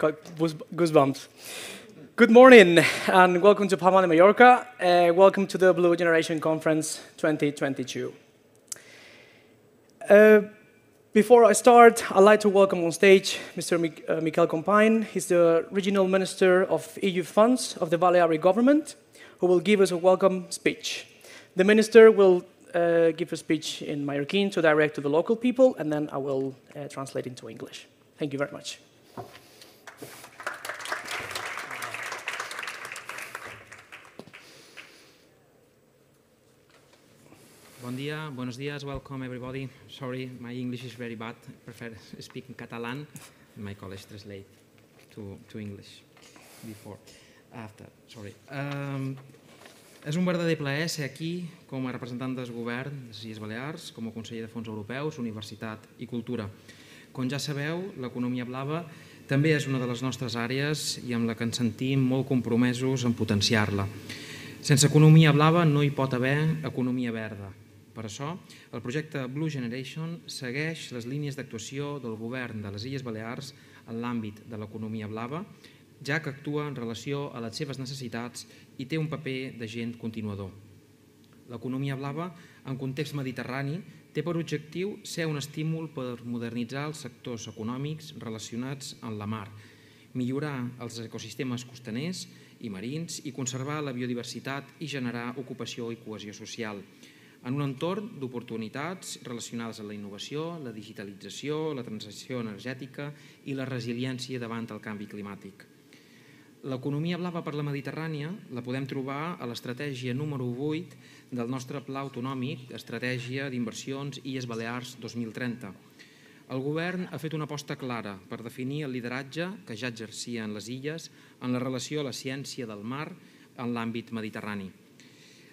Got goosebumps. Good morning and welcome to Palma de Mallorca. Welcome to the Blue Generation Conference 2022. Before I start, I'd like to welcome on stage Mr. Miquel Company. He's the Regional Minister of EU Funds of the Balearic Government, who will give us a welcome speech. The Minister will give a speech in Mallorquin to direct to the local people, and then I will translate into English. Thank you very much. Bon dia, buenos días, welcome everybody. Sorry, my English is very bad. I prefer speaking Catalan. My colleagues translate to English after. Sorry. És un verdader plaer ser aquí com a representant del govern de les Illes Balears, com a conseller de Fons Europeus, Universitat i Cultura. Com ja sabeu, l'economia blava també és una de les nostres àrees i amb la que ens sentim molt compromesos en potenciar-la. Sense economia blava no hi pot haver economia verda. Per això, el projecte BlueGeneration segueix les línies d'actuació del govern de les Illes Balears en l'àmbit de l'economia blava, ja que actua en relació a les seves necessitats i té un paper d'agent continuador. L'economia blava, en context mediterrani, té per objectiu ser un estímul per modernitzar els sectors econòmics relacionats amb la mar, millorar els ecosistemes costaners i marins i conservar la biodiversitat i generar ocupació i cohesió social, en un entorn d'oportunitats relacionades amb la innovació, la digitalització, la transició energètica i la resiliència davant el canvi climàtic. L'economia blava per la Mediterrània la podem trobar a l'estratègia número 8 del nostre Pla Autonòmic, Estratègia d'Inversions Illes Balears 2030. El govern ha fet una aposta clara per definir el lideratge que ja exercien les illes en la relació a la ciència del mar en l'àmbit mediterrani.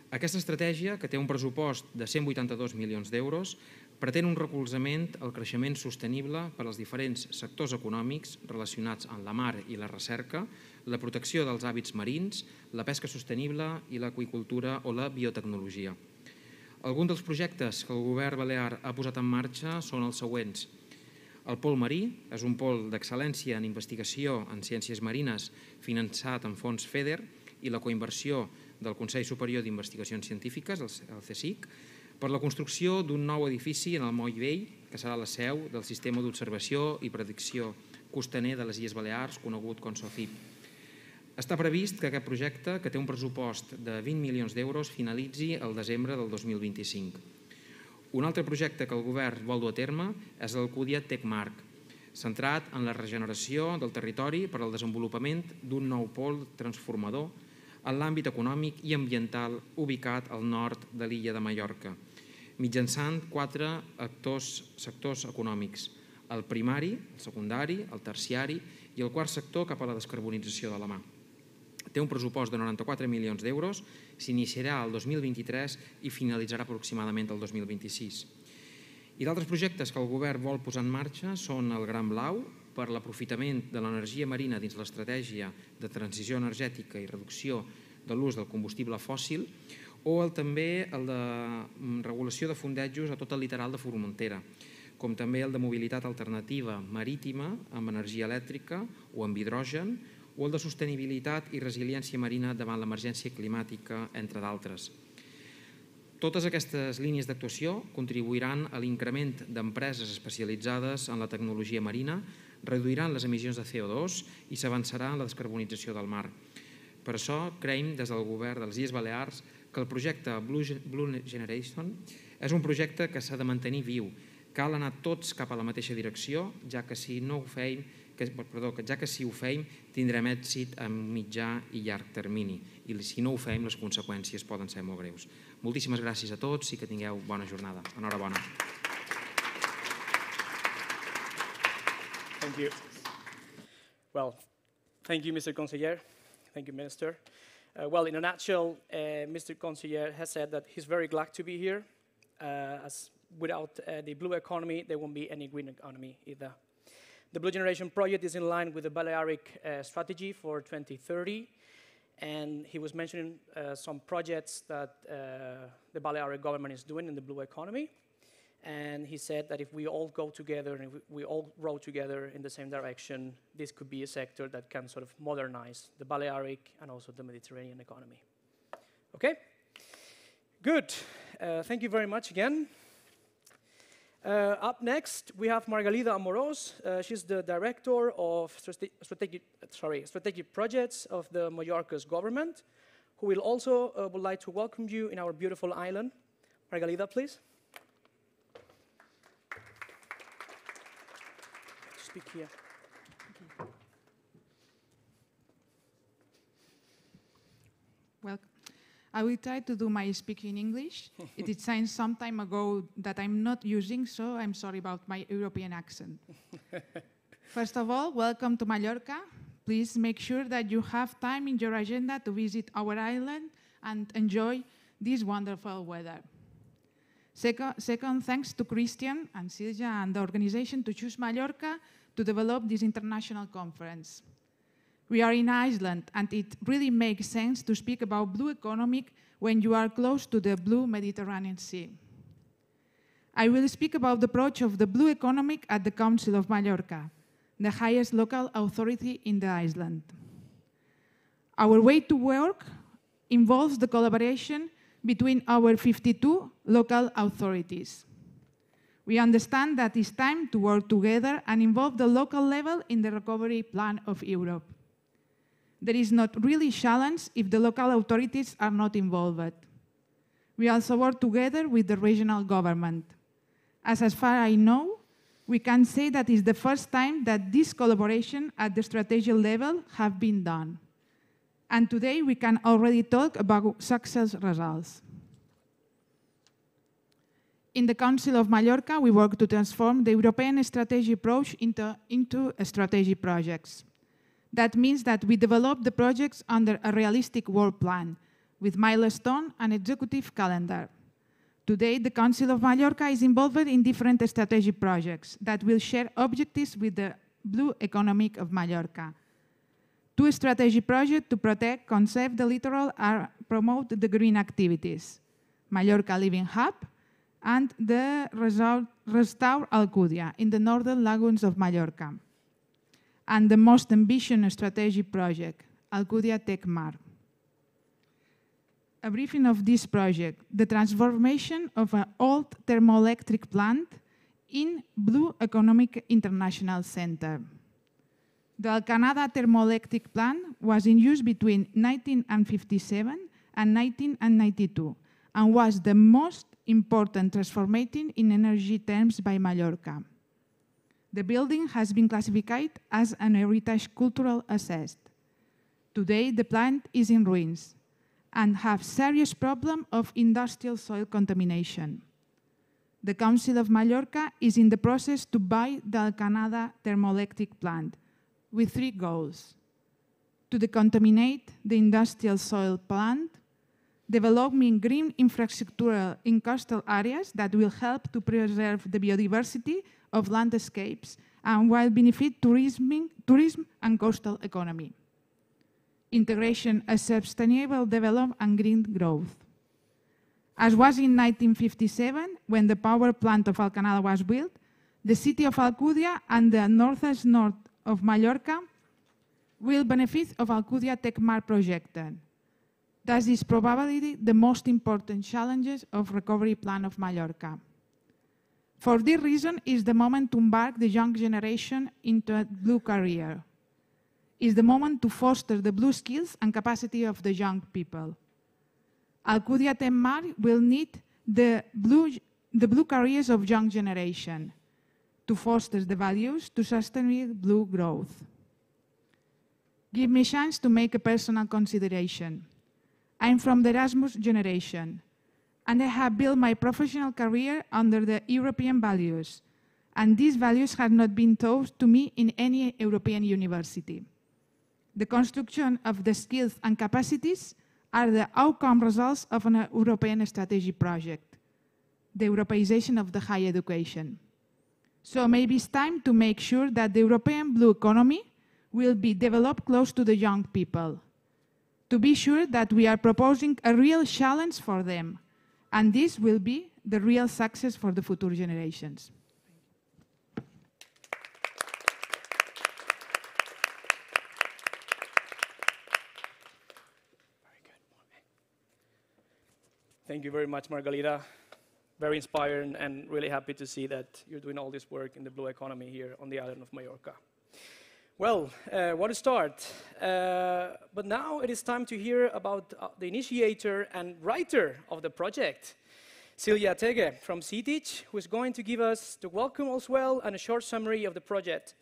Aquesta estratègia, que té un pressupost de 182 milions d'euros, pretén un recolzament al creixement sostenible per als diferents sectors econòmics relacionats amb la mar i la recerca, la protecció dels hàbits marins, la pesca sostenible i l'aqüicultura o la biotecnologia. Alguns dels projectes que el govern balear ha posat en marxa són els següents. El pol marí és un pol d'excel·lència en investigació en ciències marines finançat amb fons FEDER i la coinversió del Consell Superior d'Investigacions Científiques, el CSIC, per la construcció d'un nou edifici en el Moll Vell, que serà la seu del Sistema d'Observació i Predicció Costaner de les Illes Balears, conegut com SOCIP. Està previst que aquest projecte, que té un pressupost de 20 milions d'euros, finalitzi el desembre del 2025. Un altre projecte que el govern vol dur a terme és l'Alcúdia Techmark, centrat en la regeneració del territori per al desenvolupament d'un nou pol transformador en l'àmbit econòmic i ambiental ubicat al nord de l'illa de Mallorca, mitjançant 4 sectors econòmics, el primari, el secundari, el terciari i el quart sector cap a la descarbonització de la mà. Té un pressupost de 94 milions d'euros, s'iniciarà el 2023 i finalitzarà aproximadament el 2026. I d'altres projectes que el govern vol posar en marxa són el Gran Blau, per l'aprofitament de l'energia marina dins l'estratègia de transició energètica i reducció de l'ús del combustible fòssil, o també el de regulació de fondejos a tot el litoral de Formentera, com també el de mobilitat alternativa marítima amb energia elèctrica o amb hidrogen, o el de sostenibilitat i resiliència marina davant l'emergència climàtica, entre d'altres. Totes aquestes línies d'actuació contribuiran a l'increment d'empreses especialitzades en la tecnologia marina, reduiran les emissions de CO2 i s'avançarà en la descarbonització del mar. Per això creiem des del govern de les Illes Balears que el projecte BlueGeneration és un projecte que s'ha de mantenir viu. Cal anar tots cap a la mateixa direcció, ja que si ho fem tindrem èxit a mitjà i llarg termini. I si no ho fem, les conseqüències poden ser molt greus. Moltíssimes gràcies a tots i que tingueu bona jornada. Enhorabona. Thank you. Well, thank you, Mr. Conseller. Thank you, Minister. Well, in a nutshell, Mr. Conseller has said that he's very glad to be here, as without the blue economy, there won't be any green economy either. The Blue Generation project is in line with the Balearic strategy for 2030, and he was mentioning some projects that the Balearic government is doing in the blue economy. And he said that if we all go together and if we all row together in the same direction, this could be a sector that can sort of modernize the Balearic and also the Mediterranean economy. Okay? Good. Thank you very much again. Up next, we have Margalida Amorós. She's the Director of Strategic Projects of the Mallorca's government, who will also would like to welcome you in our beautiful island. Margalida, please. Speak here. Well, I will try to do my speak in English. It is signed some time ago that I'm not using, so I'm sorry about my European accent. First of all, welcome to Mallorca. Please make sure that you have time in your agenda to visit our island and enjoy this wonderful weather. Second, thanks to Christian and Silja and the organization to choose Mallorca to develop this international conference. We are in Iceland, and it really makes sense to speak about blue economy when you are close to the blue Mediterranean Sea. I will speak about the approach of the blue economy at the Council of Mallorca, the highest local authority in the island. Our way to work involves the collaboration between our 52 local authorities. We understand that it's time to work together and involve the local level in the recovery plan of Europe. There is not really challenge if the local authorities are not involved. We also work together with the regional government. As far as I know, we can say that it's the first time that this collaboration at the strategic level have been done. And today we can already talk about success results. In the Council of Mallorca, we work to transform the European strategy approach into strategic projects. That means that we develop the projects under a realistic work plan with milestone and executive calendar. Today, the Council of Mallorca is involved in different strategic projects that will share objectives with the blue economy of Mallorca. 2 strategic projects to protect, conserve the littoral and promote the green activities. Mallorca Living Hub and the Restore Alcudia in the northern lagoons of Mallorca. And the most ambitious strategic project, Alcudia Tech Mar. A briefing of this project, the transformation of an old thermoelectric plant in Blue Economic International Center. The Alcanada thermoelectric plant was in use between 1957 and 1992 and was the most important transformation in energy terms by Mallorca. The building has been classified as an heritage cultural asset. Today, the plant is in ruins and have serious problem of industrial soil contamination. The Council of Mallorca is in the process to buy the Alcanada thermoelectric plant with 3 goals: to decontaminate the industrial soil plant, developing green infrastructure in coastal areas that will help to preserve the biodiversity of landscapes and will benefit tourism and coastal economy. Integration of sustainable development and green growth. As was in 1957, when the power plant of Alcanada was built, the city of Alcudia and the northeast north of Mallorca will benefit of Alcudia Tech Mar project. That is probably the most important challenges of recovery plan of Mallorca. For this reason, is the moment to embark the young generation into a blue career. Is the moment to foster the blue skills and capacity of the young people. Alcudia Tech Mar will need the blue careers of young generation to foster the values to sustain blue growth. Give me a chance to make a personal consideration. I'm from the Erasmus generation, and I have built my professional career under the European values, and these values have not been taught to me in any European university. The construction of the skills and capacities are the outcome results of an European strategy project, the Europeization of the higher education. So maybe it's time to make sure that the European blue economy will be developed close to the young people, to be sure that we are proposing a real challenge for them, and this will be the real success for the future generations. Thank you very much, Margalita. Very inspiring and really happy to see that you're doing all this work in the blue economy here on the island of Mallorca. Well, what to start? But now it is time to hear about the initiator and writer of the project, Silja Tege from CTeach, who is going to give us the welcome as well and a short summary of the project.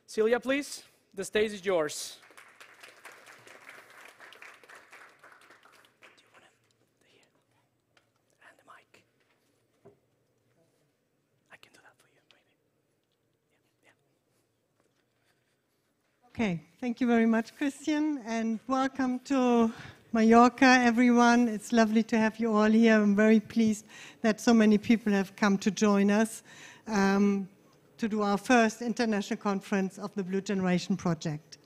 Silja, please, the stage is yours. Okay, thank you very much, Christian, and welcome to Mallorca, everyone. It's lovely to have you all here. I'm very pleased that so many people have come to join us to do our first international conference of the Blue Generation project.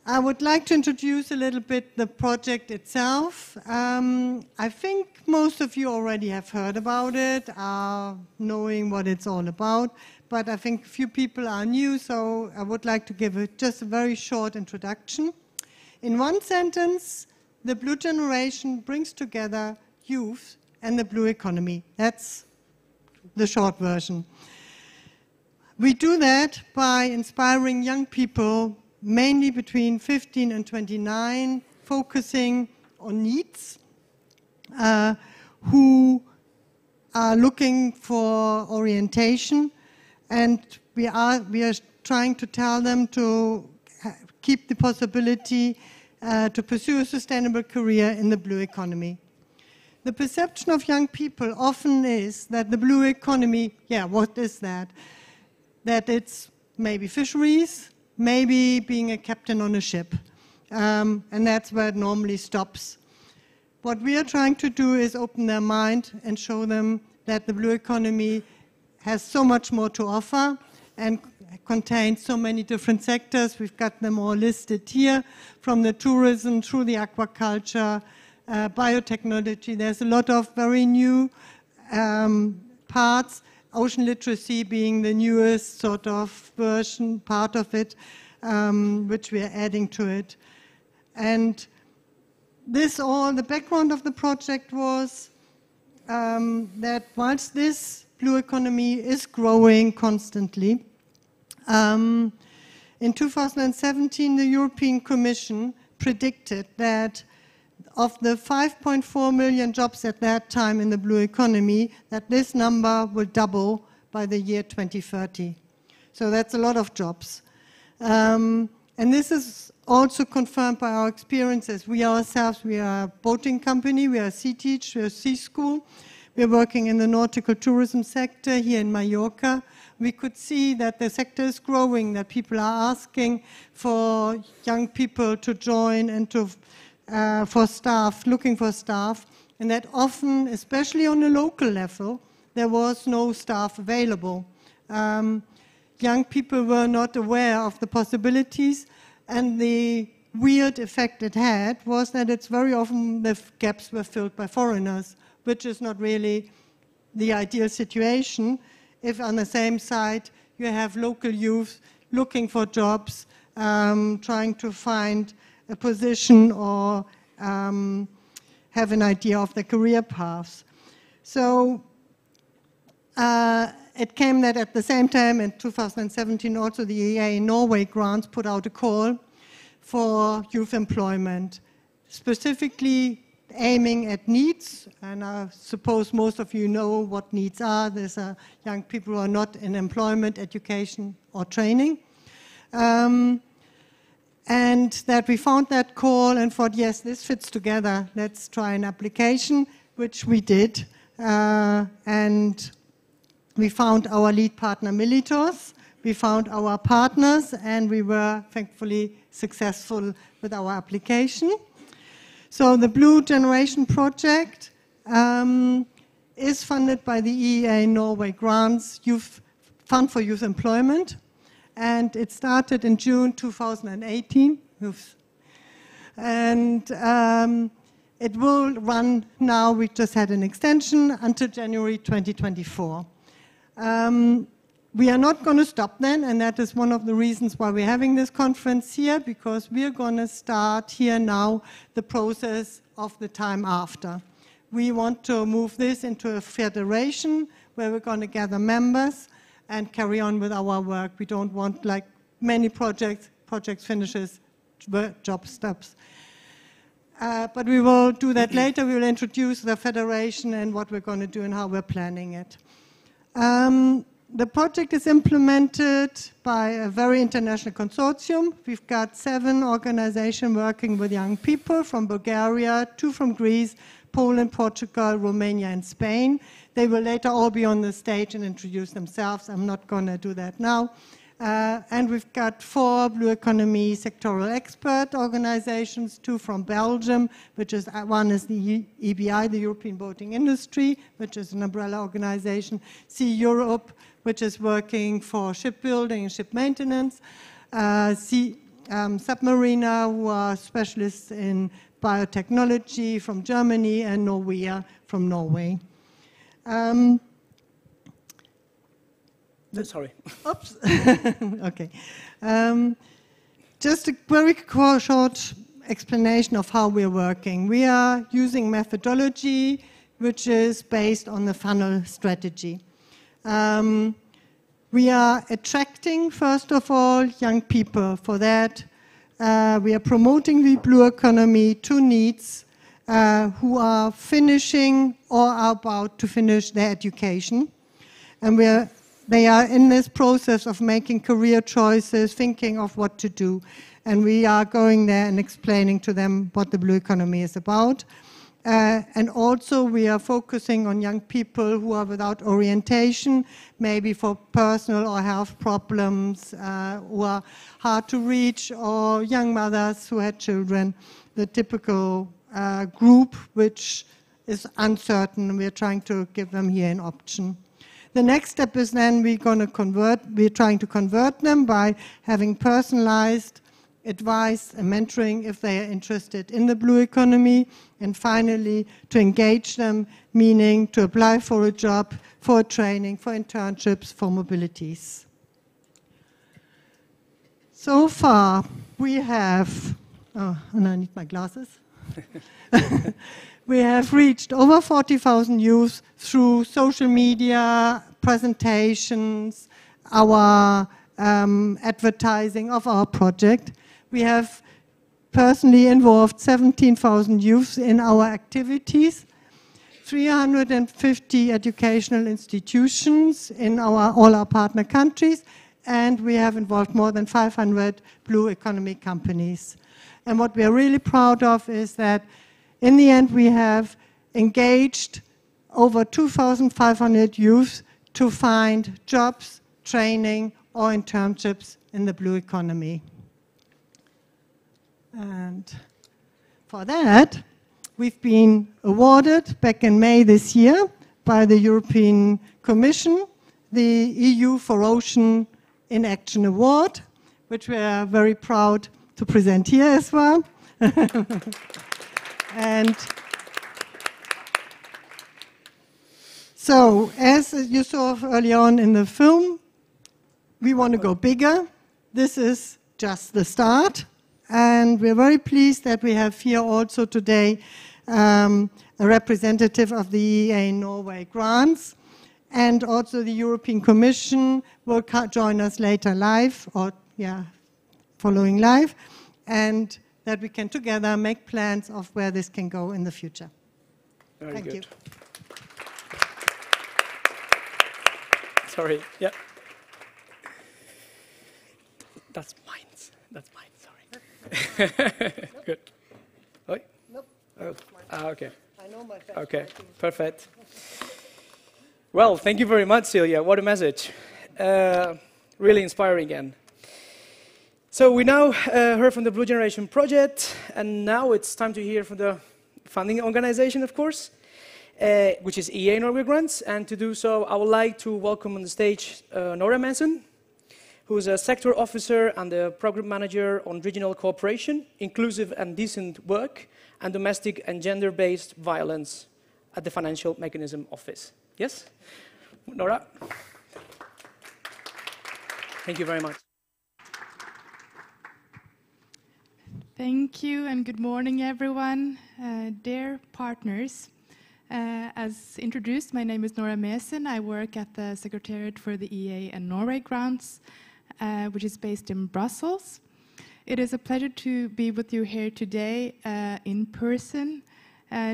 I would like to introduce a little bit the project itself. I think most of you already have heard about it, knowing what it's all about. But I think a few people are new, so I would like to give just a very short introduction. In one sentence, the Blue Generation brings together youth and the blue economy. That's the short version. We do that by inspiring young people, mainly between 15 and 29, focusing on needs, who are looking for orientation. And we are trying to tell them to keep the possibility to pursue a sustainable career in the blue economy. The perception of young people often is that the blue economy, what is that? That it's maybe fisheries, maybe being a captain on a ship. And that's where it normally stops. What we are trying to do is open their mind and show them that the blue economy has so much more to offer and contains so many different sectors. We've got them all listed here, from the tourism through the aquaculture, biotechnology. There's a lot of very new parts, ocean literacy being the newest sort of version, part of it, which we are adding to it. And the background of the project was that whilst this blue economy is growing constantly. In 2017, the European Commission predicted that of the 5.4 million jobs at that time in the blue economy, that this number will double by the year 2030. So that's a lot of jobs. And this is also confirmed by our experiences. We ourselves, we are a boating company, we are CTeach, we are Sea School. We're working in the nautical tourism sector here in Mallorca. We could see that the sector is growing, that people are asking for young people to join and for staff, looking for staff, and that often, especially on a local level, there was no staff available. Young people were not aware of the possibilities, and the weird effect it had was that it's very often the gaps were filled by foreigners, which is not really the ideal situation if on the same side you have local youth looking for jobs, trying to find a position or have an idea of the career paths. So it came that at the same time in 2017 also the EA Norway grants put out a call for youth employment, specifically aiming at needs, and I suppose most of you know what needs are. There's young people who are not in employment, education, or training. And that we found that call and thought, yes, this fits together. Let's try an application, which we did. And we found our lead partner, Militos. We found our partners, and we were thankfully successful with our application. So the Blue Generation project is funded by the EEA Norway Grants Youth Fund for Youth Employment, and it started in June 2018. And It will run now, we just had an extension, until January 2024. We are not going to stop then, and that is one of the reasons why we're having this conference here, because we're going to start here now the process of the time after. We want to move this into a federation where we're going to gather members and carry on with our work. We don't want, like many projects finishes, job stops. But we will do that later. We will introduce the federation and what we're going to do and how we're planning it. The project is implemented by a very international consortium. We've got 7 organizations working with young people from Bulgaria, 2 from Greece, Poland, Portugal, Romania, and Spain. They will later all be on the stage and introduce themselves. I'm not going to do that now. And we've got 4 BlueEconomy sectoral expert organizations, 2 from Belgium, which is, one is the EBI, the European Boating Industry, which is an umbrella organization, Sea Europe, which is working for shipbuilding and ship maintenance, Submarina, who are specialists in biotechnology from Germany, and Norwea from Norway. Sorry. Oops. Okay. Just a very short explanation of how we're working. We are using methodology which is based on the funnel strategy. We are attracting, first of all, young people. For that, we are promoting the BlueEconomy to needs who are finishing or are about to finish their education. And they are in this process of making career choices, thinking of what to do. And we are going there and explaining to them what the BlueEconomy is about. And also we are focusing on young people who are without orientation, maybe for personal or health problems, who are hard to reach, or young mothers who had children, the typical group which is uncertain. We are trying to give them here an option. The next step is then we're trying to convert them by having personalized advice and mentoring if they are interested in the BlueEconomy, and finally to engage them, meaning to apply for a job, for training, for internships, for mobilities. So far we have, and I need my glasses. We have reached over 40,000 youth through social media, presentations, our advertising of our project. We have personally involved 17,000 youth in our activities, 350 educational institutions in all our partner countries, and we have involved more than 500 BlueEconomy companies. And what we are really proud of is that in the end we have engaged over 2,500 youth to find jobs, training, or internships in the BlueEconomy. And for that, we've been awarded back in May this year by the European Commission the EU for Ocean in Action Award, which we are very proud to present here as well. And so, as you saw early on in the film, we want to go bigger. This is just the start. And we're very pleased that we have here also today a representative of the EEA Norway grants, and also the European Commission will join us later live, or following live, and that we can together make plans of where this can go in the future. Very good. Thank you. Sorry, yeah. That's mine. That's mine, sorry. Good. Oi? Nope. Oh, okay. I know my face. Okay, perfect. Well, thank you very much, Celia. What a message. Really inspiring again. So we now heard from the BlueGeneration project, and now it's time to hear from the funding organization, of course, which is EA Norway Grants. And to do so, I would like to welcome on the stage Nora Manson who's a sector officer and the program manager on regional cooperation, inclusive and decent work, and domestic and gender-based violence at the Financial Mechanism Office. Yes? Nora? Thank you very much. Thank you and good morning, everyone. Dear partners, as introduced, my name is Nora Mesen. I work at the Secretariat for the EA and Norway grants, which is based in Brussels. It is a pleasure to be with you here today in person,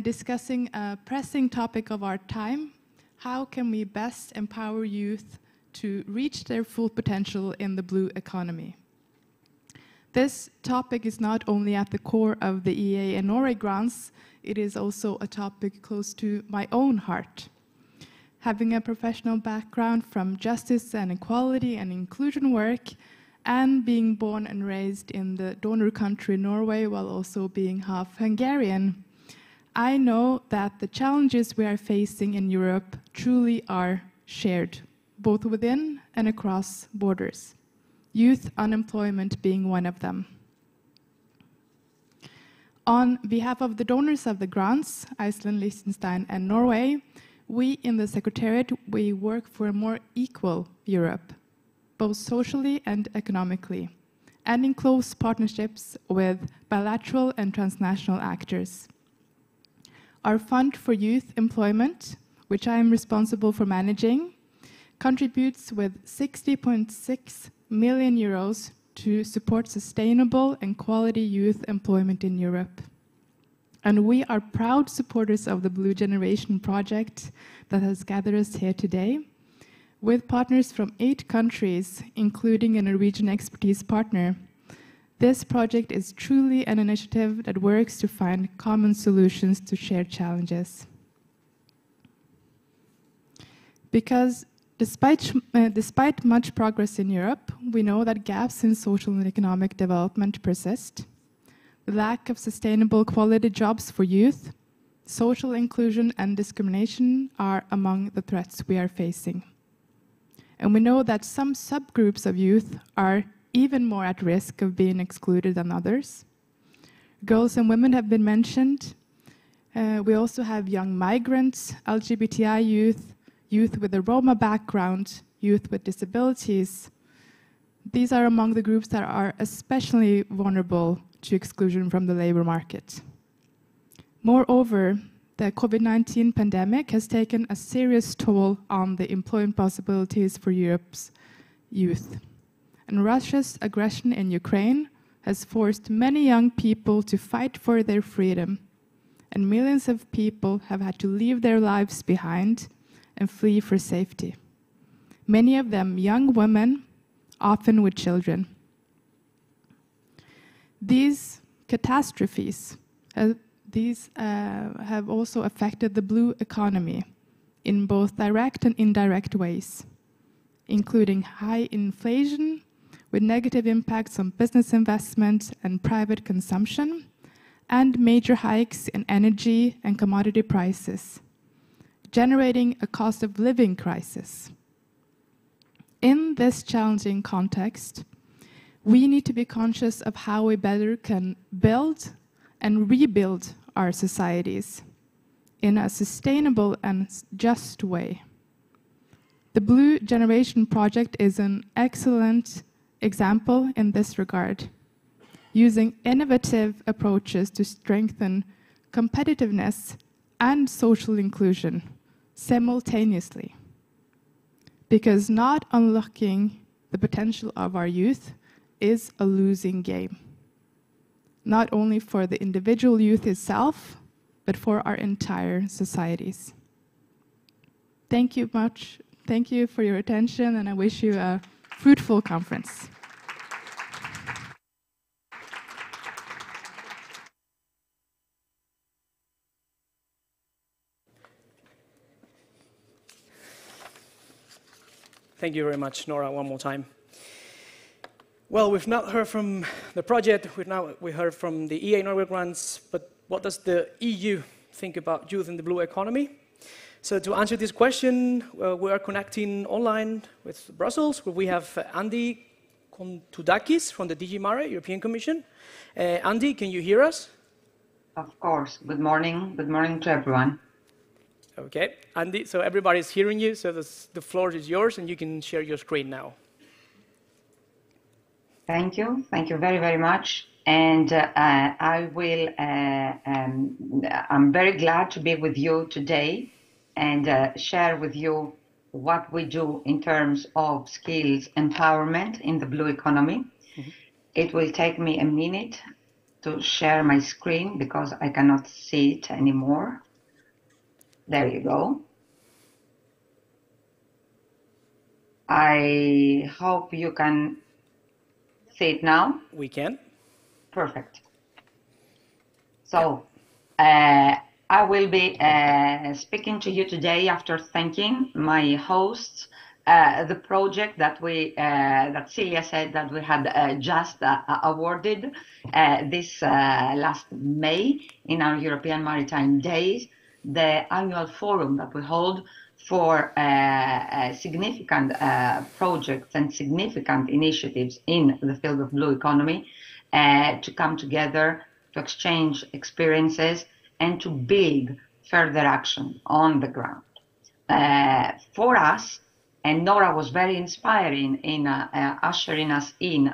discussing a pressing topic of our time. How can we best empower youth to reach their full potential in the blue economy? This topic is not only at the core of the EA and Norway grants, it is also a topic close to my own heart. Having a professional background from justice and equality and inclusion work, and being born and raised in the donor country Norway while also being half Hungarian, I know that the challenges we are facing in Europe truly are shared, both within and across borders. Youth unemployment being one of them. On behalf of the donors of the grants, Iceland, Liechtenstein, and Norway, we in the Secretariat, we work for a more equal Europe, both socially and economically, and in close partnerships with bilateral and transnational actors. Our Fund for Youth Employment, which I am responsible for managing, contributes with 60.6 million euros to support sustainable and quality youth employment in Europe. And we are proud supporters of the Blue Generation project that has gathered us here today, with partners from 8 countries, including a Norwegian expertise partner. This project is truly an initiative that works to find common solutions to shared challenges. Because despite much progress in Europe, we know that gaps in social and economic development persist. The lack of sustainable quality jobs for youth, social inclusion and discrimination are among the threats we are facing. And we know that some subgroups of youth are even more at risk of being excluded than others. Girls and women have been mentioned. We also have young migrants, LGBTI youth, youth with a Roma background, youth with disabilities. These are among the groups that are especially vulnerable to exclusion from the labor market. Moreover, the COVID-19 pandemic has taken a serious toll on the employment possibilities for Europe's youth. And Russia's aggression in Ukraine has forced many young people to fight for their freedom, and millions of people have had to leave their lives behind and flee for safety. Many of them young women, often with children. These catastrophes, have also affected the blue economy in both direct and indirect ways, including high inflation with negative impacts on business investment and private consumption, and major hikes in energy and commodity prices, generating a cost of living crisis. In this challenging context, we need to be conscious of how we better can build and rebuild our societies in a sustainable and just way. The Blue Generation project is an excellent example in this regard, using innovative approaches to strengthen competitiveness and social inclusion simultaneously. Because not unlocking the potential of our youth is a losing game, not only for the individual youth itself, but for our entire societies. Thank you much. Thank you for your attention, and I wish you a fruitful conference. Thank you very much, Nora, one more time. Well, we've not heard from the project, we heard from the EA Norway grants, but what does the EU think about youth in the blue economy? So to answer this question, we are connecting online with Brussels, where we have Andy Kontudakis from the DG Mare, European Commission. Andy, can you hear us? Of course. Good morning. Good morning to everyone. Okay, Andy, so everybody's hearing you, so the floor is yours, and you can share your screen now. Thank you. Thank you very, very much. And I'm very glad to be with you today and share with you what we do in terms of skills empowerment in the blue economy. Mm-hmm. It will take me a minute to share my screen because I cannot see it anymore. There you go. I hope you can see it now. We can. Perfect. So I will be speaking to you today after thanking my hosts, the project that that Celia said that we had just awarded this last May in our European Maritime Days, the annual forum that we hold for significant projects and significant initiatives in the field of blue economy to come together, to exchange experiences, and to build further action on the ground. For us, and Nora was very inspiring in ushering us in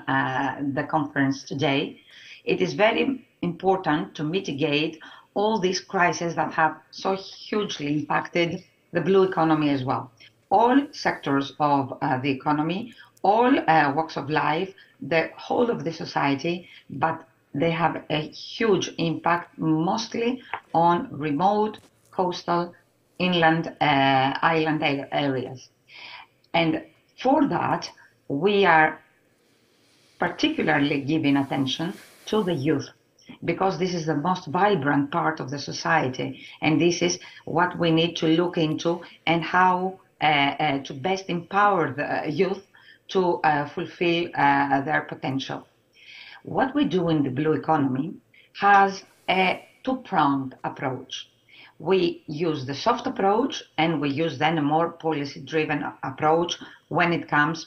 the conference today, it is very important to mitigate all these crises that have so hugely impacted the blue economy as well. All sectors of the economy, all walks of life, the whole of the society, but they have a huge impact mostly on remote, coastal, inland, island areas. And for that, we are particularly giving attention to the youth, because this is the most vibrant part of the society, and this is what we need to look into and how to best empower the youth to fulfill their potential. What we do in the blue economy has a two-pronged approach. We use the soft approach, and we use then a more policy-driven approach when it comes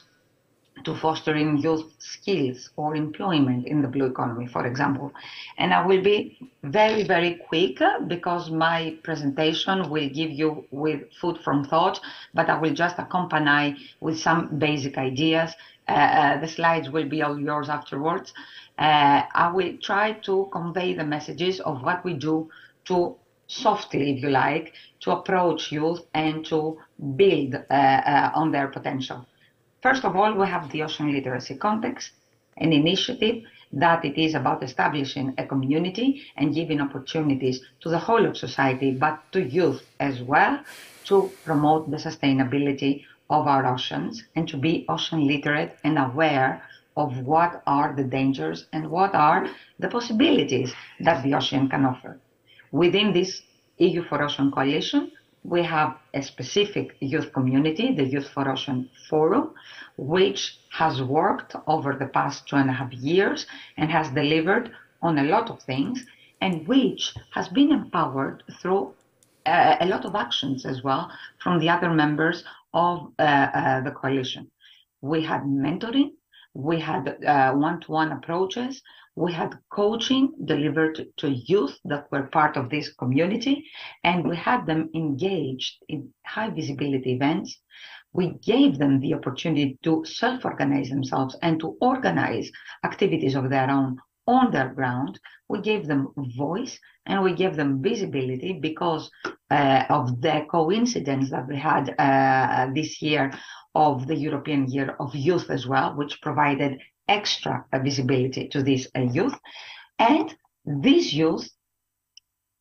to fostering youth skills or employment in the blue economy, for example. And I will be very, very quick because my presentation will give you with food from thought, but I will just accompany with some basic ideas. The slides will be all yours afterwards. I will try to convey the messages of what we do to softly, if you like, to approach youth and to build on their potential. First of all, we have the Ocean Literacy Context, an initiative that it is about establishing a community and giving opportunities to the whole of society, but to youth as well, to promote the sustainability of our oceans and to be ocean literate and aware of what are the dangers and what are the possibilities that the ocean can offer. Within this EU for Ocean Coalition, we have a specific youth community, the Youth for Ocean Forum, which has worked over the past 2.5 years and has delivered on a lot of things, and which has been empowered through a lot of actions as well from the other members of the coalition. We had mentoring, we had one-to-one approaches, we had coaching delivered to youth that were part of this community, and we had them engaged in high visibility events. We gave them the opportunity to self-organize themselves and to organize activities of their own on their ground. We gave them voice and we gave them visibility because of the coincidence that we had this year of the European Year of Youth as well, which provided extra visibility to this youth. And this youth,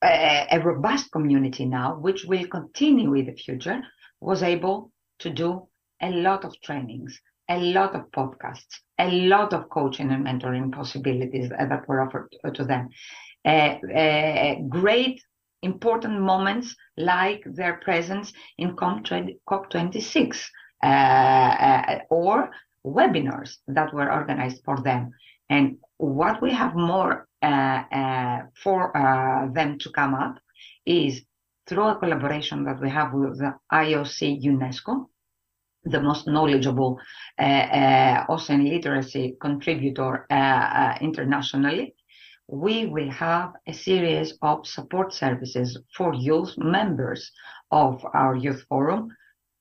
a robust community now, which will continue in the future, was able to do a lot of trainings, a lot of podcasts, a lot of coaching and mentoring possibilities that were offered to them. Great important moments like their presence in COP26 or webinars that were organized for them. And what we have more for them to come up is through a collaboration that we have with the IOC UNESCO, the most knowledgeable ocean literacy contributor internationally, we will have a series of support services for youth members of our youth forum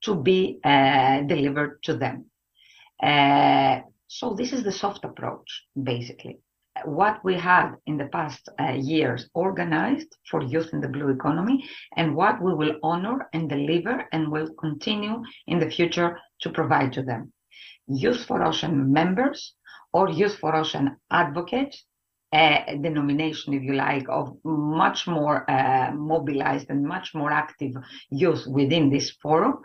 to be delivered to them. So this is the soft approach, basically. What we had in the past years organized for youth in the blue economy, and what we will honor and deliver and will continue in the future to provide to them. Youth for Ocean members or Youth for Ocean advocates, a denomination, if you like, of much more mobilized and much more active youth within this forum,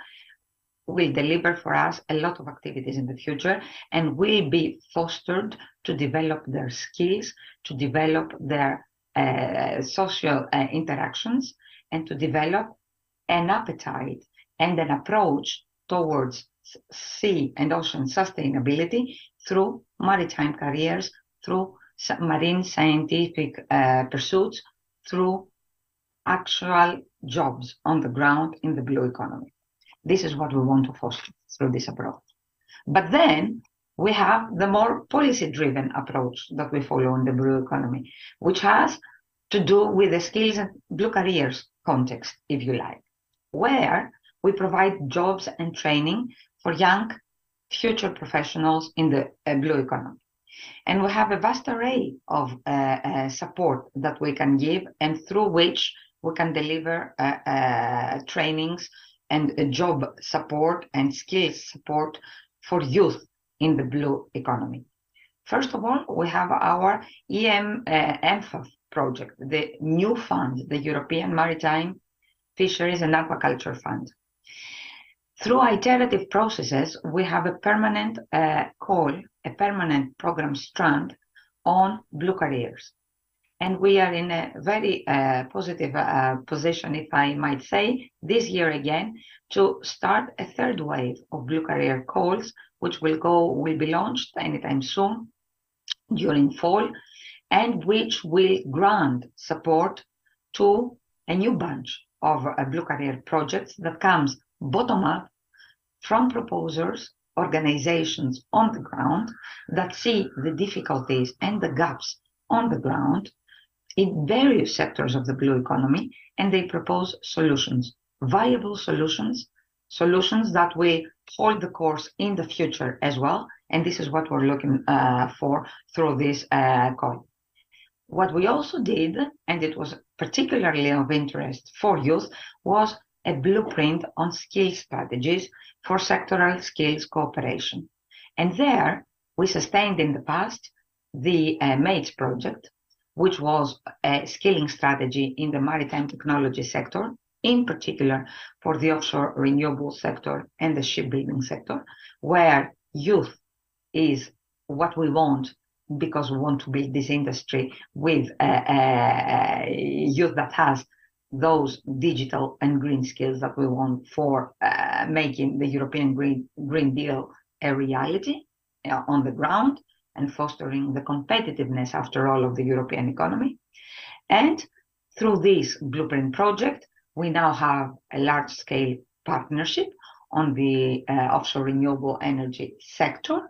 will deliver for us a lot of activities in the future and will be fostered to develop their skills, to develop their social interactions, and to develop an appetite and an approach towards sea and ocean sustainability through maritime careers, through marine scientific pursuits, through actual jobs on the ground in the blue economy. This is what we want to foster through this approach. But then we have the more policy-driven approach that we follow in the blue economy, which has to do with the skills and blue careers context, if you like, where we provide jobs and training for young future professionals in the blue economy. And we have a vast array of support that we can give and through which we can deliver trainings and job support and skills support for youth in the blue economy. First of all, we have our EMFAF project, the new fund, the European Maritime Fisheries and Aquaculture Fund. Through iterative processes, we have a permanent a permanent program strand on blue careers. And we are in a very positive position, if I might say, this year again, to start a third wave of blue career calls, which will be launched anytime soon during fall, and which will grant support to a new bunch of blue career projects that comes bottom up from proposers, organizations on the ground that see the difficulties and the gaps on the ground in various sectors of the blue economy, and they propose solutions, viable solutions, solutions that will hold the course in the future as well. And this is what we're looking for through this call. What we also did, and it was particularly of interest for youth, was a blueprint on skills strategies for sectoral skills cooperation. And there we sustained in the past the MATES project, which was a skilling strategy in the maritime technology sector, in particular for the offshore renewable sector and the shipbuilding sector, where youth is what we want because we want to build this industry with youth that has those digital and green skills that we want for making the European Green Deal a reality on the ground, and fostering the competitiveness, after all, of the European economy. And through this blueprint project, we now have a large-scale partnership on the offshore renewable energy sector,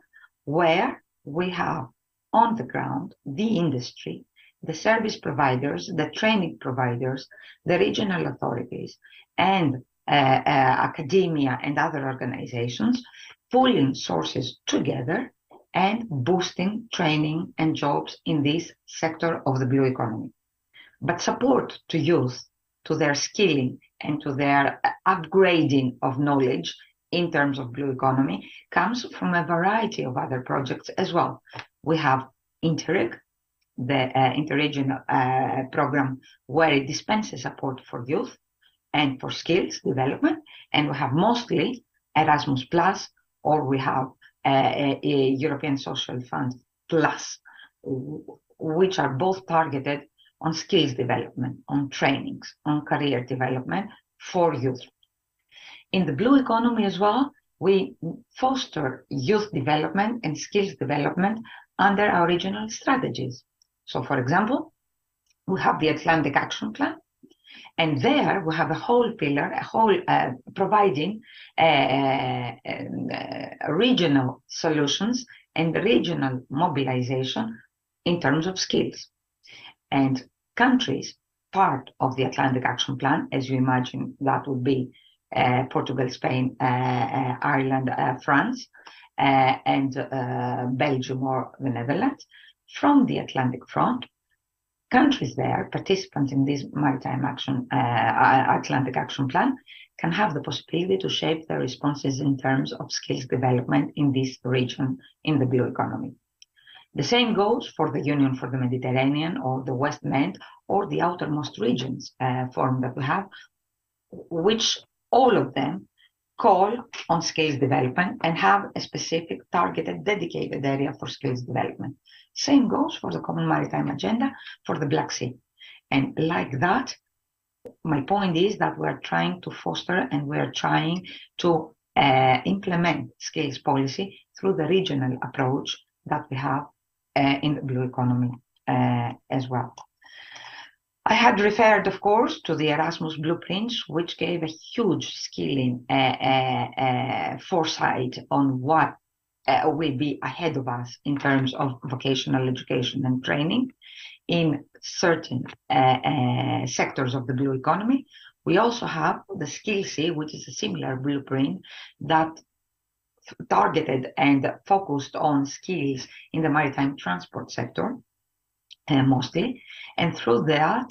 where we have on the ground the industry, the service providers, the training providers, the regional authorities, and academia and other organizations pulling sources together and boosting training and jobs in this sector of the blue economy. But support to youth, to their skilling and to their upgrading of knowledge in terms of blue economy comes from a variety of other projects as well. We have Interreg, the interregional program where it dispenses support for youth and for skills development, and we have mostly Erasmus Plus, or we have a European Social Fund Plus, which are both targeted on skills development, on trainings, on career development for youth. In the blue economy as well, we foster youth development and skills development under our regional strategies. So, for example, we have the Atlantic Action Plan, and there we have a whole pillar, providing regional solutions and regional mobilization in terms of skills. And countries part of the Atlantic Action Plan, as you imagine, that would be Portugal, Spain, Ireland, France, and Belgium or the Netherlands, from the Atlantic front, countries there, participants in this maritime action, Atlantic Action Plan, can have the possibility to shape their responses in terms of skills development in this region in the blue economy. The same goes for the Union for the Mediterranean or the West Med or the outermost regions forum that we have, which all of them call on skills development and have a specific targeted, dedicated area for skills development. Same goes for the Common Maritime Agenda for the Black Sea. And like that, my point is that we're trying to foster and we're trying to implement skills policy through the regional approach that we have in the blue economy as well. I had referred, of course, to the Erasmus blueprints, which gave a huge skilling foresight on what will be ahead of us in terms of vocational education and training in certain sectors of the blue economy. We also have the Skill Sea, which is a similar blueprint that targeted and focused on skills in the maritime transport sector, mostly. And through that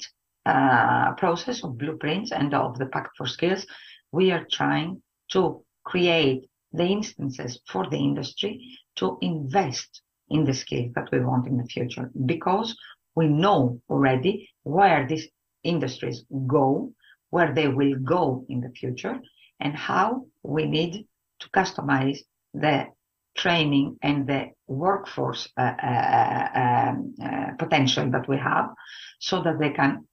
process of blueprints and of the Pact for Skills, we are trying to create the instances for the industry to invest in the skills that we want in the future, because we know already where these industries go, where they will go in the future, and how we need to customize the training and the workforce potential that we have, so that they can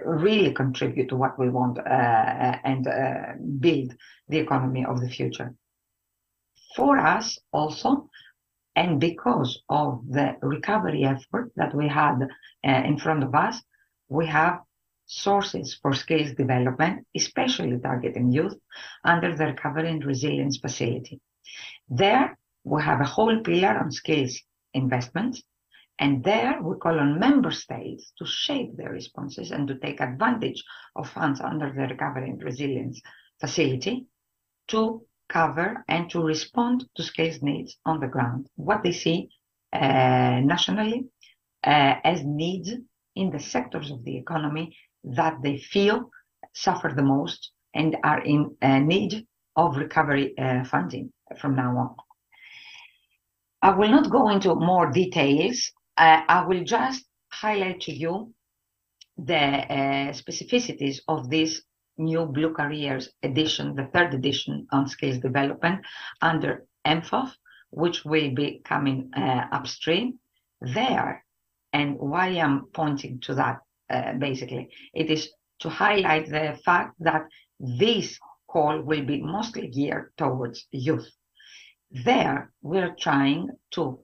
really contribute to what we want and build the economy of the future. For us also, and because of the recovery effort that we had in front of us, we have sources for skills development, especially targeting youth, under the Recovery and Resilience Facility. There, we have a whole pillar on skills investments, and there we call on member states to shape their responses and to take advantage of funds under the Recovery and Resilience Facility to cover and to respond to skills needs on the ground, what they see nationally as needs in the sectors of the economy that they feel suffer the most and are in need of recovery funding from now on. I will not go into more details. I will just highlight to you the specificities of this new Blue Careers edition, the third edition on skills development under MFOF, which will be coming upstream there. And why I'm pointing to that, basically, it is to highlight the fact that this call will be mostly geared towards youth. There, we're trying to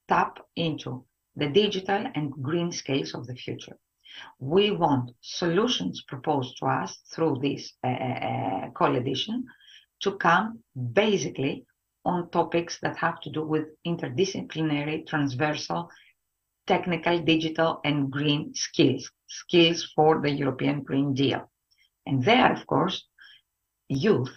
tap into the digital and green skills of the future. We want solutions proposed to us through this call edition to come basically on topics that have to do with interdisciplinary, transversal, technical, digital, and green skills, skills for the European Green Deal. And there, of course, youth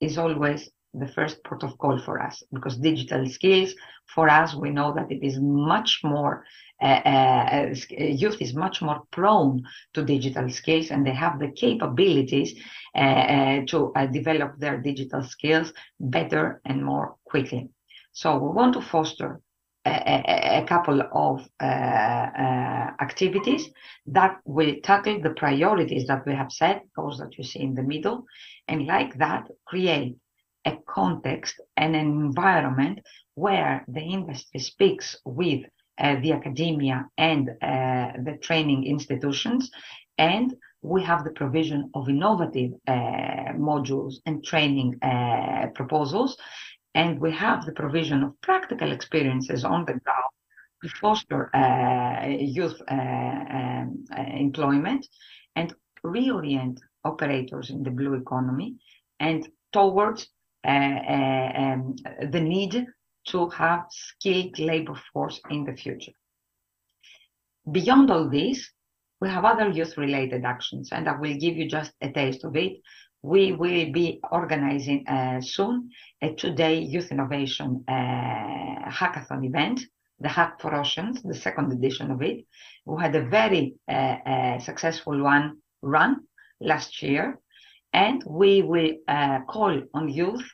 is always the first port of call for us, because digital skills, for us, we know that it is much more, youth is much more prone to digital skills, and they have the capabilities to develop their digital skills better and more quickly. So we want to foster a couple of activities that will tackle the priorities that we have set, those that you see in the middle, and like that, create a context and an environment where the industry speaks with the academia and the training institutions, and we have the provision of innovative modules and training proposals, and we have the provision of practical experiences on the ground to foster youth employment and reorient operators in the blue economy and towards the need to have skilled labor force in the future. Beyond all this, we have other youth-related actions, and I will give you just a taste of it. We will be organizing soon a two-day youth innovation hackathon event, the Hack for Oceans, the second edition of it. We had a very successful one run last year, and we will call on youth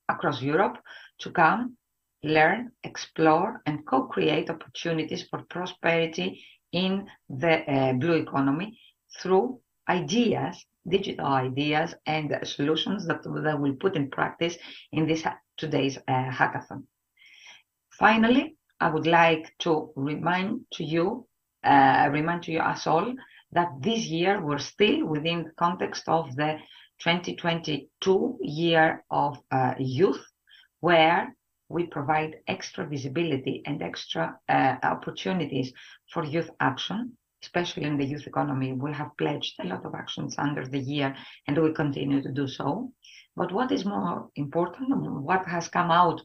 across Europe to come, learn, explore, and co-create opportunities for prosperity in the blue economy through ideas, digital ideas, and solutions that we'll put in practice in this today's hackathon. Finally, I would like to remind to you us all that this year we're still within the context of the 2022 year of youth, where we provide extra visibility and extra opportunities for youth action, especially in the youth economy. We have pledged a lot of actions under the year, and we continue to do so. But what is more important, what has come out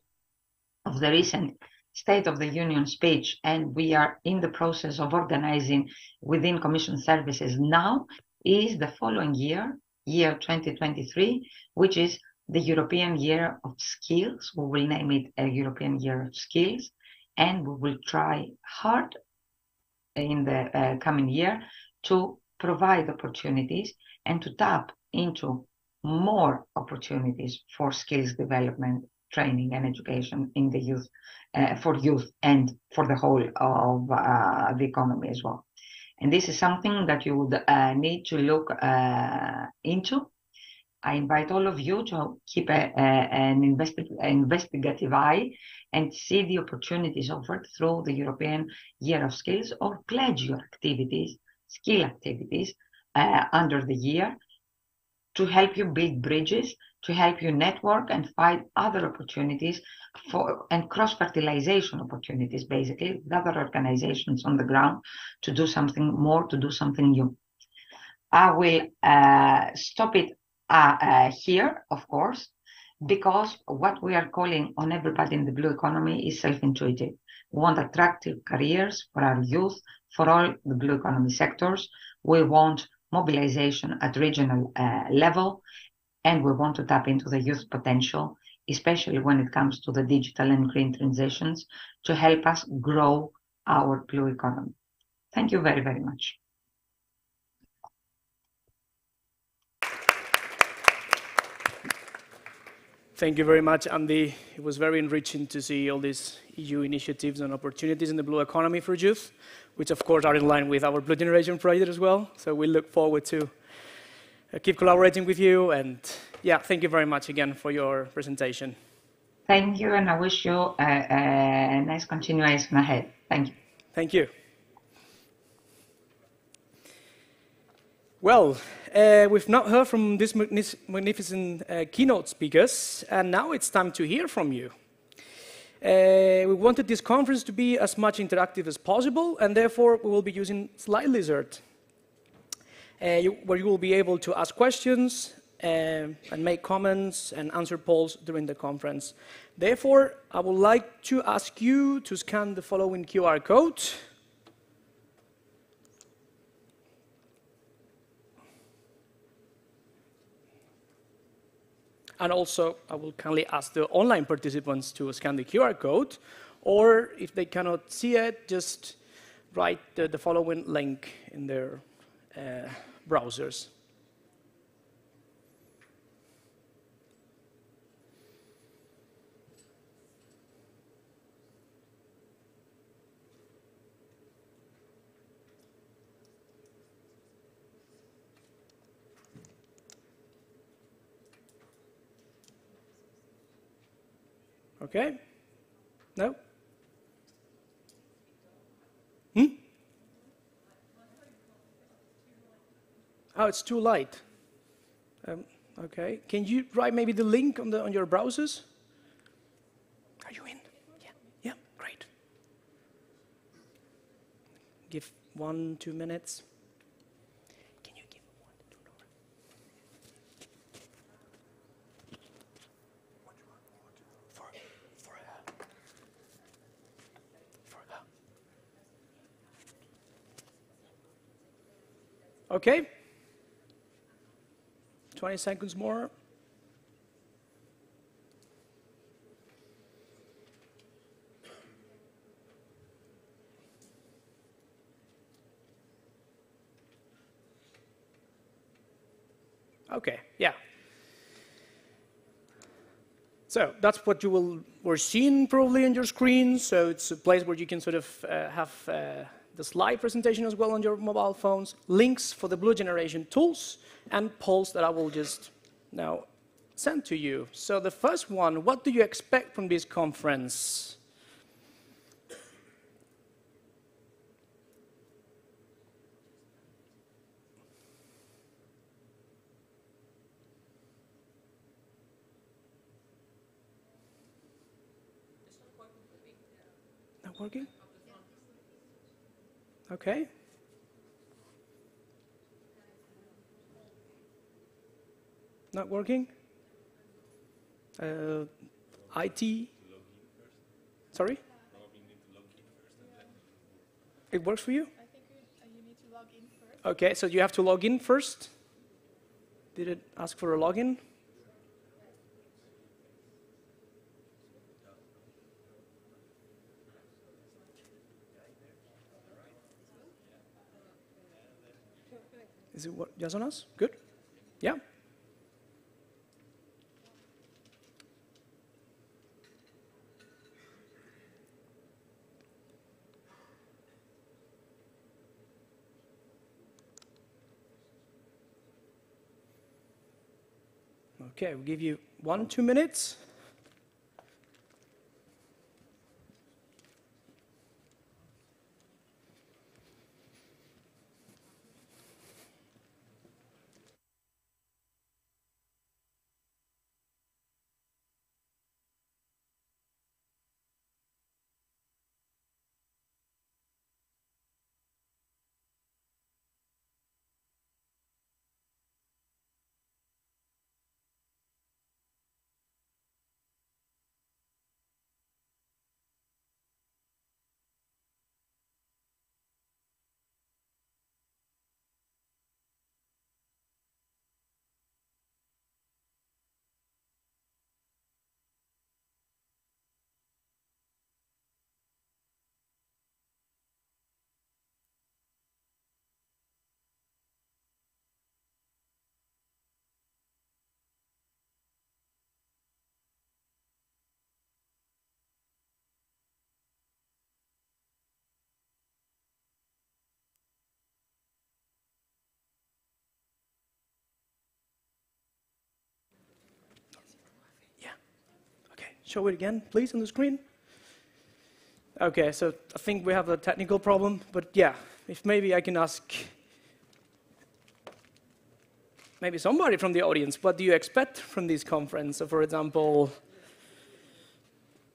of the recent State of the Union speech, and we are in the process of organizing within Commission services now, is the following year, year 2023, which is the European Year of Skills. We will name it a European Year of Skills, and we will try hard in the coming year to provide opportunities and to tap into more opportunities for skills development, training and education in the youth, for youth and for the whole of the economy as well. And this is something that you would need to look into. I invite all of you to keep an investigative eye and see the opportunities offered through the European Year of Skills, or pledge your activities, skill activities under the year, to help you build bridges, to help you network and find other opportunities and cross-fertilization opportunities, basically, with other organizations on the ground to do something more, to do something new. I will stop it here, of course, because what we are calling on everybody in the blue economy is self-intuitive. We want attractive careers for our youth, for all the blue economy sectors. We want mobilization at regional level, and we want to tap into the youth potential, especially when it comes to the digital and green transitions, to help us grow our blue economy. Thank you very, very much. Thank you very much, Andy. It was very enriching to see all these EU initiatives and opportunities in the blue economy for youth, which of course are in line with our Blue Generation project as well. So we look forward to keep collaborating with you. And yeah, thank you very much again for your presentation. Thank you, and I wish you a nice continuation ahead. Thank you. Thank you. Well, we've now heard from these magnificent keynote speakers, and now it's time to hear from you. We wanted this conference to be as much interactive as possible, and therefore we will be using Slide Lizard, where you will be able to ask questions and make comments and answer polls during the conference. Therefore, I would like to ask you to scan the following QR code. And also, I will kindly ask the online participants to scan the QR code, or if they cannot see it, just write the following link in their browsers. Okay? No? Oh, it's too light. Okay. Can you write maybe the link on your browsers? Are you in? Yeah. Yeah. Great. Give 1-2 minutes. Can you give 1 to 2 hours? Okay. 20 seconds more. Okay, yeah. So that's what you were seeing probably on your screen. So it's a place where you can sort of have the slide presentation as well on your mobile phones, links for the BlueGeneration tools, and polls that I will just now send to you. So the first one, what do you expect from this conference? Not working? Okay. Not working? IT? Sorry? It works for you? I think you need to log in first. Okay, so you have to log in first. Did it ask for a login? Is it what? Yes on us? Good? Yeah? Okay, we'll give you 1-2 minutes. Show it again, please, on the screen. Okay, so I think we have a technical problem, but yeah, if maybe I can ask maybe somebody from the audience, what do you expect from this conference? So for example,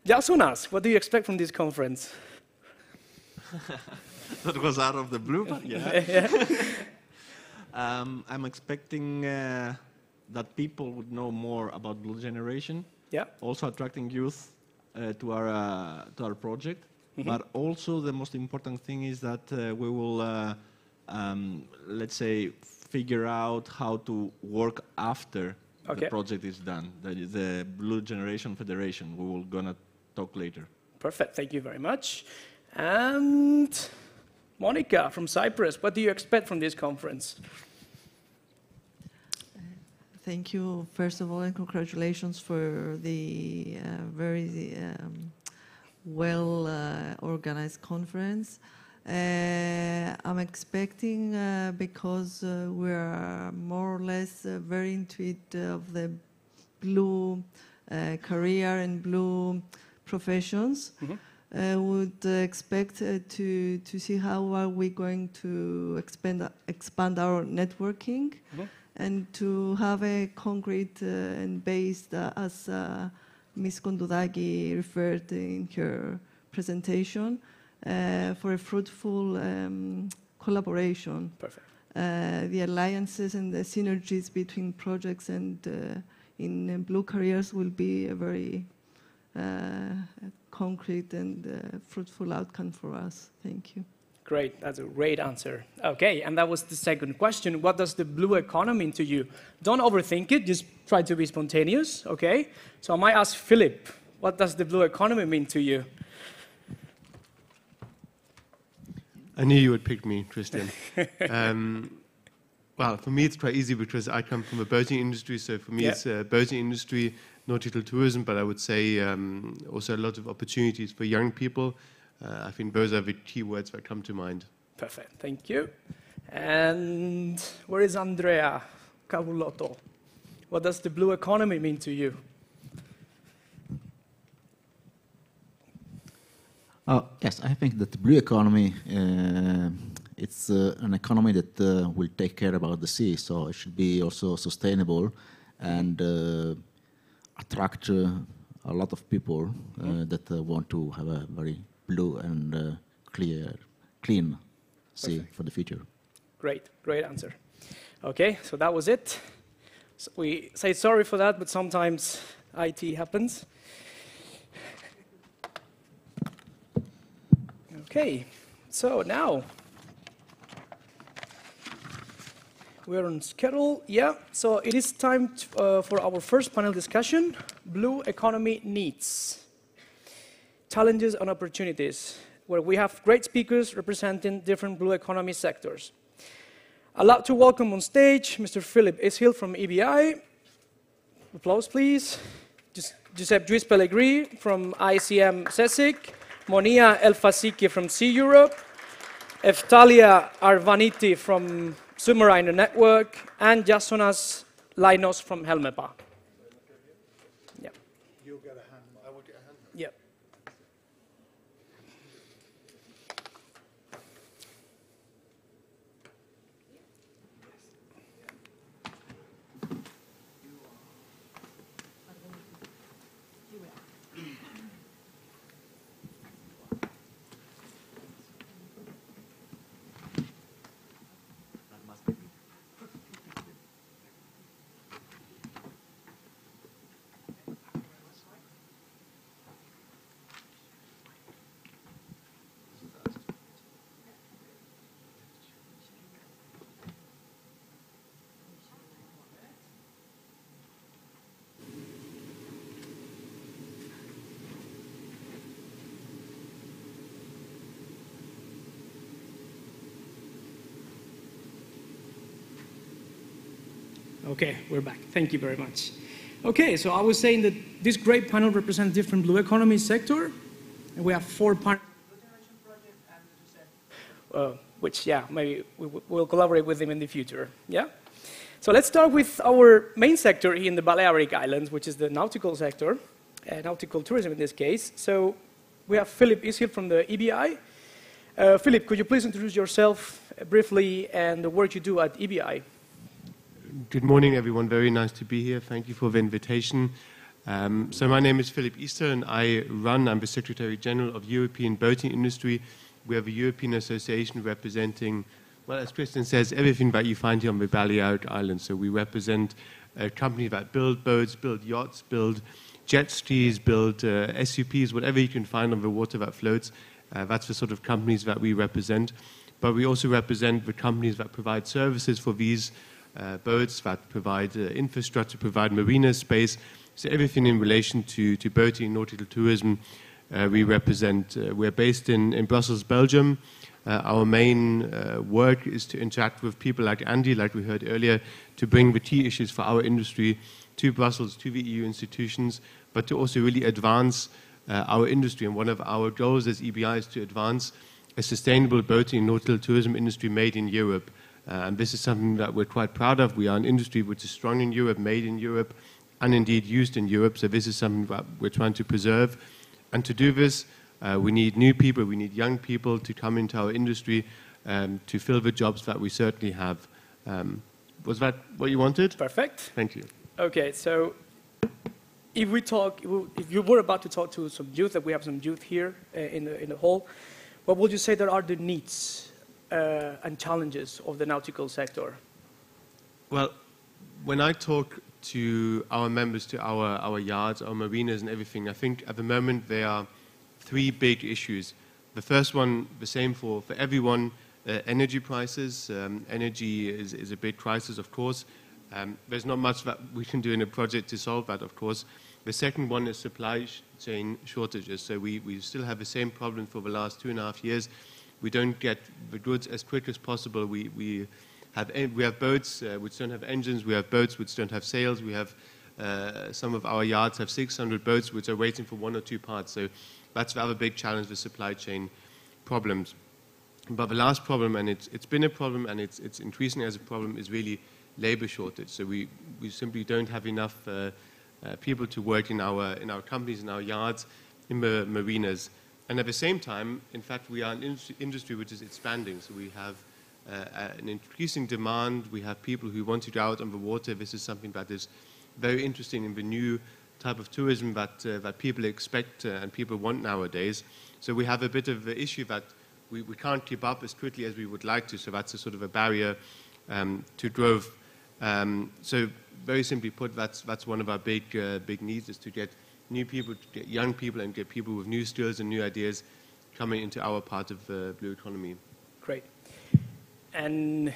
Yasunas, what do you expect from this conference? That was out of the blue, but yeah. Yeah. I'm expecting that people would know more about BlueGeneration. Yeah. Also attracting youth to our project. Mm-hmm. But also the most important thing is that we will, let's say, figure out how to work after the project is done. That is the BlueGeneration Federation. We will gonna talk later. Perfect. Thank you very much. And Monica from Cyprus, what do you expect from this conference? Thank you, first of all, and congratulations for the very well-organized conference. I'm expecting, because we are more or less very into it of the blue career and blue professions, would expect to see how are we going to expand our networking. And to have a concrete and based, as Ms. Kondudaki referred in her presentation, for a fruitful collaboration. Perfect. The alliances and the synergies between projects and in Blue Careers will be a very concrete and fruitful outcome for us. Thank you. Great, that's a great answer. Okay, and that was the second question. What does the blue economy mean to you? Don't overthink it, just try to be spontaneous, okay? So I might ask Philip, what does the blue economy mean to you? I knew you would pick me, Christian. Well, for me it's quite easy because I come from the boating industry, so for me it's boating industry, nautical tourism, but I would say also a lot of opportunities for young people. I think those are the key words that come to mind. Perfect, thank you. And where is Andrea Cavulotto? What does the blue economy mean to you? Yes, I think that the blue economy, it's an economy that will take care about the sea, so it should be also sustainable and attract a lot of people that want to have a very blue and clean sea for the future. Great, great answer. Okay, so that was it. So we say sorry for that, but sometimes IT happens. Okay, so now we're on schedule. Yeah, so it is time for our first panel discussion, Blue Economy Needs, Challenges and Opportunities, where we have great speakers representing different blue economy sectors. I'd like to welcome on stage Mr. Philip Ishill from EBI. Applause, please. Giuseppe Luis Pellegrini from ICM CESIC. Monia Elfasiki from Sea Europe, Italia Arbariti from Submariner Network, and Jasonas Lainos from Helmepa. Yeah. You'll get a hand. I will get a hand. Yeah. Okay, we're back. Thank you very much. Okay, so I was saying that this great panel represents different blue economy sector, and we have 4 panels. Which, yeah, maybe we'll collaborate with them in the future, yeah? So let's start with our main sector here in the Balearic Islands, which is the nautical sector, nautical tourism in this case. So we have Philip Ishill from the EBI. Philip, could you please introduce yourself briefly and the work you do at EBI? Good morning, everyone. Very nice to be here. Thank you for the invitation. So my name is Philip Ishill, and I'm the Secretary General of European Boating Industry. We have a European association representing, well, as Christian says, everything that you find here on the Balearic Islands. So we represent companies that build boats, build yachts, build jet skis, build SUPs, whatever you can find on the water that floats. That's the sort of companies that we represent. But we also represent the companies that provide services for these boats, that provide infrastructure, provide marina space. So everything in relation to boating and nautical tourism we represent. We're based in Brussels, Belgium. Our main work is to interact with people like Andy, like we heard earlier, to bring the key issues for our industry to Brussels, to the EU institutions, but to also really advance our industry. And one of our goals as EBI is to advance a sustainable boating and nautical tourism industry made in Europe. And this is something that we're quite proud of. We are an industry which is strong in Europe, made in Europe, and indeed used in Europe. So this is something that we're trying to preserve. And to do this, we need new people, we need young people to come into our industry to fill the jobs that we certainly have. Was that what you wanted? Perfect. Thank you. Okay, so if you were about to talk to some youth, that we have some youth here in the hall, what would you say that are the needs and challenges of the nautical sector? Well, when I talk to our members, to our yards, our marinas and everything, I think at the moment there are 3 big issues. The first one, the same for everyone, energy prices. Energy is a big crisis, of course. There's not much that we can do in a project to solve that, of course. The second one is supply chain shortages. So we still have the same problem for the last 2.5 years. We don't get the goods as quick as possible. We have boats which don't have engines. We have boats which don't have sails. We have some of our yards have 600 boats which are waiting for 1 or 2 parts. So that's the other big challenge, the supply chain problems. But the last problem, and it's been a problem and it's increasing as a problem, is really labor shortage. So we simply don't have enough people to work in our companies, in our yards, in the marinas. And at the same time, in fact, we are an industry which is expanding. So we have an increasing demand. We have people who want to go out on the water. This is something that is very interesting in the new type of tourism that people expect and people want nowadays. So we have a bit of an issue that we can't keep up as quickly as we would like to. So that's a sort of a barrier to growth. So very simply put, that's one of our big needs, is to get new people, to get young people, and get people with new skills and new ideas coming into our part of blue economy. Great. And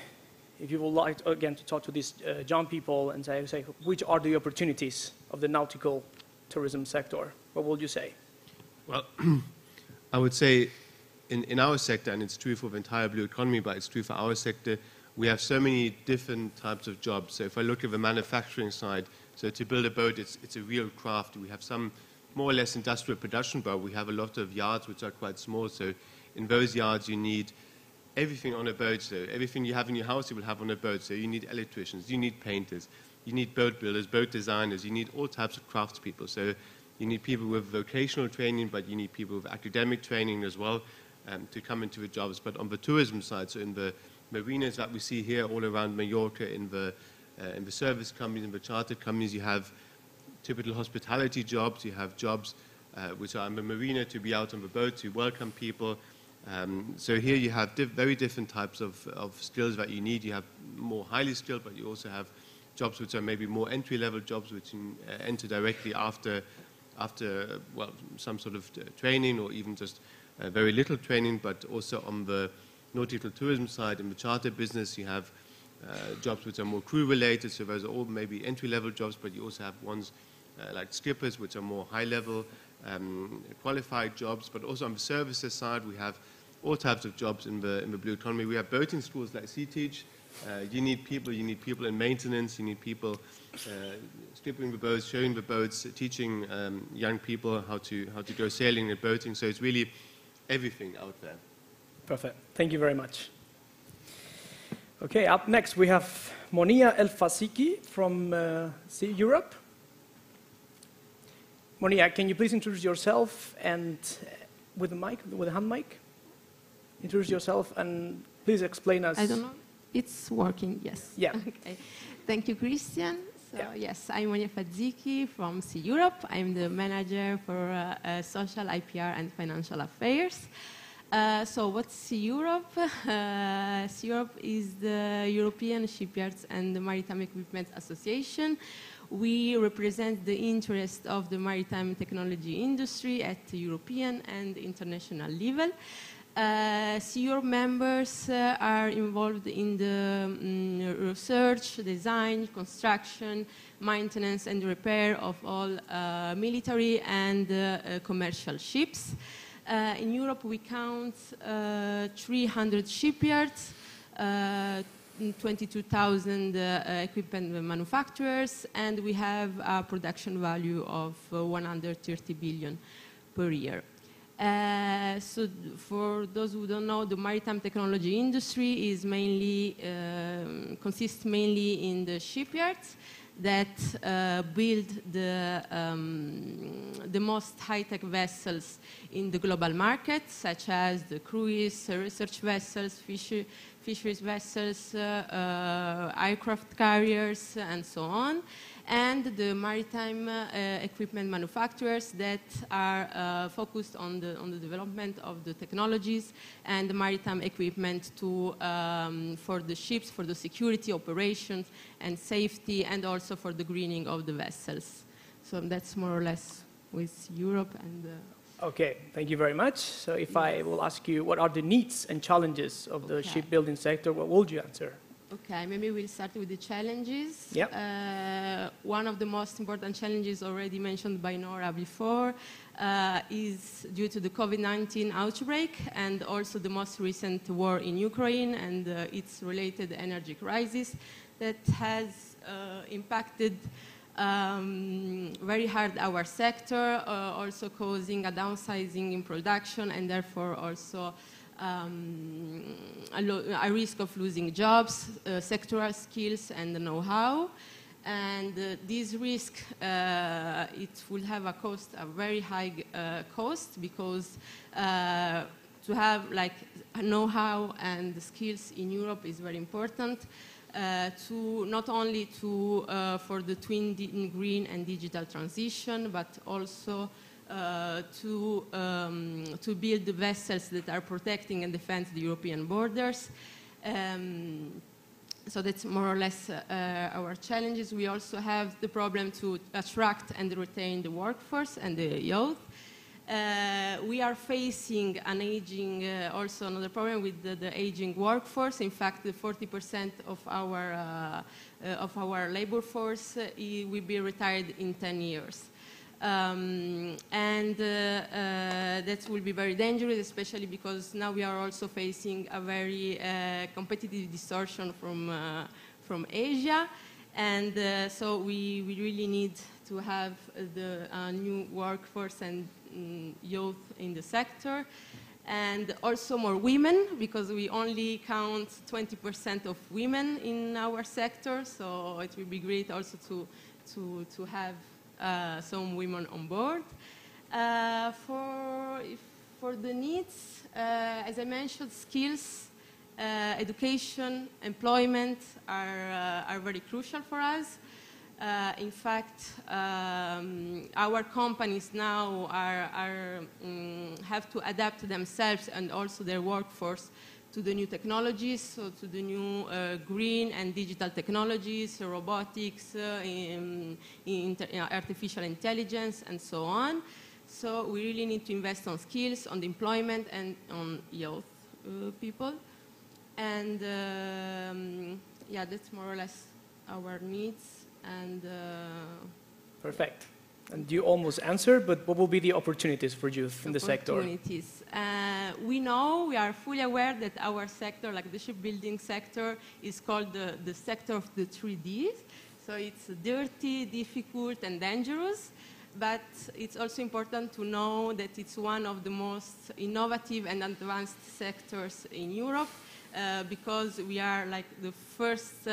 if you would like, again, to talk to these young people and say, which are the opportunities of the nautical tourism sector, what would you say? Well, I would say in our sector, and it's true for the entire blue economy, but it's true for our sector, we have so many different types of jobs. So if I look at the manufacturing side, so to build a boat, it's a real craft. We have some more or less industrial production, but we have a lot of yards which are quite small. So in those yards, you need everything on a boat. So everything you have in your house, you will have on a boat. So you need electricians, you need painters, you need boat builders, boat designers, you need all types of craftspeople. So you need people with vocational training, but you need people with academic training as well to come into the jobs. But on the tourism side, so in the marinas that we see here all around Mallorca, in the service companies, in the chartered companies, you have typical hospitality jobs. You have jobs which are in the marina, to be out on the boat, to welcome people. So here you have very different types of skills that you need. You have more highly skilled, but you also have jobs which are maybe more entry-level jobs, which you enter directly after well, some sort of training, or even just very little training. But also on the nautical tourism side, in the charter business, you have jobs which are more crew-related. So those are all maybe entry-level jobs, but you also have ones like skippers, which are more high-level qualified jobs. But also on the services side, we have all types of jobs in the blue economy. We have boating schools like Sea Teach. You need people in maintenance, you need people skipping the boats, showing the boats, teaching young people how to go sailing and boating. So it's really everything out there. Perfect. Thank you very much. Okay, up next we have Monia El-Fasiki from Sea Europe. Monia, can you please introduce yourself and with a hand mic? Introduce yourself and please explain us. I don't know. It's working, yes. Yeah. Okay. Thank you, Christian. So, yes, I'm Monia El-Fasiki from Sea Europe. I'm the manager for social, IPR, and financial affairs. So what's Sea Europe? Sea Europe is the European Shipyards and the Maritime Equipment Association. We represent the interest of the maritime technology industry at the European and international level. Sea Europe members are involved in the research, design, construction, maintenance and repair of all military and commercial ships. In Europe, we count 300 shipyards, 22,000 equipment manufacturers, and we have a production value of 130 billion per year. So for those who don't know, the maritime technology industry is mainly, consists mainly in the shipyards that build the most high-tech vessels in the global market, such as the cruise, research vessels, fisheries vessels, aircraft carriers, and so on, and the maritime equipment manufacturers that are focused on the development of the technologies and the maritime equipment for the ships, for the security operations and safety, and also for the greening of the vessels. So that's more or less with Europe and Okay, thank you very much. So if I will ask you, what are the needs and challenges of the shipbuilding sector, what would you answer? Okay, maybe we'll start with the challenges. Yep. One of the most important challenges already mentioned by Nora before is due to the COVID-19 outbreak and also the most recent war in Ukraine and its related energy crisis that has impacted very hard our sector, also causing a downsizing in production and therefore also a risk of losing jobs, sectoral skills and know-how. And this risk, it will have a cost, a very high cost, because to have like know-how and skills in Europe is very important. To not only for the twin green and digital transition, but also to build the vessels that are protecting and defend the European borders. So that's more or less our challenges. We also have the problem to attract and retain the workforce and the youth. We are facing an aging, also another problem with the aging workforce. In fact, 40% of our labor force will be retired in 10 years. That will be very dangerous, especially because now we are also facing a very competitive distortion from Asia. And so we really need to have the new workforce and youth in the sector. And also more women, because we only count 20% of women in our sector. So it will be great also to have some women on board. For the needs, as I mentioned, skills, education, employment are very crucial for us. In fact, our companies now have to adapt themselves and also their workforce to the new technologies, so to the new green and digital technologies, robotics, artificial intelligence, and so on. So we really need to invest on skills, on the employment, and on youth people. And yeah, that's more or less our needs. And perfect. And you almost answered, but what will be the opportunities for youth in the sector? Opportunities. We know, we are fully aware that our sector, like the shipbuilding sector, is called the sector of the 3Ds. So it's dirty, difficult, and dangerous. But it's also important to know that it's one of the most innovative and advanced sectors in Europe, because we are like the first.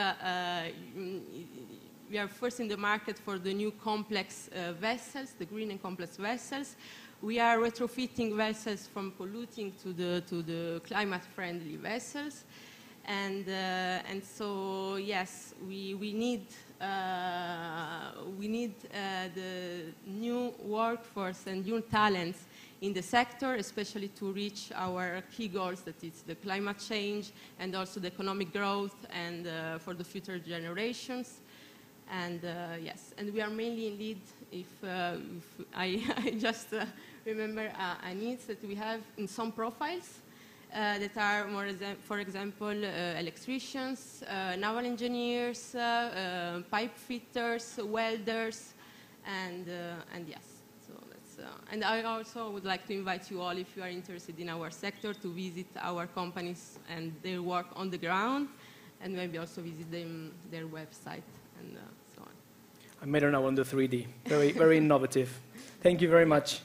We are first in the market for the new complex vessels, the green and complex vessels. We are retrofitting vessels from polluting to the climate-friendly vessels, and so yes, we need the new workforce and new talents in the sector, especially to reach our key goals, that is the climate change and also the economic growth and for the future generations. And yes, and we are mainly in lead, if I just remember a needs that we have in some profiles that are more, for example, electricians, naval engineers, pipe fitters, welders, and yes. So that's, and I also would like to invite you all, if you are interested in our sector, to visit our companies and their work on the ground, and maybe also visit their website. And so on. I made her now on the 3D. Very, very innovative. Thank you very much.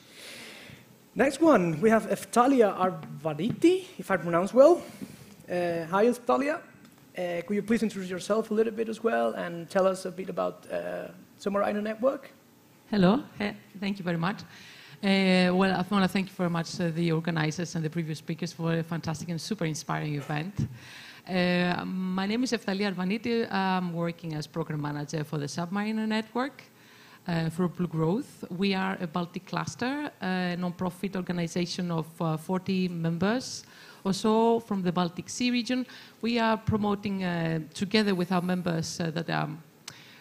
Next one, we have Italia Arbariti, if I pronounce well. Hi, Italia. Could you please introduce yourself a little bit as well and tell us a bit about Submariner Network? Hello. Thank you very much. Well, I want to thank you very much the organizers and the previous speakers for a fantastic and super inspiring event. My name is Italia Arbariti. I'm working as program manager for the Submariner Network for Blue Growth. We are a Baltic cluster, a non-profit organization of 40 members or so from the Baltic Sea region. We are promoting, together with our members that are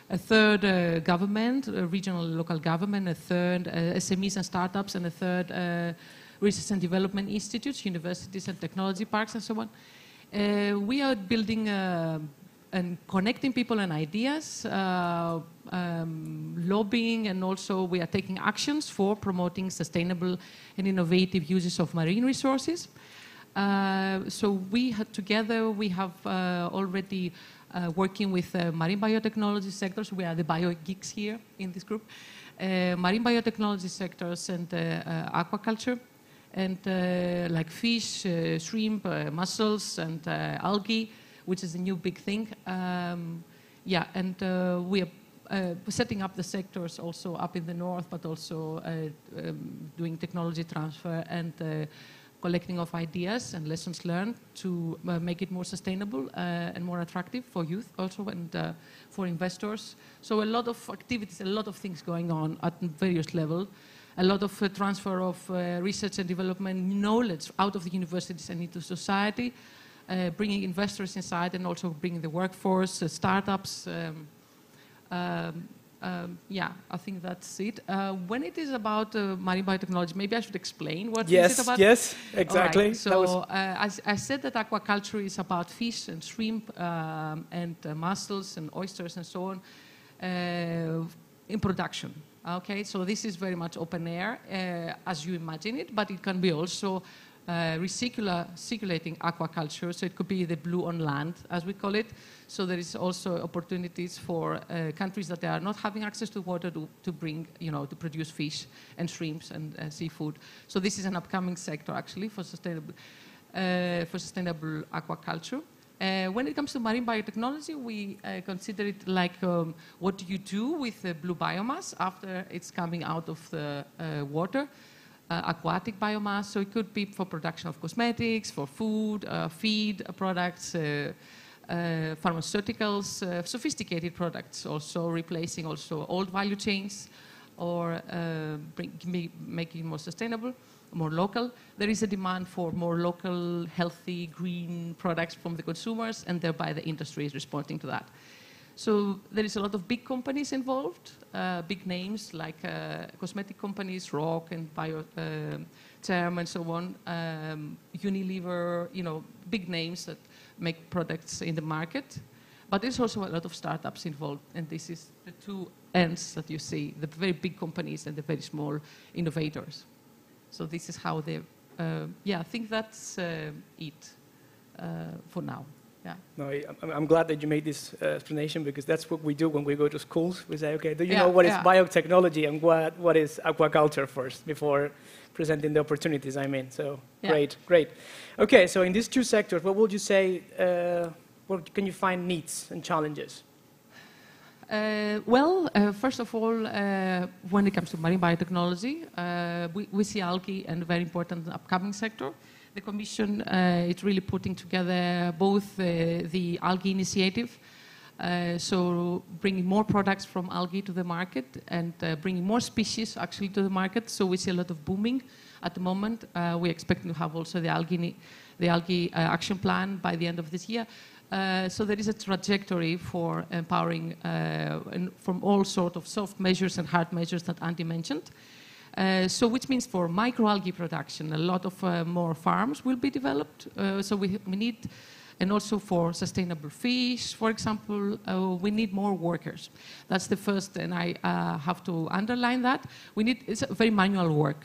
a third government, regional local government, a third SMEs and startups, and a third research and development institutes, universities and technology parks and so on. We are building and connecting people and ideas, lobbying, and also we are taking actions for promoting sustainable and innovative uses of marine resources. So we have already working with marine biotechnology sectors. We are the bio geeks here in this group. Marine biotechnology sectors and aquaculture, and like fish, shrimp, mussels, and algae, which is a new big thing. We are setting up the sectors also up in the north, but also doing technology transfer and collecting of ideas and lessons learned to make it more sustainable and more attractive for youth also, and for investors. So a lot of activities, a lot of things going on at various levels. A lot of transfer of research and development knowledge out of the universities and into society, bringing investors inside and also bringing the workforce, startups. I think that's it. When it is about marine biotechnology, maybe I should explain what is it about? Yes, exactly. Right. So I said that aquaculture is about fish and shrimp and mussels and oysters and so on in production. Okay, so this is very much open air, as you imagine it, but it can be also recirculating aquaculture, so it could be the blue on land, as we call it. So there is also opportunities for countries that are not having access to water to bring, to produce fish and shrimps and seafood. So this is an upcoming sector, actually, for sustainable aquaculture. When it comes to marine biotechnology, we consider it like what do you do with the blue biomass after it's coming out of the water, aquatic biomass. So it could be for production of cosmetics, for food, feed products, pharmaceuticals, sophisticated products, also replacing also old value chains, or making it more sustainable, more local. There is a demand for more local, healthy, green products from the consumers, and thereby the industry is responding to that. So there is a lot of big companies involved, big names like cosmetic companies, Rock and Biotherm and so on, Unilever, big names that make products in the market. But there's also a lot of startups involved, and this is the two ends that you see, the very big companies and the very small innovators. So this is how they, I think that's it for now. Yeah. No, I'm glad that you made this explanation, because that's what we do when we go to schools. We say, okay, do you know what is biotechnology and what is aquaculture first before presenting the opportunities, So great. Okay, so in these two sectors, what would you say, what can you find needs and challenges? First of all, when it comes to marine biotechnology, we see algae as a very important upcoming sector. The Commission is really putting together both the algae initiative, so bringing more products from algae to the market, and bringing more species actually to the market. So we see a lot of booming at the moment. We expect to have also the algae action plan by the end of this year. So there is a trajectory for empowering from all sorts of soft measures and hard measures that Andy mentioned. So which means for microalgae production, a lot of more farms will be developed. So we need, and also for sustainable fish, for example, we need more workers. That's the first, and I have to underline that. It's a very manual work.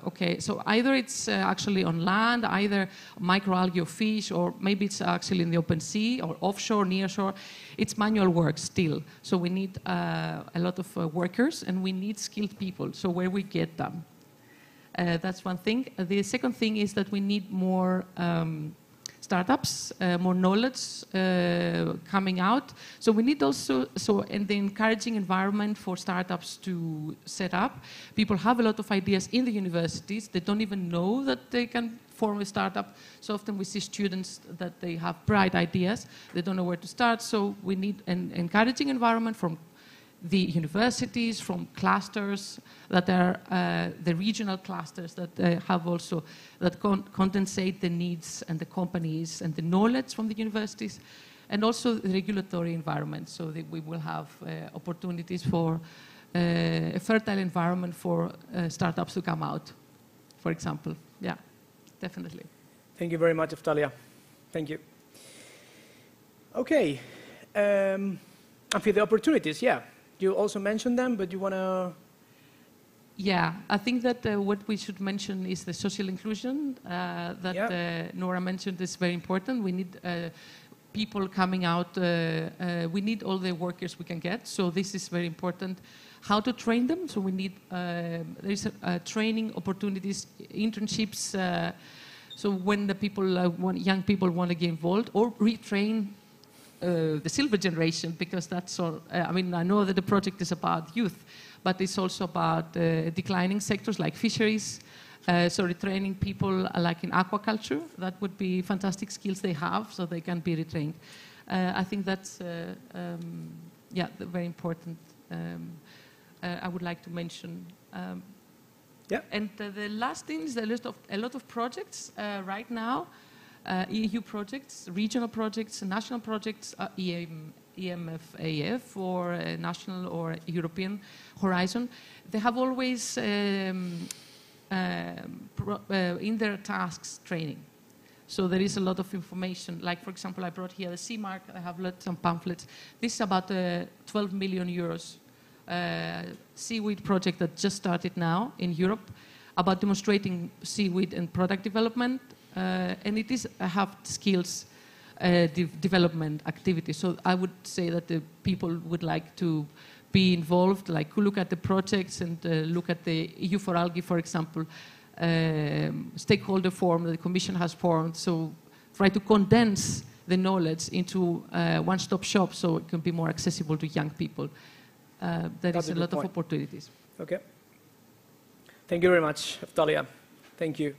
Okay, so either it's actually on land, either microalgae or fish, or maybe it's actually in the open sea or offshore, near shore. It's manual work still. So we need a lot of workers, and we need skilled people. So where we get them? That's one thing. The second thing is that we need more startups, more knowledge coming out. So we need also, in the encouraging environment for startups to set up. People have a lot of ideas in the universities. They don't even know that they can form a startup. So often we see students that they have bright ideas. They don't know where to start. So we need an encouraging environment from the universities, from clusters that are the regional clusters that have also, that condensate the needs and the companies and the knowledge from the universities, and also the regulatory environment, so that we will have opportunities for a fertile environment for startups to come out, for example. Yeah, definitely. Thank you very much, Eftalia. Thank you. Okay, and for the opportunities, yeah, you also mentioned them, but you want to... Yeah, I think that what we should mention is the social inclusion that Nora mentioned is very important. We need people coming out. We need all the workers we can get, so this is very important. How to train them? So we need there's training opportunities, internships. So when the people, young people want to get involved, or retrain the silver generation, because that's all. I mean, I know that the project is about youth, but it's also about declining sectors like fisheries. So retraining people like in aquaculture, that would be fantastic skills they have, so they can be retrained. I think that's very important. I would like to mention. And the last thing is a lot of projects right now, EU projects, regional projects, national projects, EMFAF or national or European horizon. They have always in their tasks training. So there is a lot of information. Like, for example, I brought here the CMARC. I have some pamphlets. This is about 12 million euros seaweed project that just started now in Europe about demonstrating seaweed and product development. And it is a hard skills development activity. So I would say that the people would like to be involved, like look at the projects and look at the EU for Algae, for example, stakeholder forum that the Commission has formed. So try to condense the knowledge into one-stop shop so it can be more accessible to young people. There is a lot of opportunities. Okay. Thank you very much, Eftalia. Thank you.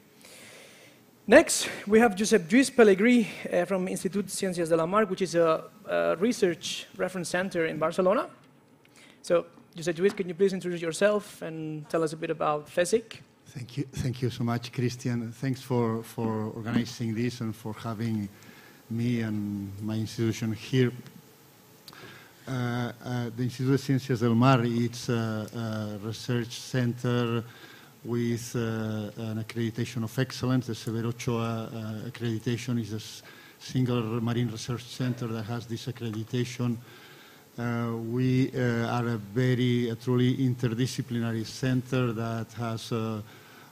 Next, we have Josep Lluís Pellegrí from Institut Ciències de la Mar, which is a research reference center in Barcelona. So, Josep Lluís, can you please introduce yourself and tell us a bit about FESIC? Thank you so much, Christian. Thanks for organizing this and for having me and my institution here. The Institut de Ciències del Mar, it's a research center with an accreditation of excellence. The Severo Ochoa accreditation is a single marine research center that has this accreditation. We are a truly interdisciplinary center that has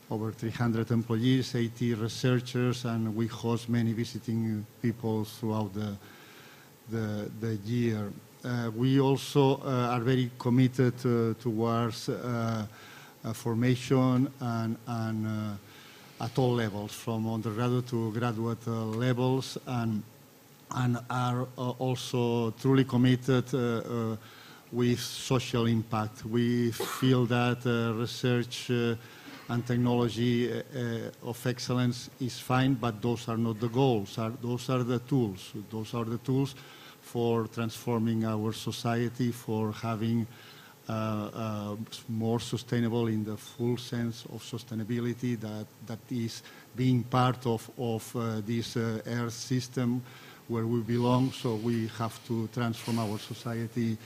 over 300 employees, 80 researchers, and we host many visiting people throughout the year. We also are very committed towards formation and at all levels, from undergraduate to graduate levels, and are also truly committed with social impact. We feel that research and technology of excellence is fine, but those are not the goals. Those are the tools. Those are the tools for transforming our society, for having more sustainable in the full sense of sustainability, that is being part of this Earth system where we belong. So we have to transform our society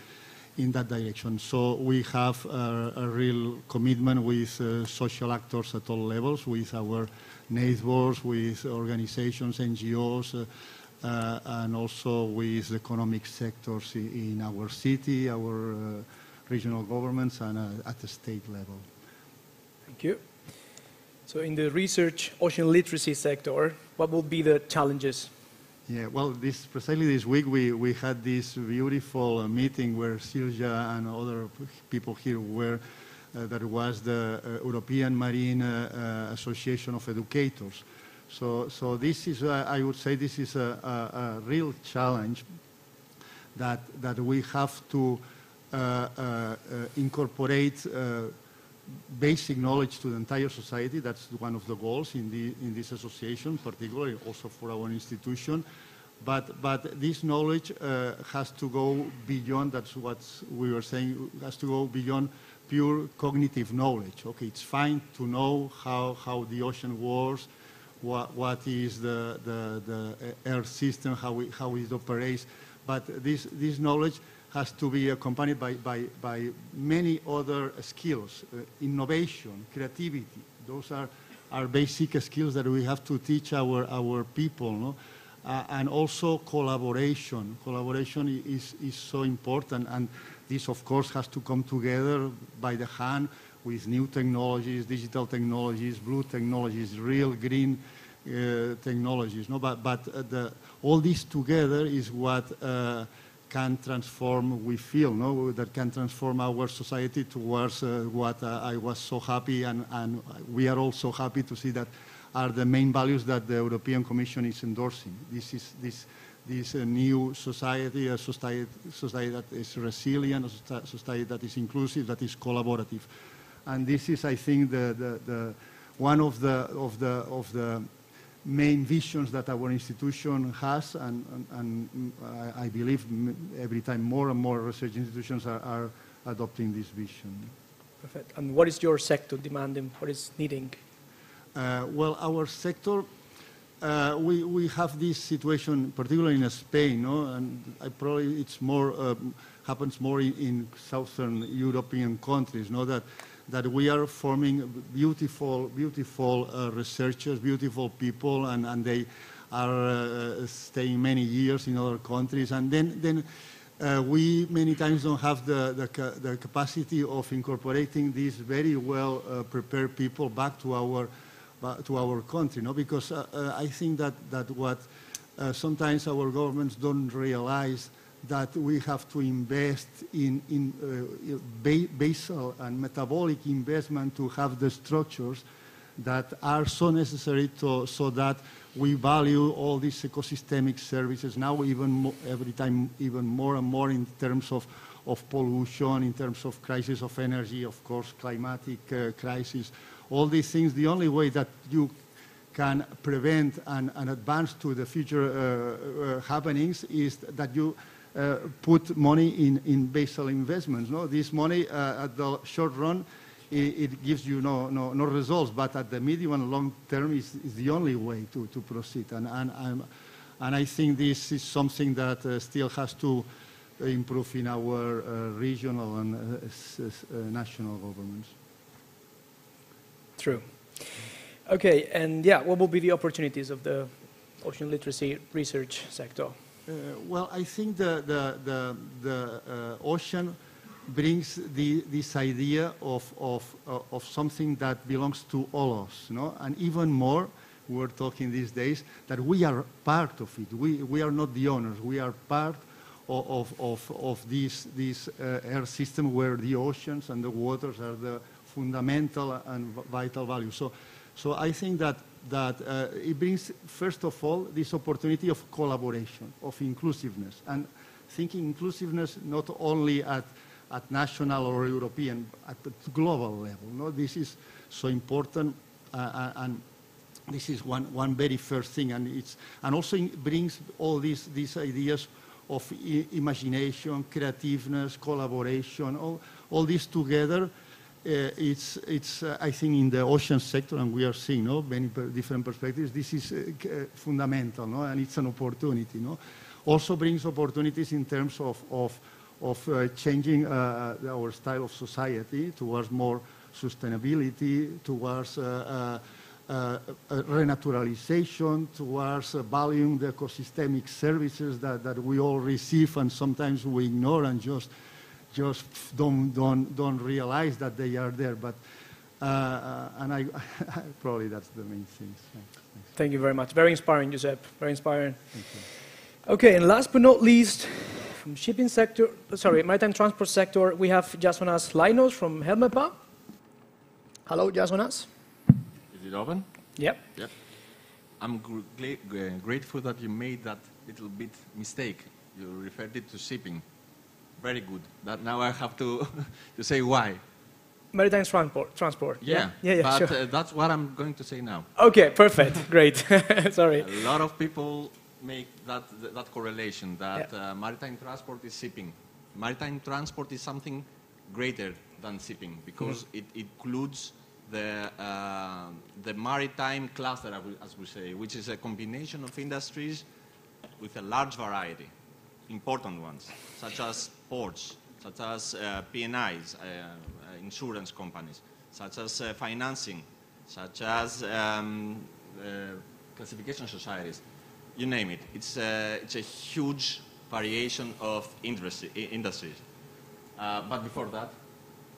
in that direction. So we have a real commitment with social actors at all levels, with our neighbors, with organizations, NGOs, and also with economic sectors in our city, our regional governments, and at the state level. Thank you. So in the research ocean literacy sector, what would be the challenges? Yeah, well, precisely this week we had this beautiful meeting where Silja and other people here were. That was the European Marine Association of Educators. So this is, I would say, this is a real challenge that we have to incorporate basic knowledge to the entire society. That's one of the goals in this association, particularly also for our institution. But this knowledge has to go beyond, that's what we were saying, has to go beyond pure cognitive knowledge. Okay, it's fine to know how the ocean works, what is the air system, how it operates. But this knowledge has to be accompanied by many other skills, innovation, creativity. Those are basic skills that we have to teach our people, no? And also collaboration. Collaboration is so important, and this, of course, has to come together by the hand with new technologies, digital technologies, blue technologies, real green technologies. No? But all this together is what can transform, we feel, no? That can transform our society towards what I was so happy, and we are also happy to see that are the main values that the European Commission is endorsing. This new society, a society that is resilient, a society that is inclusive, that is collaborative. And this is, I think, one of the main visions that our institution has, and I believe every time more and more research institutions are adopting this vision. Perfect. And what is your sector demanding? What is needing? Well, our sector, we have this situation, particularly in Spain, no? And probably it's more happens more in southern European countries, no? That we are forming beautiful researchers, beautiful people, and they are staying many years in other countries, and then we many times don't have the capacity of incorporating these very well prepared people back to our country, no? Because I think that what sometimes our governments don't realize, that we have to invest in basal and metabolic investment to have the structures that are so necessary so that we value all these ecosystemic services now every time even more and more in terms of pollution, in terms of crisis of energy, of course, climatic crisis, all these things. The only way that you can prevent and advance to the future happenings is that you put money in basal investments. No? This money at the short run, it gives you no results, but at the medium and long term is the only way to proceed. And I think this is something that still has to improve in our regional and national governments. True. Okay, and yeah, what will be the opportunities of the ocean literacy research sector? Well, I think the ocean brings this idea of something that belongs to all of us, no? And even more, we're talking these days that we are part of it. We are not the owners. We are part of this air system where the oceans and the waters are the fundamental and vital value. So I think that it brings, first of all, this opportunity of collaboration, of inclusiveness, and thinking inclusiveness not only at national or European, at the global level. No? This is so important, and this is one very first thing, and also brings all these ideas of imagination, creativeness, collaboration, all this together. It's I think in the ocean sector, and we are seeing many different perspectives, this is fundamental, no? And it's an opportunity. No? Also brings opportunities in terms of changing our style of society towards more sustainability, towards renaturalization, towards valuing the ecosystemic services that we all receive, and sometimes we ignore and just don't realize that they are there. But and I probably that's the main thing. Thanks. Thank you very much. Very inspiring, Josep. Very inspiring. Thank you. Okay, and last but not least, from shipping sector, maritime transport sector, we have Jasonas Lainos from Helmepa. Hello, Jasonas. Is it open? Yep. Yep. I'm grateful that you made that little bit mistake. You referred it to shipping. Very good. That now I have to say why. Maritime transport. Yeah. But sure. That's what I'm going to say now. Okay, perfect. Great. Sorry. A lot of people make that correlation that maritime transport is shipping. Maritime transport is something greater than shipping because it includes the maritime cluster, as we say, which is a combination of industries with a large variety, important ones, such as ports, such as P&Is, insurance companies, such as financing, such as classification societies, you name it. It's a huge variation of industries. But before that,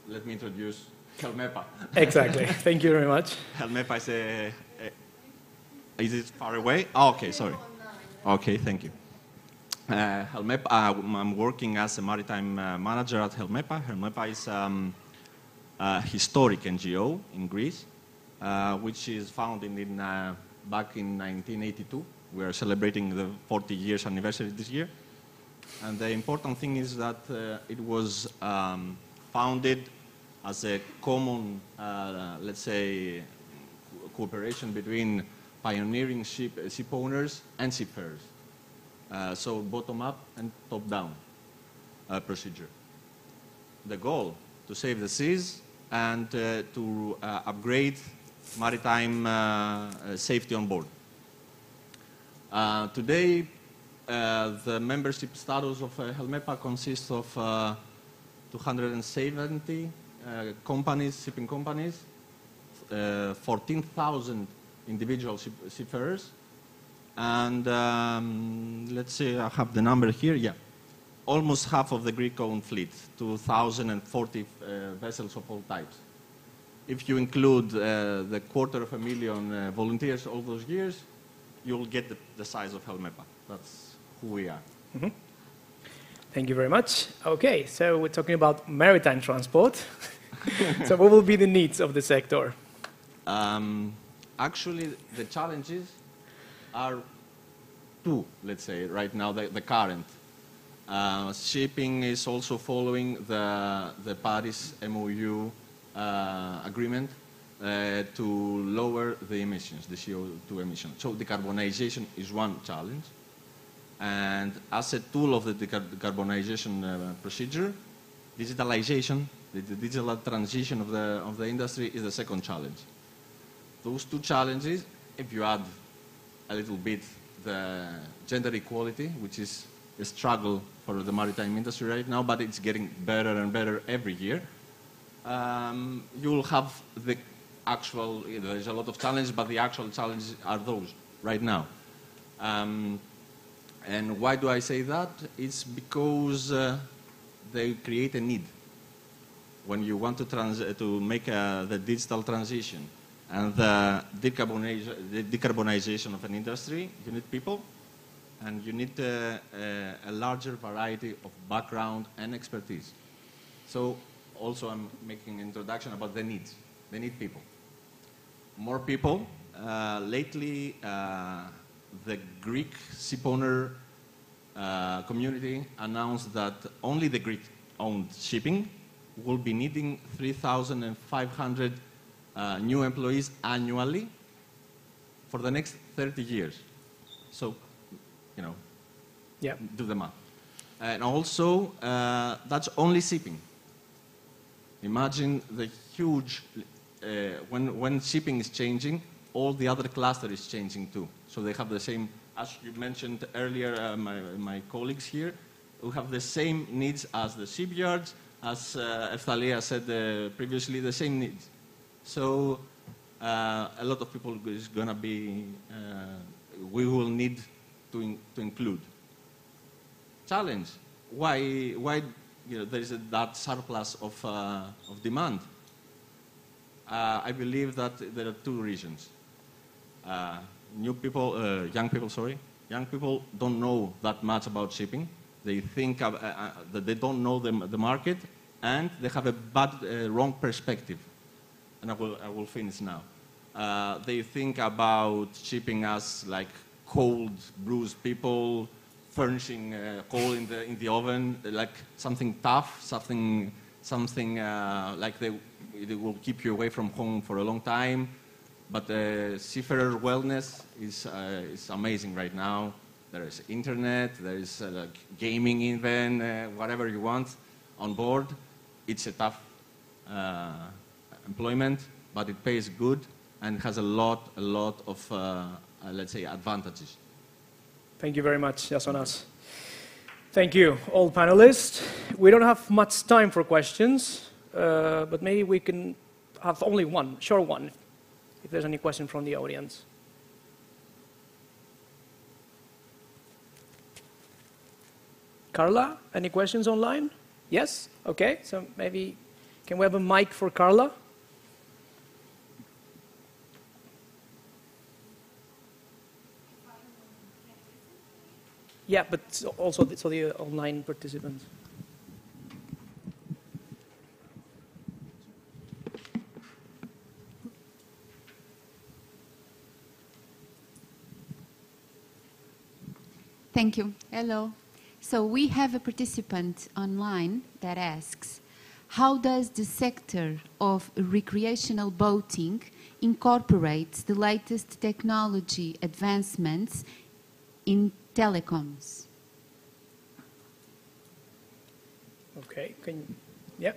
let me introduce Helmepa. Exactly. Thank you very much. Helmepa is it far away? Oh, okay, sorry. Okay, thank you. Helmepa, I'm working as a maritime manager at Helmepa. Helmepa is a historic NGO in Greece, which is founded back in 1982. We are celebrating the 40 years anniversary this year. And the important thing is that it was founded as a common, let's say, cooperation between pioneering ship owners and seafarers. So bottom-up and top-down procedure. The goal, to save the seas and to upgrade maritime safety on board. Today, the membership status of Helmepa consists of 270 companies, shipping companies, 14,000 individual seafarers, and let's say I have the number here, yeah, almost half of the Greek-owned fleet, 2,040 vessels of all types. If you include the 250,000 volunteers all those years, you'll get the size of Helmepa. That's who we are. Mm-hmm. Thank you very much. Okay, so we're talking about maritime transport. So what will be the needs of the sector? Actually, the challenges are two, let's say, right now, the current. Shipping is also following the Paris MOU agreement to lower the emissions, the CO2 emissions. So decarbonization is one challenge. And as a tool of the decarbonization procedure, digitalization, the digital transition of the industry is the second challenge. Those two challenges, if you add a little bit the gender equality, which is a struggle for the maritime industry right now, but it's getting better and better every year, you will have the actual, there's a lot of challenges, but the actual challenges are those right now. And why do I say that? It's because they create a need. When you want to make the digital transition and the decarbonization of an industry, you need people, and you need a larger variety of background and expertise. So also I'm making an introduction about the needs. They need people. More people. Lately, the Greek shipowner community announced that only the Greek-owned shipping will be needing 3,500 new employees annually for the next 30 years. So, do the math. And also, that's only shipping. Imagine the huge, when shipping is changing, all the other cluster is changing too. So they have the same, as you mentioned earlier, my colleagues here, who have the same needs as the shipyards, as Italia said previously, the same needs. So a lot of people is going to be, we will need to include. Challenge, why there is that surplus of demand? I believe that there are two reasons. Young people don't know that much about shipping. They think that they don't know the market, and they have a wrong perspective. And I will finish now. They think about shipping as like cold, bruised people, furnishing coal in the oven, like something tough, something like it will keep you away from home for a long time. But seafarer wellness is amazing right now. There is internet, there is gaming even, whatever you want on board. It's a tough employment, but it pays good and has a lot of, let's say, advantages. Thank you very much, Yasonas. Thank you, all panelists. We don't have much time for questions, but maybe we can have only one, short one, if there's any question from the audience. Carla, any questions online? Yes? Okay, so maybe, can we have a mic for Carla? Yeah, but also so the online participants. Thank you. Hello. So we have a participant online that asks, how does the sector of recreational boating incorporate the latest technology advancements in telecoms? Okay, yeah.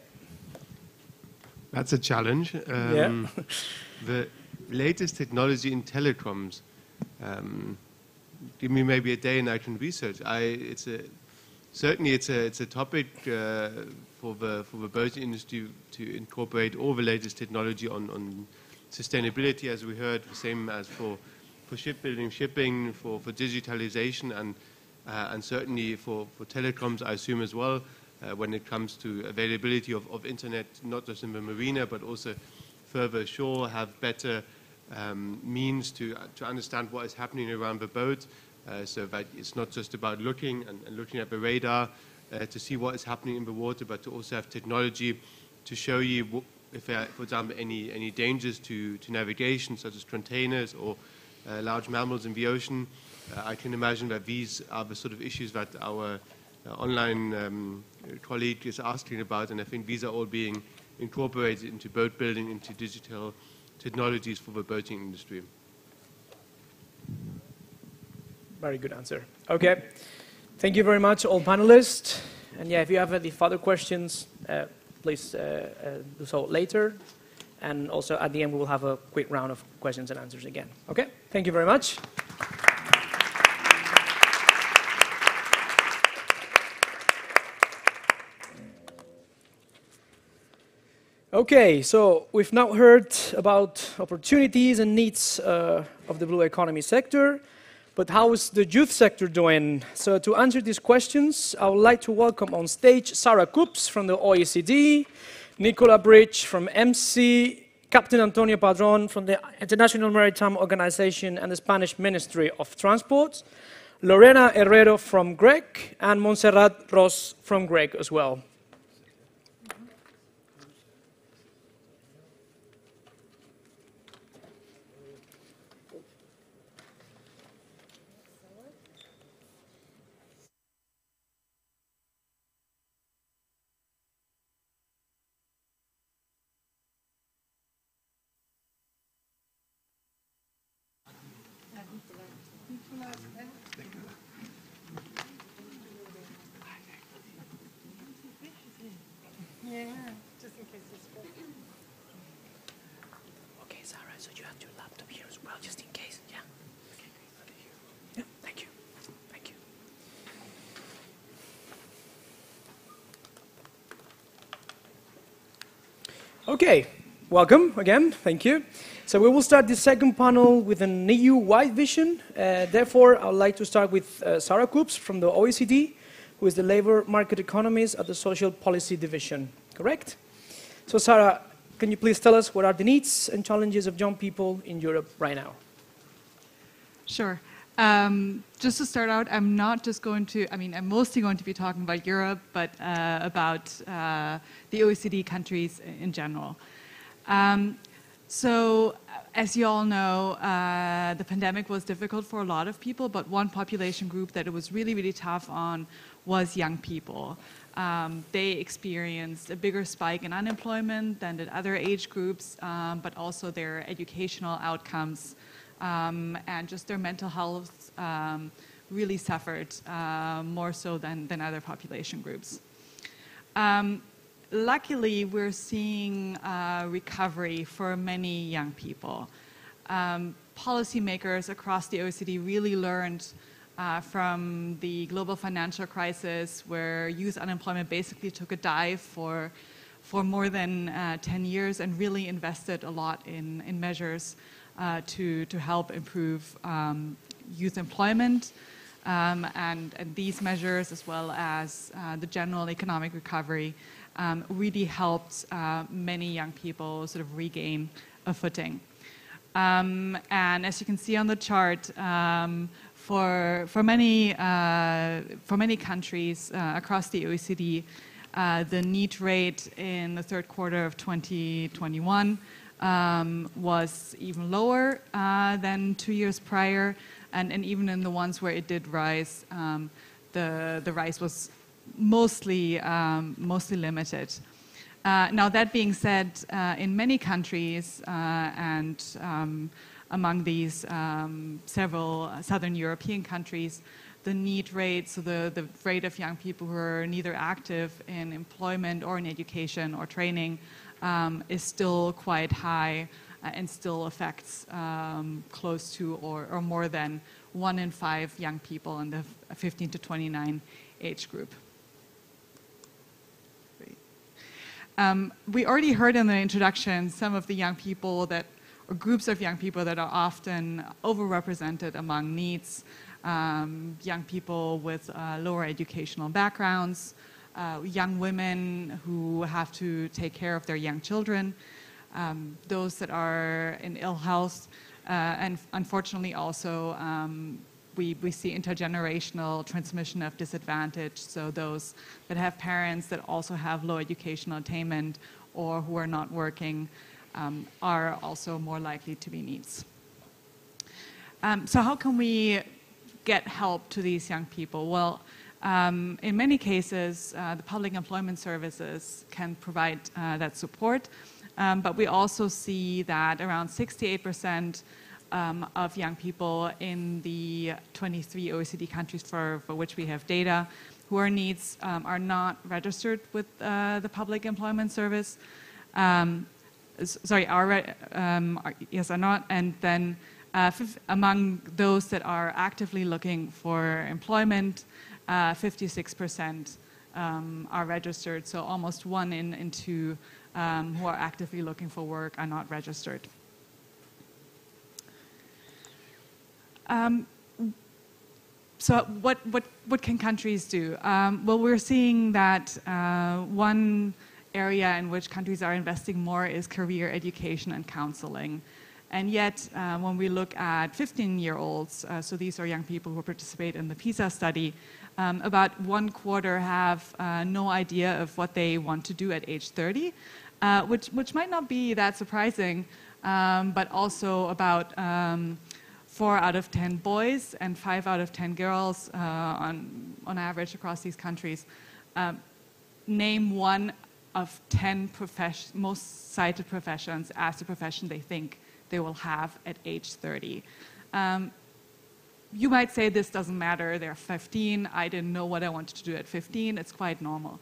That's a challenge. Yeah. The latest technology in telecoms. Give me maybe a day and I can research. Certainly it's a topic for the boating industry to incorporate all the latest technology on sustainability, as we heard, the same as for shipbuilding, shipping, for digitalization, and certainly for telecoms, I assume as well, when it comes to availability of internet, not just in the marina, but also further ashore, have better means to understand what is happening around the boat, so that it's not just about looking and looking at the radar to see what is happening in the water, but to also have technology to show you if there are, for example, any dangers to navigation, such as containers or large mammals in the ocean. I can imagine that these are the sort of issues that our online colleague is asking about, and I think these are all being incorporated into boat building, into digital technologies for the boating industry. Very good answer. Okay. Thank you very much, all panelists. And yeah, if you have any further questions, please do so later. And also at the end, we will have a quick round of questions and answers again. Okay? Thank you very much. Okay, so we've now heard about opportunities and needs of the blue economy sector, but how is the youth sector doing? So to answer these questions, I would like to welcome on stage Sarah Coops from the OECD, Nicola Bridge from MC, Captain Antonio Padron from the International Maritime Organization and the Spanish Ministry of Transport, Lorena Herrero from GREC, and Montserrat Ross from GREC as well. Okay, Sarah, so you have your laptop here as well, just in case, yeah? Yeah, thank you. Thank you. Okay, welcome again, thank you. So we will start the second panel with an EU-wide vision. Therefore, I would like to start with Sarah Coops from the OECD, who is the labor market economist at the Social Policy Division, correct? So Sarah, can you please tell us what are the needs and challenges of young people in Europe right now? Sure. Just to start out, I'm not just going to, I'm mostly going to be talking about Europe, but about the OECD countries in general. So, as you all know, the pandemic was difficult for a lot of people, but one population group that it was really, really tough on was young people. They experienced a bigger spike in unemployment than did other age groups, but also their educational outcomes and just their mental health really suffered more so than other population groups. luckily, we're seeing recovery for many young people. Policymakers across the OECD really learned from the global financial crisis, where youth unemployment basically took a dive for more than 10 years, and really invested a lot in measures to help improve youth employment. And these measures, as well as the general economic recovery, really helped many young people sort of regain a footing. And as you can see on the chart, for many countries across the OECD, the NEET rate in the third quarter of 2021 was even lower than 2 years prior, and even in the ones where it did rise, the rise was mostly limited. Now, that being said, in many countries and among these several Southern European countries, the NEET rate, so the rate of young people who are neither active in employment or in education or training, is still quite high and still affects close to or more than 1 in 5 young people in the 15 to 29 age group. We already heard in the introduction some of the young people or groups of young people that are often overrepresented among NEETs. Young people with lower educational backgrounds, young women who have to take care of their young children, those that are in ill health, and unfortunately also we see intergenerational transmission of disadvantage, so those that have parents that also have low educational attainment or who are not working are also more likely to be NEETs. So how can we get help to these young people? Well, in many cases, the public employment services can provide that support, but we also see that around 68% of young people in the 23 OECD countries for which we have data who are NEETs are not registered with the public employment service. Yes, are not, and then among those that are actively looking for employment, 56% are registered, so almost 1 in 2 who are actively looking for work are not registered. So what can countries do? Well, we're seeing that one area in which countries are investing more is career education and counseling. And yet, when we look at 15-year-olds, so these are young people who participate in the PISA study, about 1/4 have no idea of what they want to do at age 30, which might not be that surprising, but also about 4 out of 10 boys and 5 out of 10 girls on average across these countries name one of 10 most cited professions as the profession they think they will have at age 30. You might say this doesn't matter, they're 15, I didn't know what I wanted to do at 15, it's quite normal.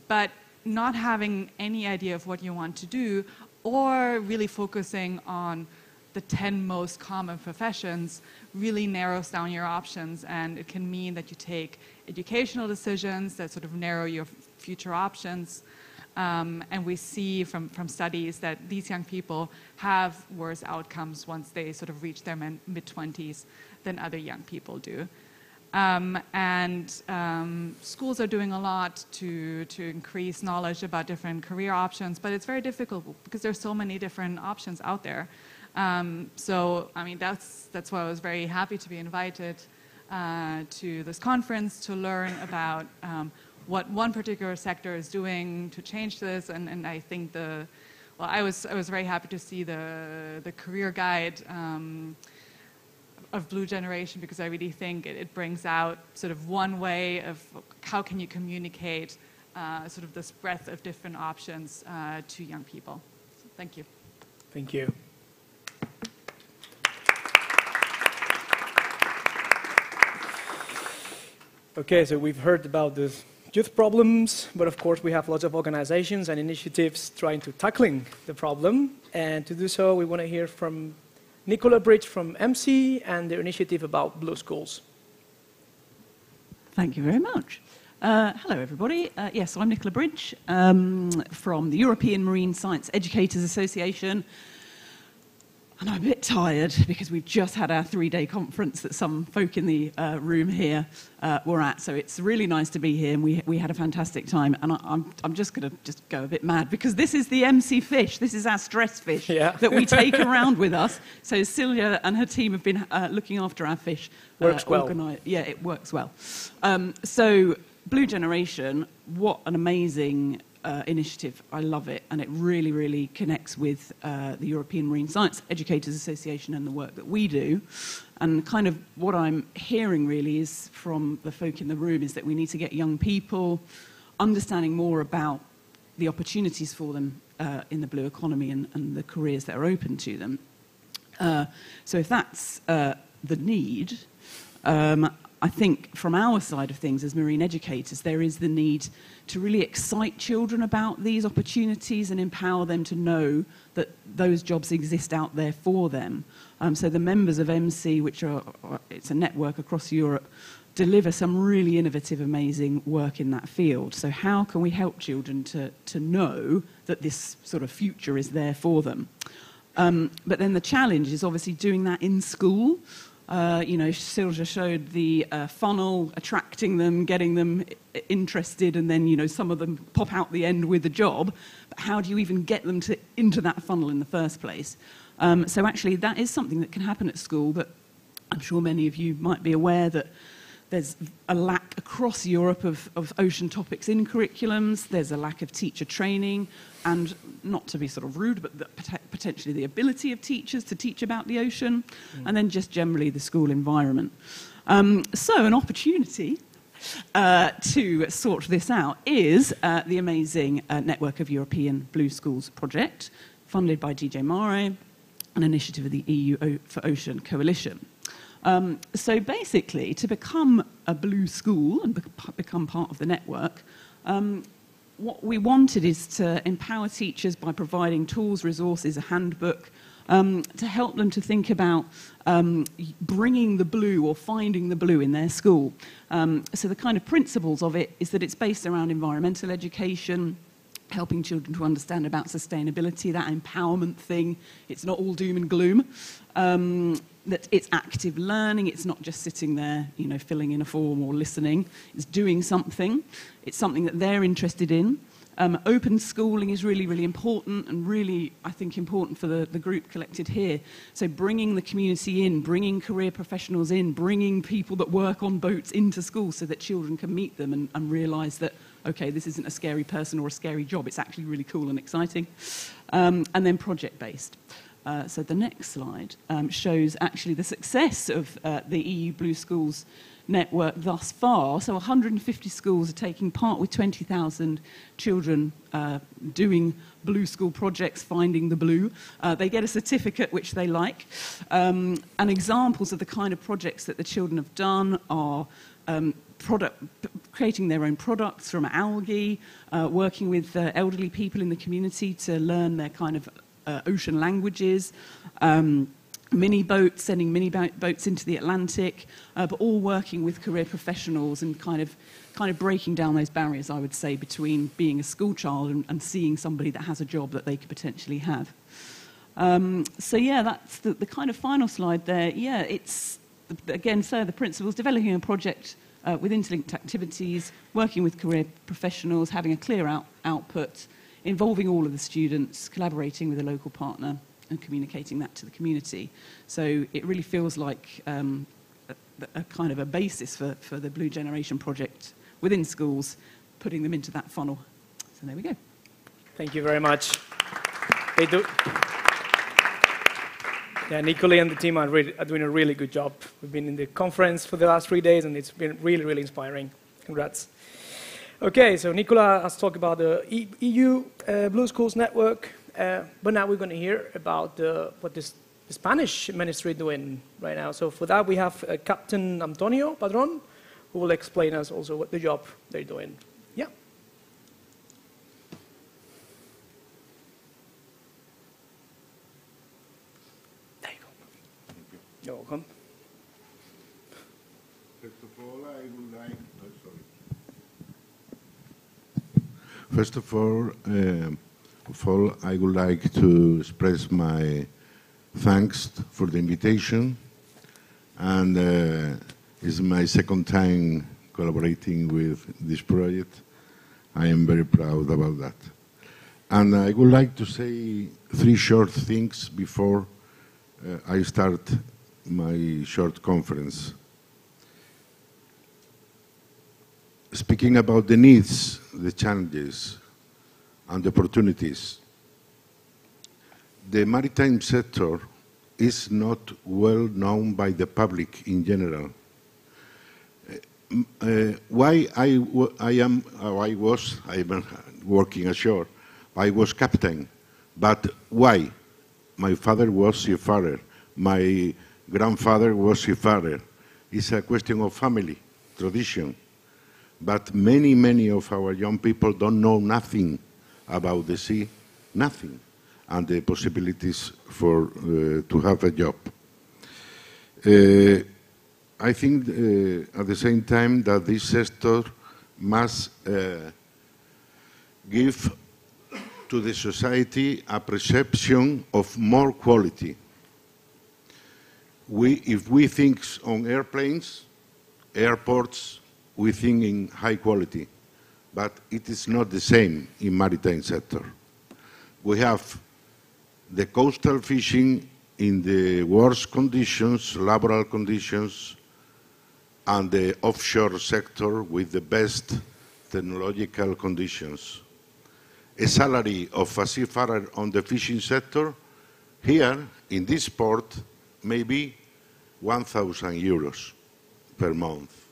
But not having any idea of what you want to do, or really focusing on the 10 most common professions, really narrows down your options, and it can mean that you take educational decisions that sort of narrow your future options. And we see from studies that these young people have worse outcomes once they sort of reach their mid-20s than other young people do. Schools are doing a lot to increase knowledge about different career options, but it's very difficult because there's so many different options out there. So, I mean, that's why I was very happy to be invited to this conference to learn about what one particular sector is doing to change this, and I think I was very happy to see the career guide of BlueGeneration, because I really think it brings out sort of one way of how can you communicate sort of this breadth of different options to young people. So, thank you. Thank you. Okay, so we've heard about this youth problems, but of course we have lots of organizations and initiatives trying to tackling the problem. And to do so, we want to hear from Nicola Bridge from MC and their initiative about blue schools. Thank you very much. Hello, everybody. Yes, I'm Nicola Bridge from the European Marine Science Educators Association. And I'm a bit tired because we've just had our 3-day conference that some folk in the room here were at. So it's really nice to be here, and we had a fantastic time. And I'm just going to just go a bit mad because this is the MC fish. This is our stress fish that we take around with us. So Celia and her team have been looking after our fish. Works well. Yeah, it works well. So Blue Generation, what an amazing initiative. I love it, and it really, really connects with the European Marine Science Educators Association and the work that we do. And kind of what I'm hearing really is from the folk in the room is that we need to get young people understanding more about the opportunities for them in the blue economy and the careers that are open to them. So if that's the need, I think from our side of things as marine educators, there is the need to really excite children about these opportunities and empower them to know that those jobs exist out there for them. So the members of MC, which it's a network across Europe, deliver some really innovative, amazing work in that field. So how can we help children to know that this sort of future is there for them? But then the challenge is obviously doing that in school. Silja showed the funnel, attracting them, getting them interested, and then, some of them pop out the end with a job. But how do you even get them into that funnel in the first place? So actually, that is something that can happen at school, but I'm sure many of you might be aware that there's a lack across Europe of ocean topics in curriculums. There's a lack of teacher training, and not to be sort of rude, but potentially the ability of teachers to teach about the ocean, and then just generally the school environment. So an opportunity to sort this out is the amazing Network of European Blue Schools project, funded by DJ Mare, an initiative of the EU for Ocean Coalition. So basically, to become a blue school and become part of the network, what we wanted is to empower teachers by providing tools, resources, a handbook, to help them to think about bringing the blue or finding the blue in their school. So the kind of principles of it is that it's based around environmental education, helping children to understand about sustainability, that empowerment thing. It's not all doom and gloom. That it's active learning. It's not just sitting there, filling in a form or listening. It's doing something. It's something that they're interested in. Open schooling is really, really important, and really, I think, important for the group collected here. So bringing the community in, bringing career professionals in, bringing people that work on boats into school so that children can meet them and realise that, okay, this isn't a scary person or a scary job. It's actually really cool and exciting. And then project-based. So the next slide shows actually the success of the EU Blue Schools network thus far. So 150 schools are taking part with 20,000 children doing blue school projects, finding the blue. They get a certificate which they like. And examples of the kind of projects that the children have done are creating their own products from algae, working with elderly people in the community to learn their kind of ocean languages, mini boats, sending mini boats into the Atlantic, but all working with career professionals and kind of breaking down those barriers, I would say, between being a school child and seeing somebody that has a job that they could potentially have. So yeah, that's the kind of final slide there. Yeah, it's, again, so the principles, developing a project with interlinked activities, working with career professionals, having a clear output, involving all of the students, collaborating with a local partner, and communicating that to the community. So it really feels like a kind of a basis for the Blue Generation project within schools, putting them into that funnel. So there we go. Thank you very much. They do. Yeah, Nicola and the team are doing a really good job. We've been in the conference for the last 3 days, and it's been really, really inspiring. Congrats. Okay, so Nicola has talked about the EU Blue Schools Network, but now we're going to hear about what the Spanish ministry is doing right now. So for that, we have Captain Antonio Padron, who will explain us also what the job they're doing. welcome. First of all, I would like to express my thanks for the invitation, and it's my second time collaborating with this project. I am very proud about that. And I would like to say 3 short things before I start my short conference. Speaking about the needs, the challenges, and the opportunities, the maritime sector is not well known by the public in general. Why I was working ashore. I was captain, but why? My father was seafarer. My grandfather was seafarer. It's a question of family, tradition. But many, many of our young people don't know nothing about the sea, nothing, and the possibilities for to have a job. I think at the same time that this sector must give to the society a perception of more quality. If we think on airplanes, airports, we think in high quality, but it is not the same in maritime sector. We have the coastal fishing in the worst conditions, laboral conditions, and the offshore sector with the best technological conditions. A salary of a seafarer on the fishing sector here in this port may be 1,000 euros per month.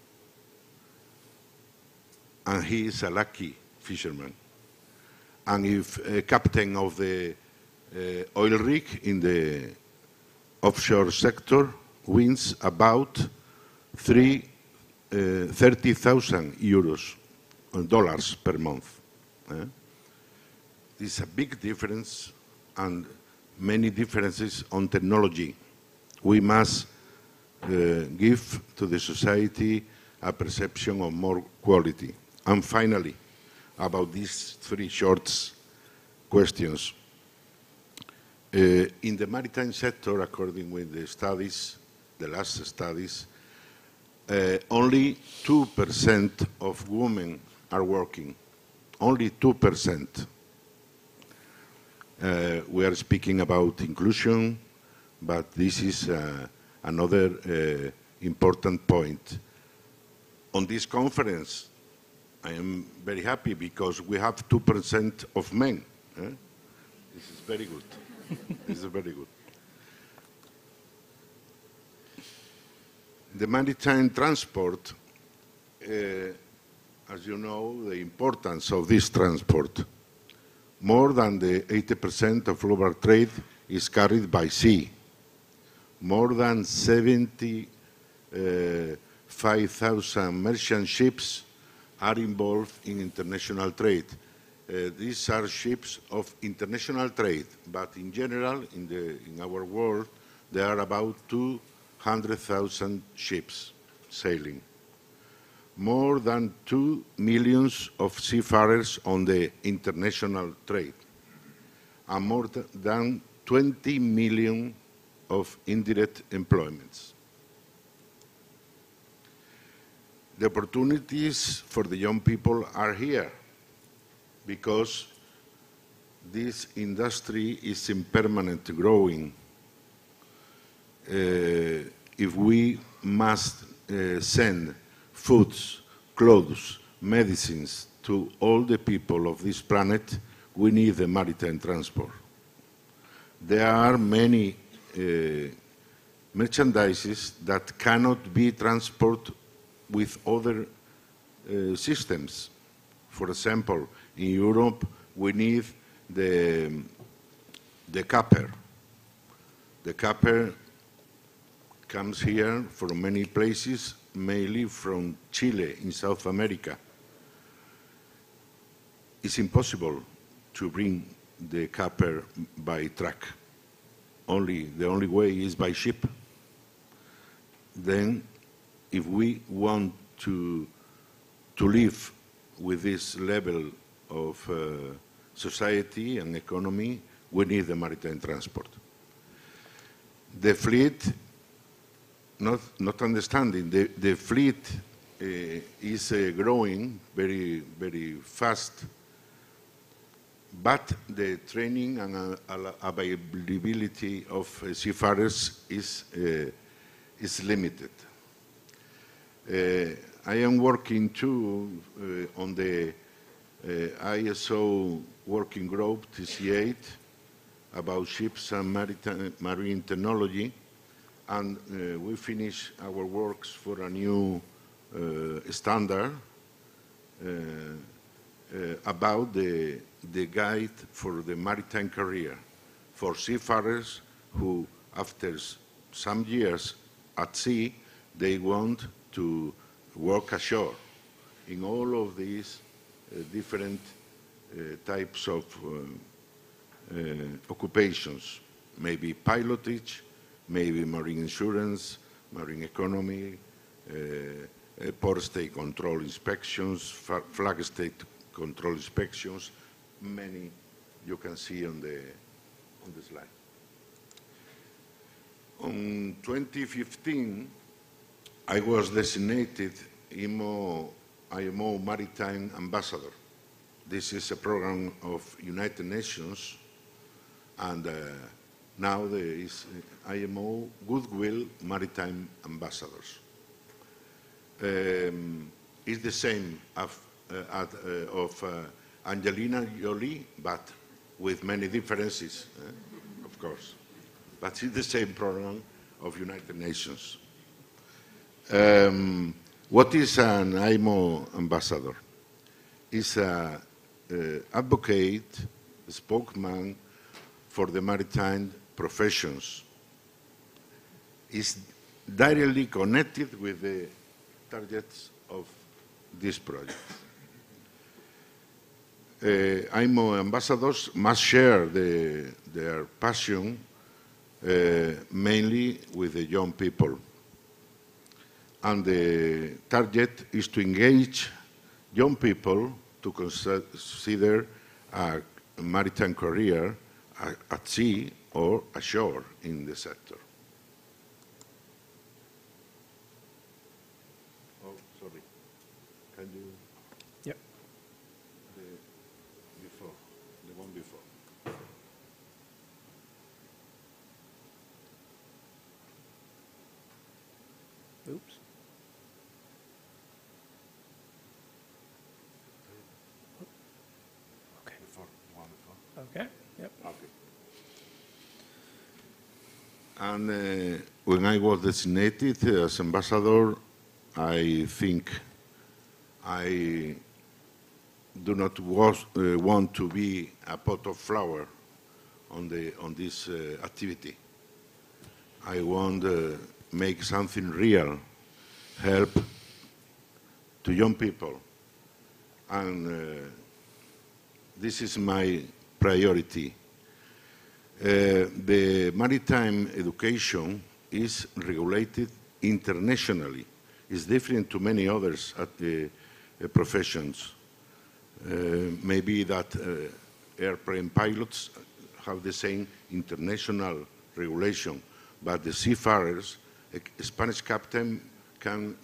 And he is a lucky fisherman. And if a captain of the oil rig in the offshore sector wins about 30,000 euros, dollars per month. This is a big difference and many differences on technology. We must give to the society a perception of more quality. And finally, about these 3 short questions. In the maritime sector, according with the studies, the last studies, only 2% of women are working. Only 2%. We are speaking about inclusion, but this is another important point. On this conference, I am very happy because we have 2% of men. This is very good. This is very good. The maritime transport, as you know, the importance of this transport. More than the 80% of global trade is carried by sea. More than 75,000 merchant ships are involved in international trade. These are ships of international trade, but in general, in our world, there are about 200,000 ships sailing. More than 2 million of seafarers on the international trade, and more than 20 million of indirect employments. The opportunities for the young people are here because this industry is in permanent growing. If we must send foods, clothes, medicines to all the people of this planet, we need the maritime transport. There are many merchandises that cannot be transported with other systems. For example, in Europe, we need the capper. The capper comes here from many places, mainly from Chile in South America. It's impossible to bring the capper by truck. The only way is by ship. then if we want to live with this level of society and economy, we need the maritime transport. The fleet, not understanding, the fleet is growing very, very fast, but the training and availability of seafarers is limited. I am working too on the ISO working group, TC8, about ships and marine technology, and we finish our works for a new standard about the guide for the maritime career for seafarers who, after some years at sea, they want to work ashore in all of these different types of occupations, maybe pilotage, maybe marine insurance, marine economy, port state control inspections, flag state control inspections, many you can see on the slide. On 2015, I was designated IMO Maritime Ambassador. This is a program of United Nations, and now there is IMO Goodwill Maritime Ambassadors. It's the same of Angelina Jolie, but with many differences, of course. But it's the same program of United Nations. What is an IMO ambassador? It's an advocate, a spokesman for the maritime professions. It's directly connected with the targets of this project. IMO ambassadors must share their passion mainly with the young people. And the target is to engage young people to consider a maritime career at sea or ashore in the sector. Oh, sorry. Can you? Yep. The one before. Oops. Okay. One before. Okay. Yep. Okay. And when I was designated as ambassador, I think I do not want to be a pot of flower on this activity. I want to make something real, help to young people, and this is my priority. The maritime education is regulated internationally. It's different to many others at the professions. Maybe that airplane pilots have the same international regulation, but the seafarers, a Spanish captain can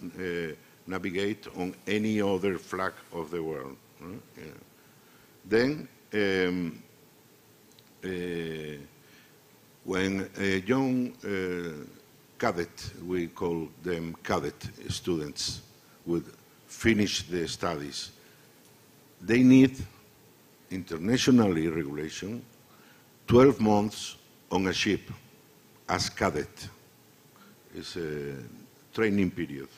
navigate on any other flag of the world. Yeah. Then, when a young cadet, we call them cadet students, would finish the studies, they need internationally regulation 12 months on a ship as cadet. It's a training period.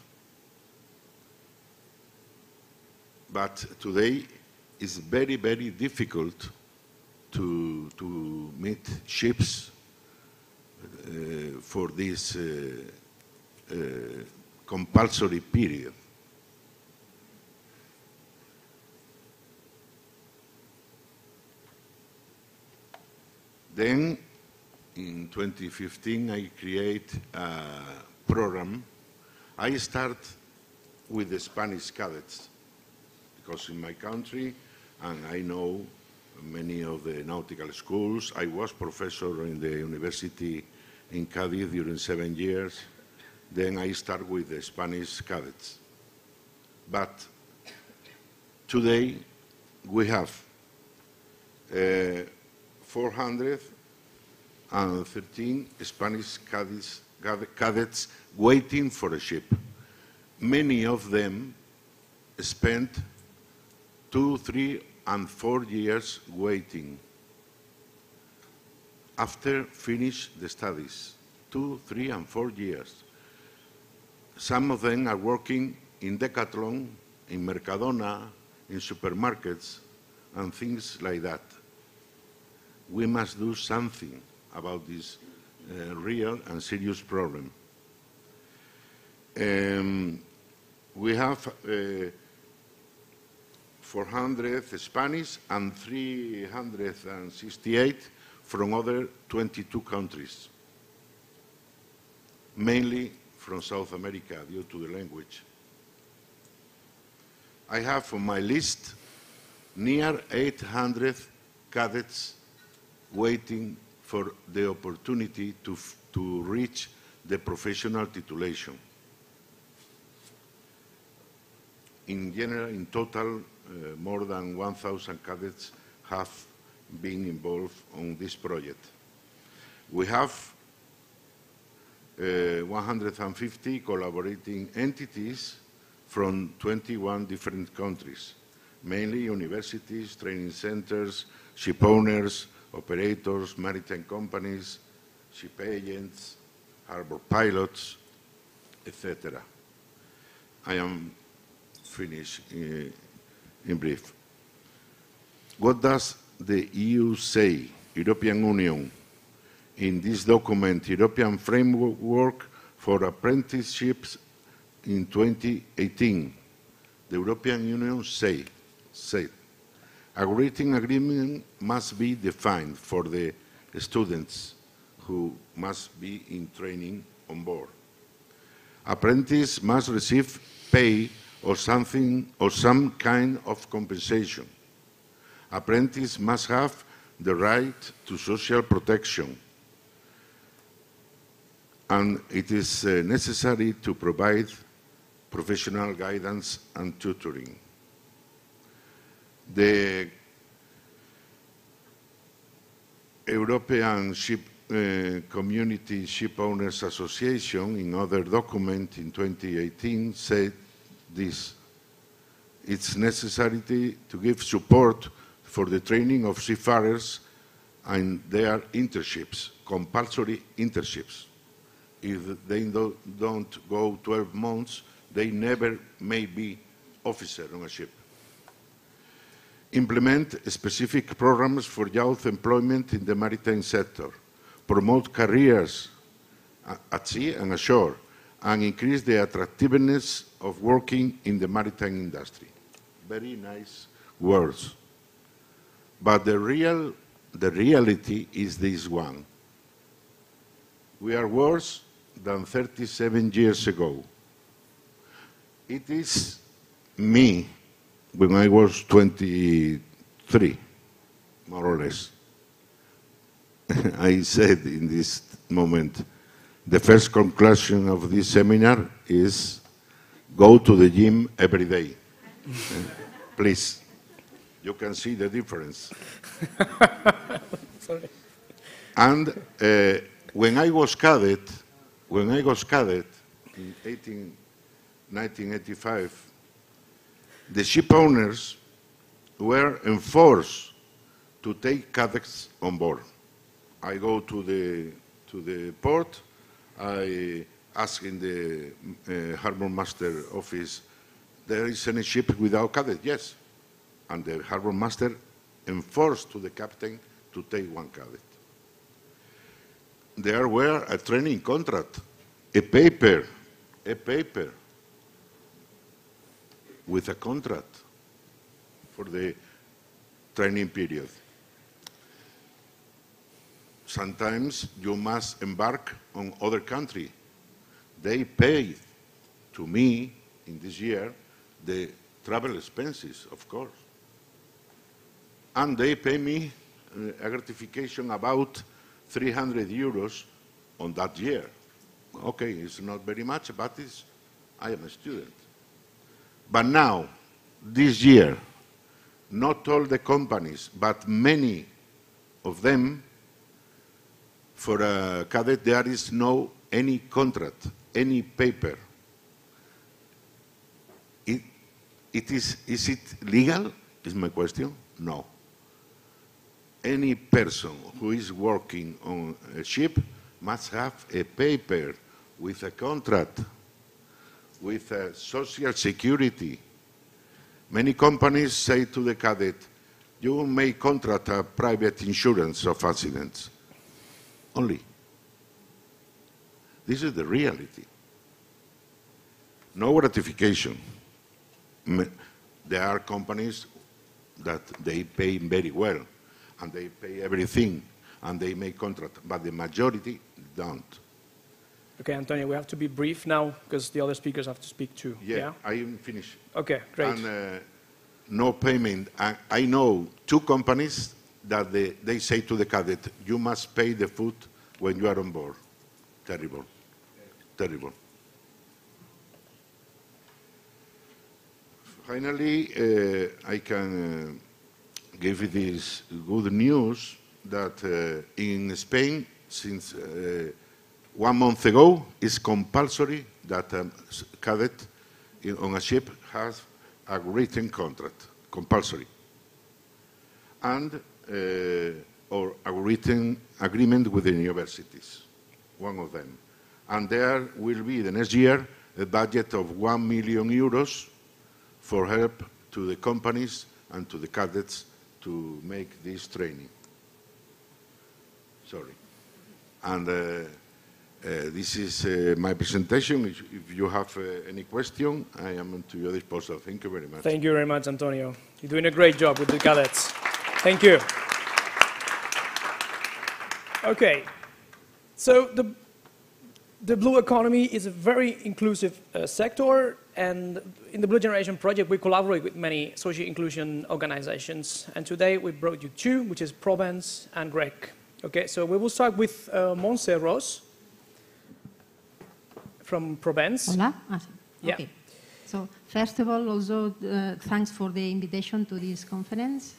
But today it's very, very difficult to meet ships for this compulsory period. Then, in 2015, I create a program I start with the Spanish cadets, because in my country, and I know many of the nautical schools, I was professor in the university in Cádiz during 7 years. Then I start with the Spanish cadets. But today we have 413 Spanish cadets waiting for a ship. Many of them spent 2, 3, and 4 years waiting after finish the studies. 2, 3, and 4 years. Some of them are working in Decathlon, in Mercadona, in supermarkets, and things like that. We must do something about this real and serious problem. We have 400 Spanish and 368 from other 22 countries, mainly from South America due to the language. I have on my list near 800 cadets waiting for the opportunity to reach the professional titulation. In general, in total, more than 1,000 cadets have been involved on this project. We have 150 collaborating entities from 21 different countries, mainly universities, training centers, ship owners, operators, maritime companies, ship agents, harbor pilots, etc. I am finished in brief. What does the EU say, European Union, in this document, European Framework for Apprenticeships in 2018? The European Union said, a written agreement must be defined for the students who must be in training on board. Apprentices must receive pay or something or some kind of compensation. Apprentices must have the right to social protection, and it is necessary to provide professional guidance and tutoring. The European Community Ship Owners Association, in other document in 2018, said this: it's necessary to give support for the training of seafarers and their internships, compulsory internships. If they don't go 12 months, they never may be officer on a ship. Implement specific programs for youth employment in the maritime sector, promote careers at sea and ashore, and increase the attractiveness of working in the maritime industry. Very nice words. But the reality is this one. We are worse than 37 years ago. It is me when I was 23, more or less. I said in this moment, the first conclusion of this seminar is go to the gym every day. Please, you can see the difference. Sorry. And when I was cadet in 1985, the ship owners were enforced to take cadets on board. I go to the port, I ask in the harbor master office, there is any ship without cadet? Yes. And the harbor master enforced to the captain to take one cadet. There were a training contract, a paper with a contract for the training period. Sometimes you must embark on other country. They pay to me, in this year, the travel expenses, of course. And they pay me a gratification about 300 euros on that year. Okay, it's not very much, but I am a student. But now, this year, not all the companies, but many of them, for a cadet, there is no any contract, any paper. Is it legal, is my question? No. Any person who is working on a ship must have a paper with a contract, with a social security. Many companies say to the cadet, you may contract a private insurance of accidents. Only. This is the reality. No ratification. There are companies that they pay very well, and they pay everything, and they make contract, but the majority don't. Okay, Antonio, we have to be brief now, because the other speakers have to speak too. Yeah, I am finished. Okay, great. And no payment. I know two companies that they say to the cadet, you must pay the food when you are on board. Terrible. Terrible. Finally, I can give you this good news that in Spain, since 1 month ago, it's compulsory that a cadet on a ship has a written contract, compulsory, and or a written agreement with the universities, one of them. And there will be the next year a budget of 1 million euros for help to the companies and to the cadets to make this training. Sorry. And this is my presentation. If you have any question, I am to your disposal. Thank you very much. Thank you very much, Antonio. You're doing a great job with the cadets. Thank you. Okay, so the blue economy is a very inclusive sector, and in the Blue Generation project, we collaborate with many social inclusion organizations. And today we brought you two, which is Provence and Greg. Okay, so we will start with Montse Ros from Provence. Hola. Yeah. Okay. So first of all, also thanks for the invitation to this conference.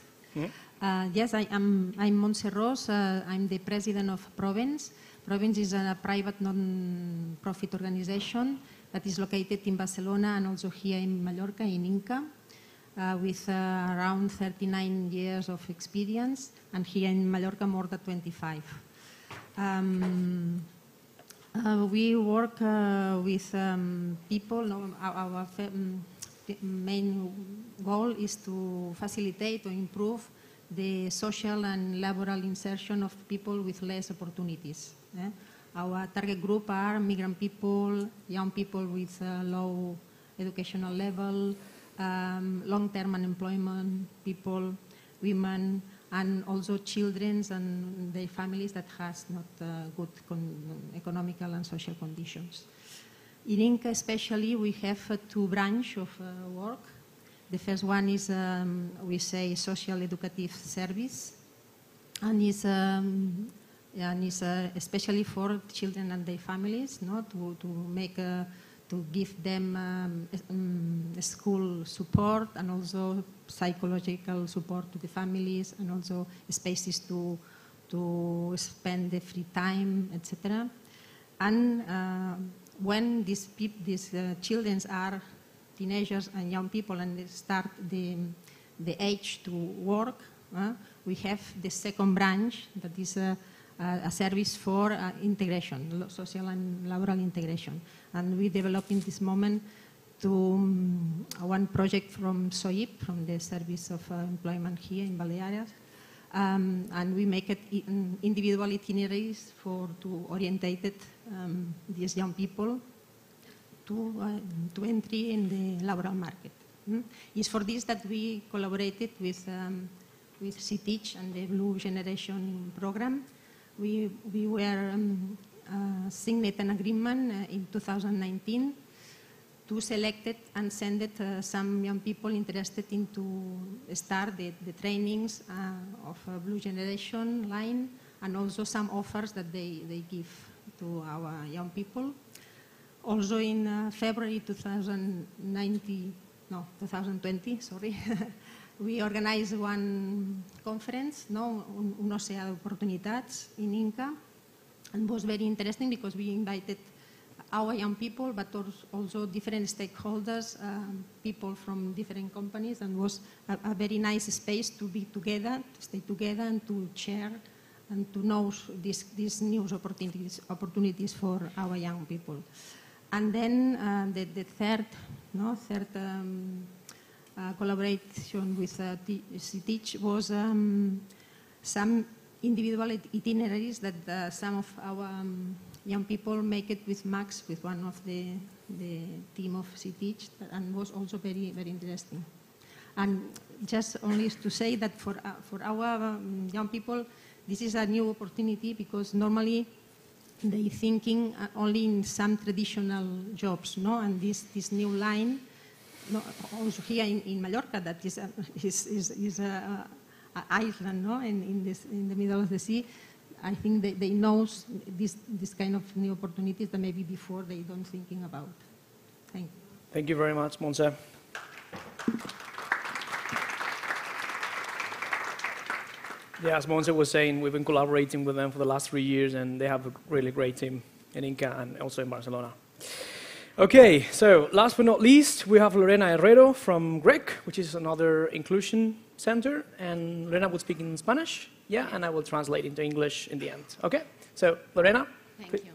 Yes, I'm Montse Ros. I'm the president of Provence. Provence is a private non-profit organization that is located in Barcelona and also here in Mallorca, in Inca, with around 39 years of experience, and here in Mallorca more than 25. We work with people. Our main goal is to facilitate or improve the social and laboral insertion of people with less opportunities. Our target group are migrant people, young people with low educational level, long-term unemployment people, women, and also children and their families that has not good economical and social conditions. In Inca especially, we have two branches of work. The first one is, we say, social educative service, and is especially for children and their families, to give them school support and also psychological support to the families, and also spaces to spend the free time, etc. And when these children are teenagers and young people and they start the age to work, we have the second branch that is a service for integration, social and laboral integration. And we develop in this moment one project from SOIP, from the Service of Employment here in Baleares, and we make it individual itineraries to orientate these young people to entry in the laboral market. It's for this that we collaborated with CTEACH and the Blue Generation program. We were signed an agreement in 2019 to select it and send it some young people interested in to start the trainings of Blue Generation line, and also some offers that they give to our young people. Also in February 2020, sorry, we organized one conference, un oceà d'oportunitats in Inca, and it was very interesting because we invited our young people, but also different stakeholders, people from different companies, and was a very nice space to be together, to stay together and to share and to know these new opportunities for our young people. And then the third collaboration with CITIC was some individual itineraries that some of our young people make it with Max, with one of the team of CITIC, and was also very, very interesting. And just only to say that for our young people, this is a new opportunity because normally they thinking only in some traditional jobs, and this new line, also here in Mallorca, that is an island, in the middle of the sea. I think they know this kind of new opportunities that maybe before they don't thinking about. Thank you. Thank you very much, Montse. Yeah, as Montse was saying, we've been collaborating with them for the last 3 years, and they have a really great team in Inca and also in Barcelona. Okay, so last but not least, we have Lorena Herrero from GREC, which is another inclusion center, and Lorena will speak in Spanish, and I will translate into English in the end. Okay, so Lorena. Thank you.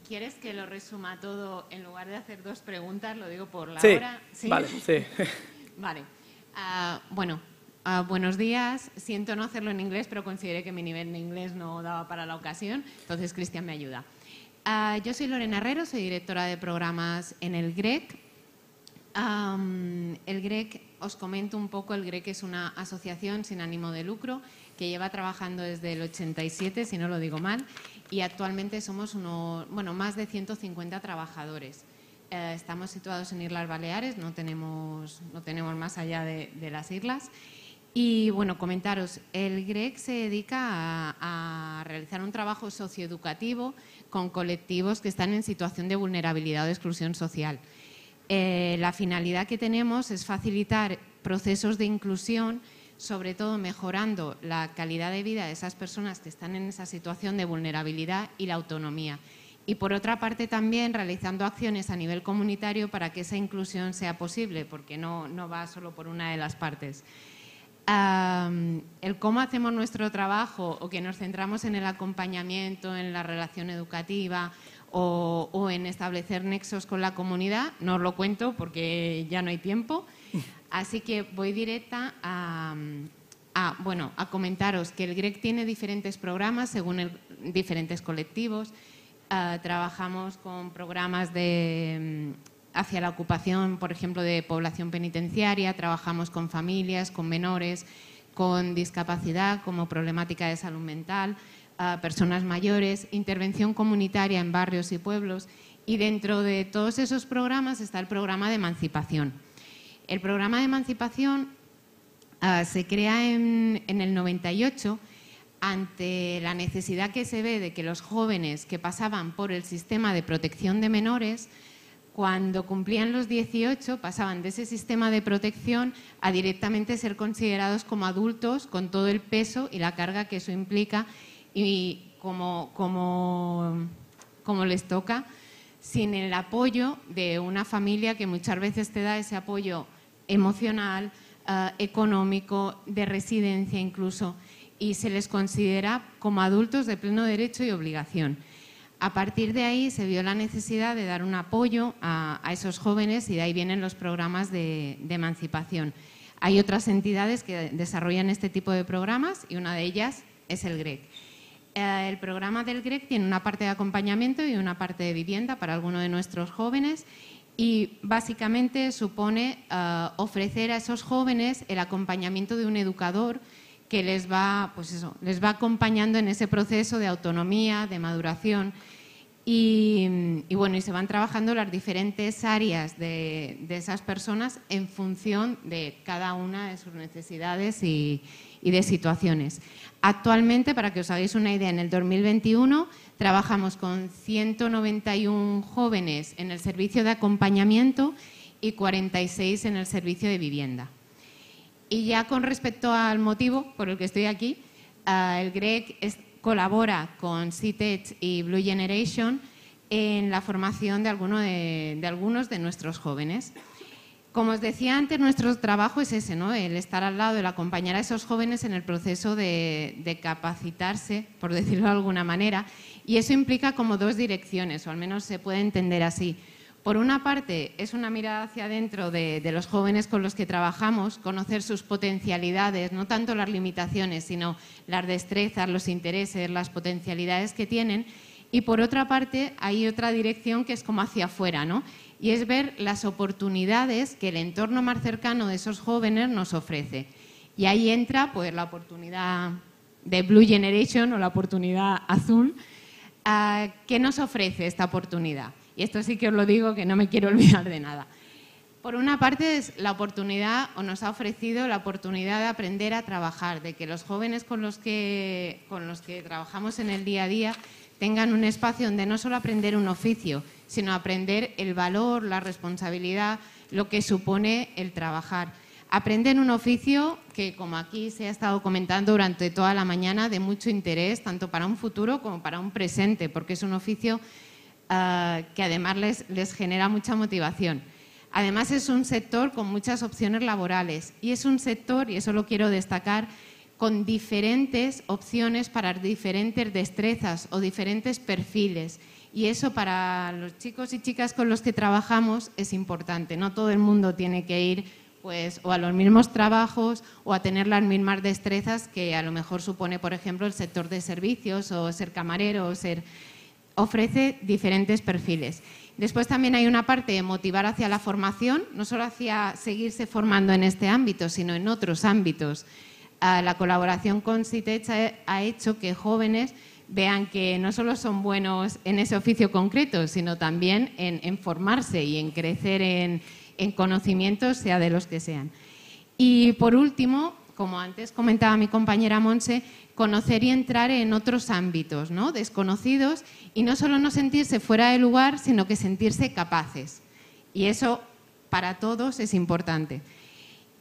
¿Quieres que lo resuma todo en lugar de hacer 2 preguntas? Lo digo por la hora. Sí, vale, sí. Vale. Bueno, buenos días. Siento no hacerlo en inglés, pero consideré que mi nivel de inglés no daba para la ocasión, entonces Cristian me ayuda. Yo soy Lorena Herrero, soy directora de programas en el GREC. El GREC, os comento un poco, el GREC es una asociación sin ánimo de lucro que lleva trabajando desde el 87, si no lo digo mal, y actualmente somos más de 150 trabajadores. Estamos situados en Islas Baleares, no tenemos más allá de las islas. Y bueno, comentaros, el GREC se dedica a realizar un trabajo socioeducativo con colectivos que están en situación de vulnerabilidad o de exclusión social. La finalidad que tenemos es facilitar procesos de inclusión, sobre todo mejorando la calidad de vida de esas personas que están en esa situación de vulnerabilidad y la autonomía. Y por otra parte también realizando acciones a nivel comunitario para que esa inclusión sea posible, porque no va solo por una de las partes. El cómo hacemos nuestro trabajo o que nos centramos en el acompañamiento, en la relación educativa o en establecer nexos con la comunidad, no os lo cuento porque ya no hay tiempo. Así que voy directa a comentaros que el GREC tiene diferentes programas según diferentes colectivos. Trabajamos con programas hacia la ocupación, por ejemplo, de población penitenciaria, trabajamos con familias, con menores, con discapacidad como problemática de salud mental, personas mayores, intervención comunitaria en barrios y pueblos, y dentro de todos esos programas está el programa de emancipación. El programa de emancipación se crea en el 98 ante la necesidad que se ve de que los jóvenes que pasaban por el sistema de protección de menores, cuando cumplían los 18, pasaban de ese sistema de protección a directamente ser considerados como adultos con todo el peso y la carga que eso implica y como les toca, sin el apoyo de una familia que muchas veces te da ese apoyo emocional, económico, de residencia incluso, y se les considera como adultos de pleno derecho y obligación. A partir de ahí se vio la necesidad de dar un apoyo a esos jóvenes y de ahí vienen los programas de emancipación. Hay otras entidades que desarrollan este tipo de programas y una de ellas es el GREC. El programa del GREC tiene una parte de acompañamiento y una parte de vivienda para algunos de nuestros jóvenes y básicamente supone ofrecer a esos jóvenes el acompañamiento de un educador que les va acompañando en ese proceso de autonomía, de maduración. Y bueno, y se van trabajando las diferentes áreas de esas personas en función de cada una de sus necesidades y de situaciones. Actualmente, para que os hagáis una idea, en el 2021 trabajamos con 191 jóvenes en el servicio de acompañamiento y 46 en el servicio de vivienda. Y ya con respecto al motivo por el que estoy aquí, el GREC colabora con CITECH y BlueGeneration en la formación de algunos de nuestros jóvenes. Como os decía antes, nuestro trabajo es ese, ¿no? El estar al lado, el acompañar a esos jóvenes en el proceso de capacitarse, por decirlo de alguna manera, y eso implica como dos direcciones, o al menos se puede entender así. Por una parte, es una mirada hacia adentro de los jóvenes con los que trabajamos, conocer sus potencialidades, no tanto las limitaciones, sino las destrezas, los intereses, las potencialidades que tienen. Y por otra parte, hay otra dirección que es como hacia afuera, ¿no? Y es ver las oportunidades que el entorno más cercano de esos jóvenes nos ofrece. Y ahí entra pues, la oportunidad de Blue Generation o la oportunidad azul. ¿Qué nos ofrece esta oportunidad? Y esto sí que os lo digo, que no me quiero olvidar de nada. Por una parte, es la oportunidad, o nos ha ofrecido la oportunidad de aprender a trabajar, de que los jóvenes con los que trabajamos en el día a día tengan un espacio donde no solo aprender un oficio, sino aprender el valor, la responsabilidad, lo que supone el trabajar. Aprenden un oficio que, como aquí se ha estado comentando durante toda la mañana, de mucho interés, tanto para un futuro como para un presente, porque es un oficio que además les genera mucha motivación. Además es un sector con muchas opciones laborales y es un sector, y eso lo quiero destacar, con diferentes opciones para diferentes destrezas o diferentes perfiles. Y eso para los chicos y chicas con los que trabajamos es importante. No todo el mundo tiene que ir pues, o a los mismos trabajos o a tener las mismas destrezas que a lo mejor supone, por ejemplo, el sector de servicios o ser camarero o ser... Ofrece diferentes perfiles. Después también hay una parte de motivar hacia la formación, no solo hacia seguirse formando en este ámbito, sino en otros ámbitos. La colaboración con CITECH ha hecho que jóvenes vean que no solo son buenos en ese oficio concreto, sino también en formarse y en crecer en conocimientos, sea de los que sean. Y por último, como antes comentaba mi compañera Monse, conocer y entrar en otros ámbitos, ¿no? Desconocidos, y no solo no sentirse fuera de lugar, sino que sentirse capaces. Y eso para todos es importante.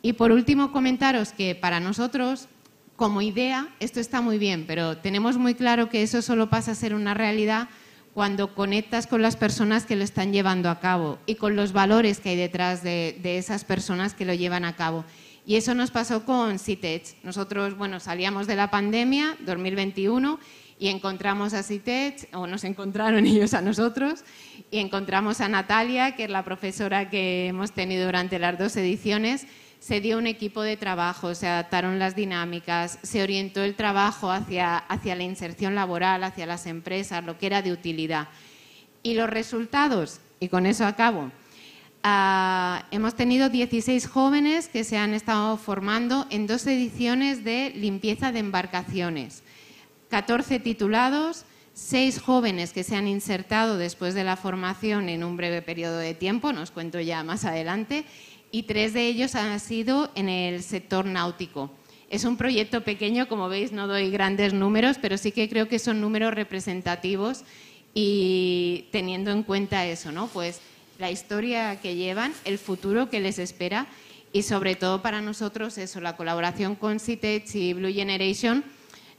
Y por último, comentaros que para nosotros, como idea, esto está muy bien, pero tenemos muy claro que eso solo pasa a ser una realidad cuando conectas con las personas que lo están llevando a cabo y con los valores que hay detrás de esas personas que lo llevan a cabo. Y eso nos pasó con CITECH. Nosotros, bueno, salíamos de la pandemia, 2021, y encontramos a CITECH, o nos encontraron ellos a nosotros, y encontramos a Natalia, que es la profesora que hemos tenido durante las 2 ediciones. Se dio un equipo de trabajo, se adaptaron las dinámicas, se orientó el trabajo hacia la inserción laboral, hacia las empresas, lo que era de utilidad. Y los resultados, y con eso acabo, hemos tenido 16 jóvenes que se han estado formando en 2 ediciones de limpieza de embarcaciones, 14 titulados, 6 jóvenes que se han insertado después de la formación en un breve periodo de tiempo, no os cuento ya más adelante, y 3 de ellos han sido en el sector náutico. Es un proyecto pequeño, como veis no doy grandes números, pero sí que creo que son números representativos y teniendo en cuenta eso, ¿no? Pues la historia que llevan, el futuro que les espera y sobre todo para nosotros eso, la colaboración con CITECH y Blue Generation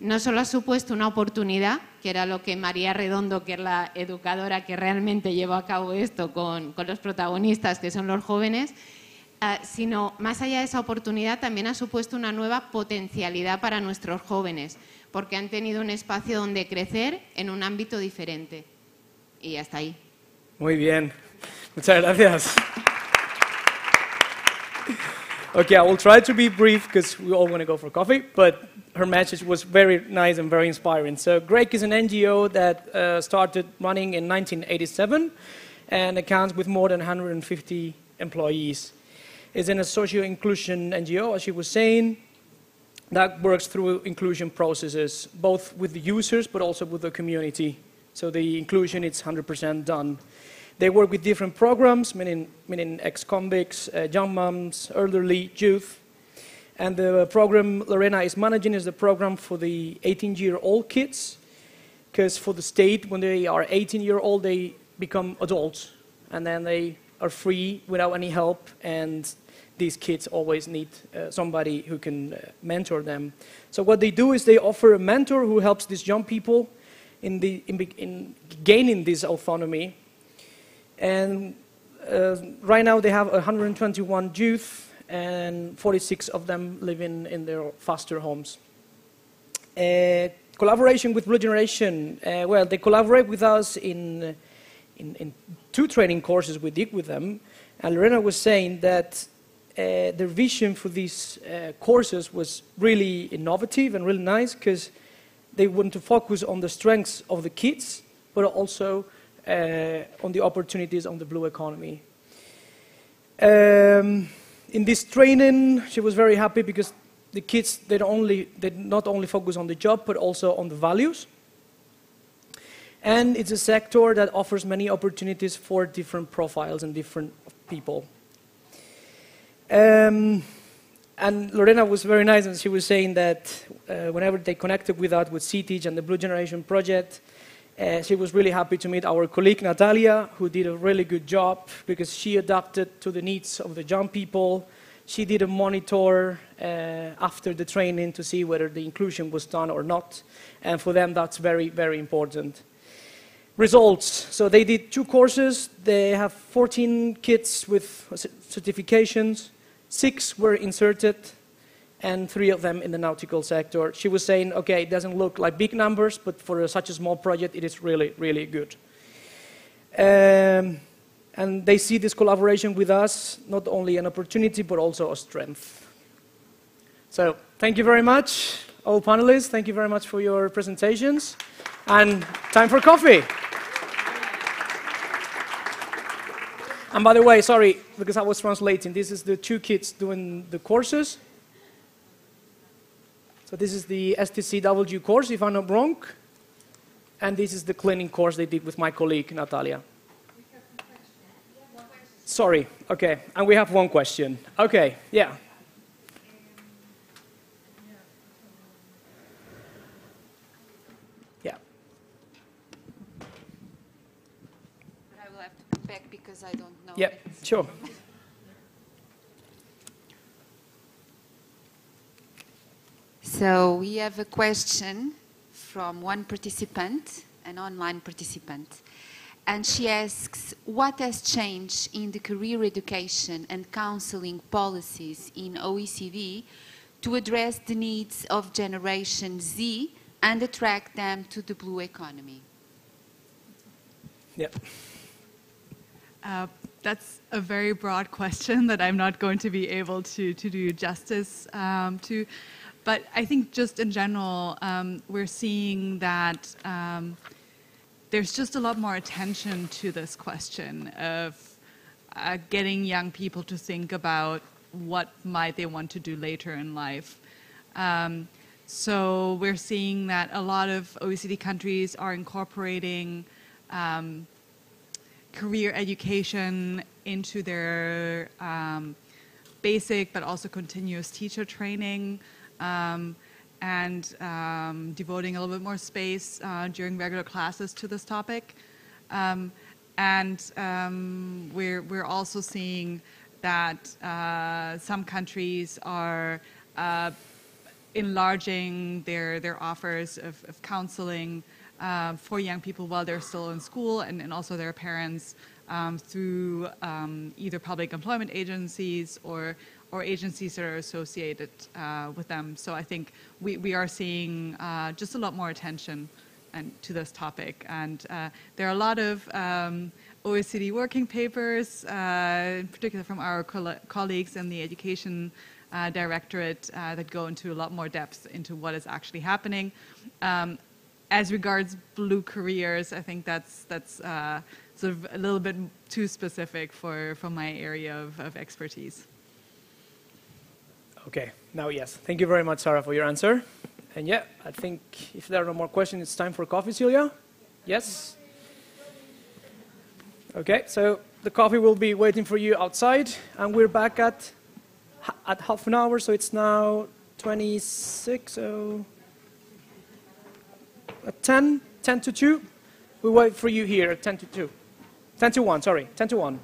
no solo ha supuesto una oportunidad, que era lo que María Redondo, que es la educadora que realmente llevó a cabo esto con los protagonistas, que son los jóvenes, sino más allá de esa oportunidad también ha supuesto una nueva potencialidad para nuestros jóvenes, porque han tenido un espacio donde crecer en un ámbito diferente. Y hasta ahí. Muy bien. Muchas gracias. Okay, I will try to be brief because we all want to go for coffee, but her message was very nice and very inspiring. So GREC is an NGO that started running in 1987 and accounts with more than 150 employees. It's a socio-inclusion NGO, as she was saying, that works through inclusion processes, both with the users but also with the community So the inclusion is 100% done. They work with different programs, meaning ex-convicts, young moms, elderly, youth. And the program Lorena is managing is the program for the 18-year-old kids, because for the state, when they are 18-year-old, they become adults, and then they are free without any help, and these kids always need somebody who can mentor them. So what they do is they offer a mentor who helps these young people in gaining this autonomy. And right now they have 121 youth, and 46 of them live in their foster homes. Collaboration with BlueGeneration, well, they collaborate with us in 2 training courses we did with them. And Lorena was saying that their vision for these courses was really innovative and really nice, because they want to focus on the strengths of the kids, but also on the opportunities on the blue economy. In this training, she was very happy because the kids, they not only focus on the job, but also on the values. And it's a sector that offers many opportunities for different profiles and different people. And Lorena was very nice, and she was saying that whenever they connected with us with CTEACH and the BlueGeneration project, she was really happy to meet our colleague Natalia, who did a really good job because she adapted to the needs of the young people. She did a monitor after the training to see whether the inclusion was done or not. And for them, that's very, very important. Results. So they did 2 courses. They have 14 kids with certifications. 6 were inserted, and 3 of them in the nautical sector. She was saying, okay, it doesn't look like big numbers, but for such a small project, it is really, really good. And they see this collaboration with us not only an opportunity, but also a strength. So thank you very much, all panelists. Thank you very much for your presentations. And time for coffee. And by the way, sorry, because I was translating, this is the 2 kids doing the courses. So this is the STCW course, if I'm not wrong. And this is the cleaning course they did with my colleague, Natalia. Sorry, okay. And we have 1 question. Okay, yeah. Yeah. But I will have to come back because I don't know. Yeah, sure. So we have a question from one participant, an online participant. And she asks, what has changed in the career education and counseling policies in OECD to address the needs of Generation Z and attract them to the blue economy? Yeah. That's a very broad question that I'm not going to be able to do justice to. But I think just in general, we're seeing that there's just a lot more attention to this question of getting young people to think about what might they want to do later in life. So we're seeing that a lot of OECD countries are incorporating career education into their basic but also continuous teacher training, and devoting a little bit more space during regular classes to this topic. We're also seeing that some countries are enlarging their offers of counseling for young people while they're still in school, and also their parents through either public employment agencies or agencies that are associated with them. So I think we are seeing just a lot more attention to this topic. And there are a lot of OECD working papers, in particular from our colleagues in the Education Directorate, that go into a lot more depth into what is actually happening. As regards blue careers, I think that's sort of a little bit too specific for my area of expertise. Okay, now yes. Thank you very much, Sarah, for your answer. And yeah, I think if there are no more questions, it's time for coffee, Celia? Yes? Okay, so the coffee will be waiting for you outside, and we're back at half an hour, so it's now 26, so at 10 to 2. We'll wait for you here at 10 to 2. 10 to 1, sorry, 10 to 1.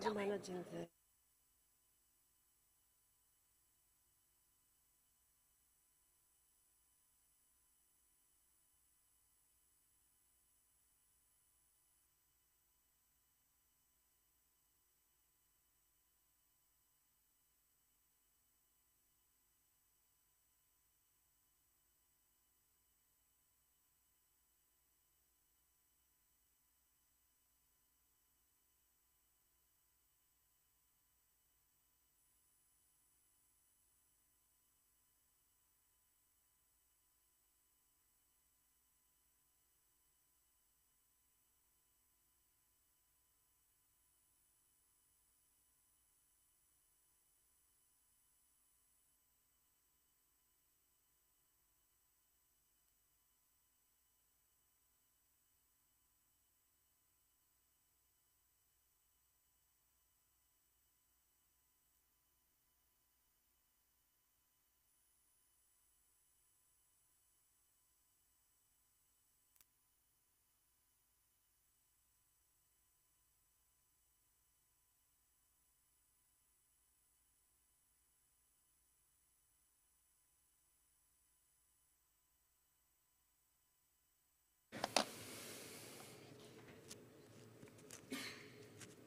you managing the...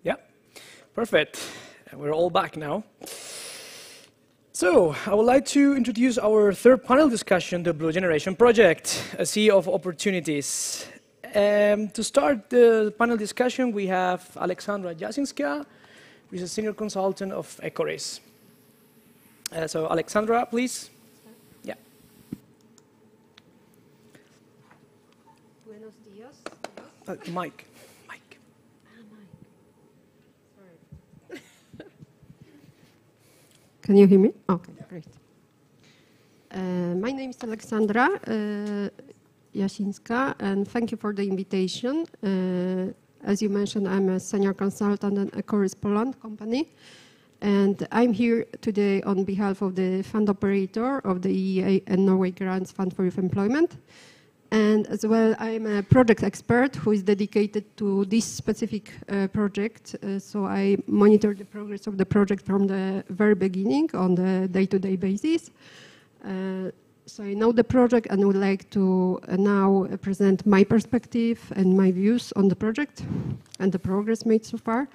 Yeah, perfect. And we're all back now. So, I would like to introduce our third panel discussion, the BlueGeneration project, a sea of opportunities. To start the panel discussion, we have Alexandra Jasinska, who is a senior consultant of Ecoris. So, Alexandra, please. Yeah. Buenos días. Mike. Can you hear me? Okay, great. My name is Alexandra Jasinska, and thank you for the invitation. As you mentioned, I'm a senior consultant at Ecoris Poland company, and I'm here today on behalf of the fund operator of the EEA and Norway Grants Fund for Youth Employment. And as well, I'm a project expert who is dedicated to this specific project. So I monitor the progress of the project from the very beginning on the day-to-day basis. So I know the project and would like to now present my perspective and my views on the project and the progress made so far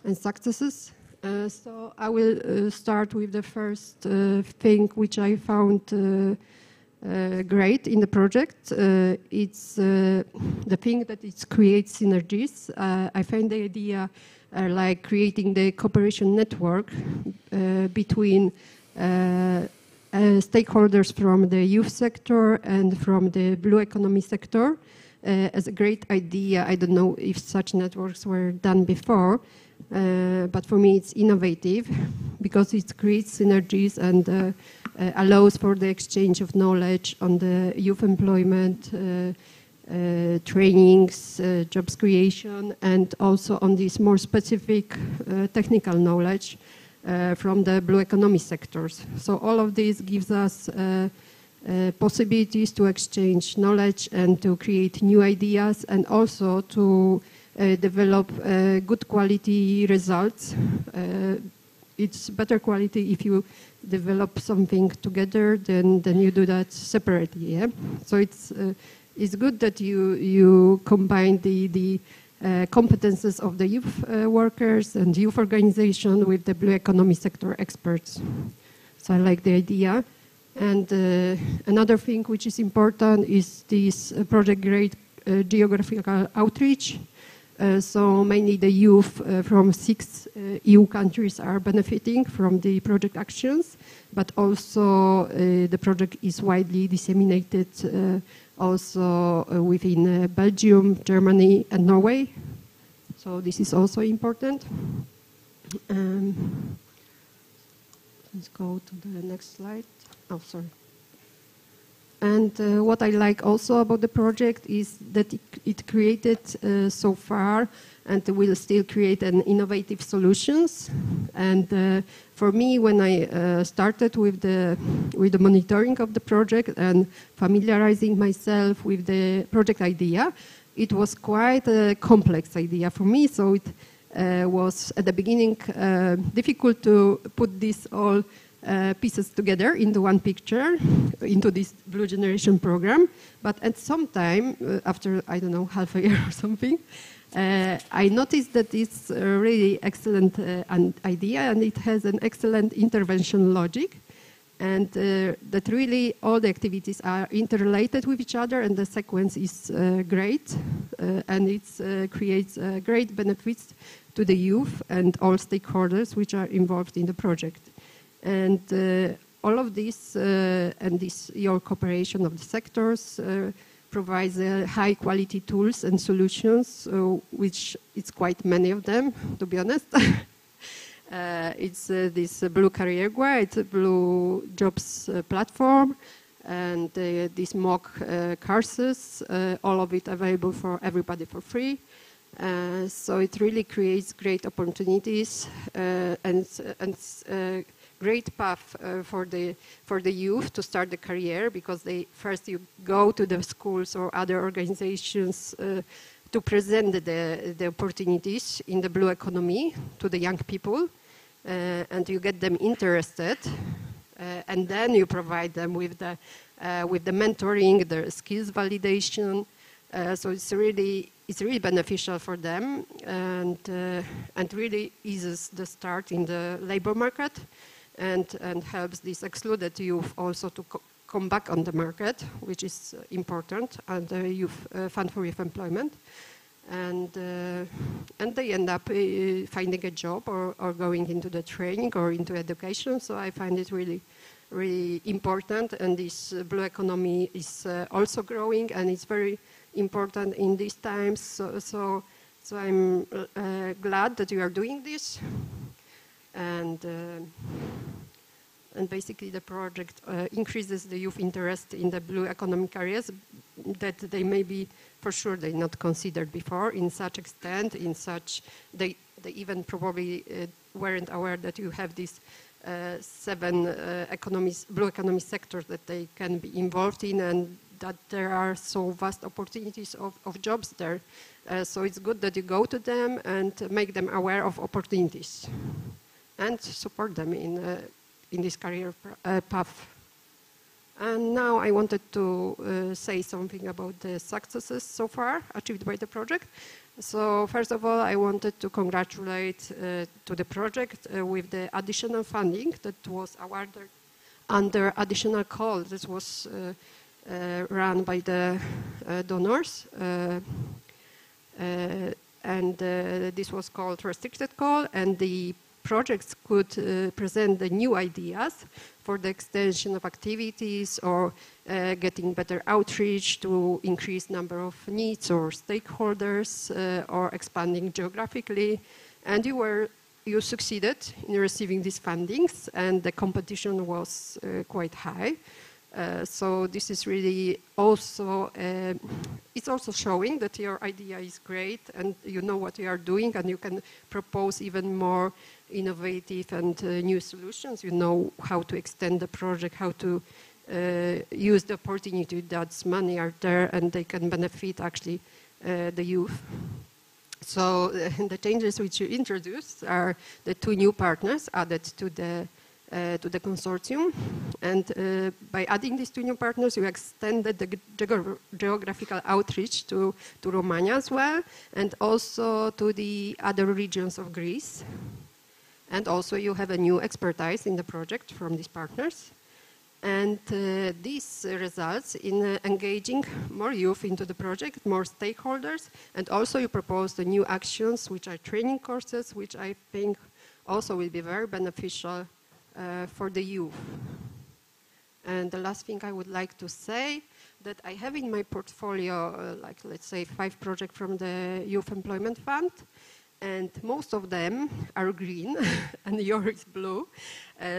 and successes. So I will start with the first thing which I found great in the project. It's the thing that it creates synergies. I find the idea like creating the cooperation network between stakeholders from the youth sector and from the blue economy sector as a great idea. I don't know if such networks were done before, but for me it's innovative because it creates synergies and allows for the exchange of knowledge on the youth employment, trainings, jobs creation, and also on this more specific technical knowledge from the blue economy sectors. So all of this gives us possibilities to exchange knowledge and to create new ideas and also to develop good quality results. It's better quality if you develop something together than you do that separately. Yeah? So it's good that you combine the competences of the youth workers and youth organization with the blue economy sector experts. So I like the idea. And another thing which is important is this project-grade geographical outreach. So mainly the youth from 6 EU countries are benefiting from the project actions, but also the project is widely disseminated also within Belgium, Germany, and Norway. So this is also important. Let's go to the next slide. Oh, sorry. And what I like also about the project is that it created so far and will still create an innovative solutions. And for me, when I started with the monitoring of the project and familiarizing myself with the project idea, it was quite a complex idea for me. So was at the beginning difficult to put these all pieces together into one picture, into this Blue Generation program. But at some time, after, I don't know, half a year or something, I noticed that it's a really excellent idea, and it has an excellent intervention logic, and that really all the activities are interrelated with each other, and the sequence is great, and it creates great benefits to the youth and all stakeholders which are involved in the project. And all of this, and your cooperation of the sectors provides high quality tools and solutions, which it's quite many of them, to be honest. It's this Blue Career Guide, it's a Blue Jobs platform, and these mock courses, all of it available for everybody for free. So it really creates great opportunities and great path for the youth to start the career, because first you go to the schools or other organizations to present the opportunities in the blue economy to the young people, and you get them interested, and then you provide them with the mentoring, the skills validation. So it's really beneficial for them, and really eases the start in the labor market, and helps these excluded youth also to come back on the market, which is important, and the Youth Fund for Youth Employment. And they end up finding a job or going into the training or into education. So I find it really, really important. And this blue economy is also growing, and it's very important in these times. So I'm glad that you are doing this. And basically the project increases the youth interest in the blue economic areas that they maybe, for sure, they not considered before in such extent, they even probably weren't aware that you have these 7 blue economy sectors that they can be involved in, and that there are so vast opportunities of jobs there. So it's good that you go to them and make them aware of opportunities and support them in this career path. And now I wanted to say something about the successes so far achieved by the project. So first of all, I wanted to congratulate to the project with the additional funding that was awarded under additional call. This was run by the donors. And this was called restricted call, and the projects could present the new ideas for the extension of activities or getting better outreach to increase number of needs or stakeholders or expanding geographically. And you succeeded in receiving these fundings, and the competition was quite high. So this is really also, it's also showing that your idea is great and you know what you are doing, and you can propose even more innovative and new solutions. You know how to extend the project, how to use the opportunity that money are there and they can benefit actually the youth. So the changes which you introduced are the 2 new partners added to the consortium, and by adding these 2 new partners, you extended the geographical outreach to Romania as well, and also to the other regions of Greece. And also you have a new expertise in the project from these partners. And this results in engaging more youth into the project, more stakeholders, and also you propose the new actions, which are training courses, which I think also will be very beneficial for the youth. And the last thing I would like to say, that I have in my portfolio, like let's say 5 projects from the Youth Employment Fund, and most of them are green and yours is blue.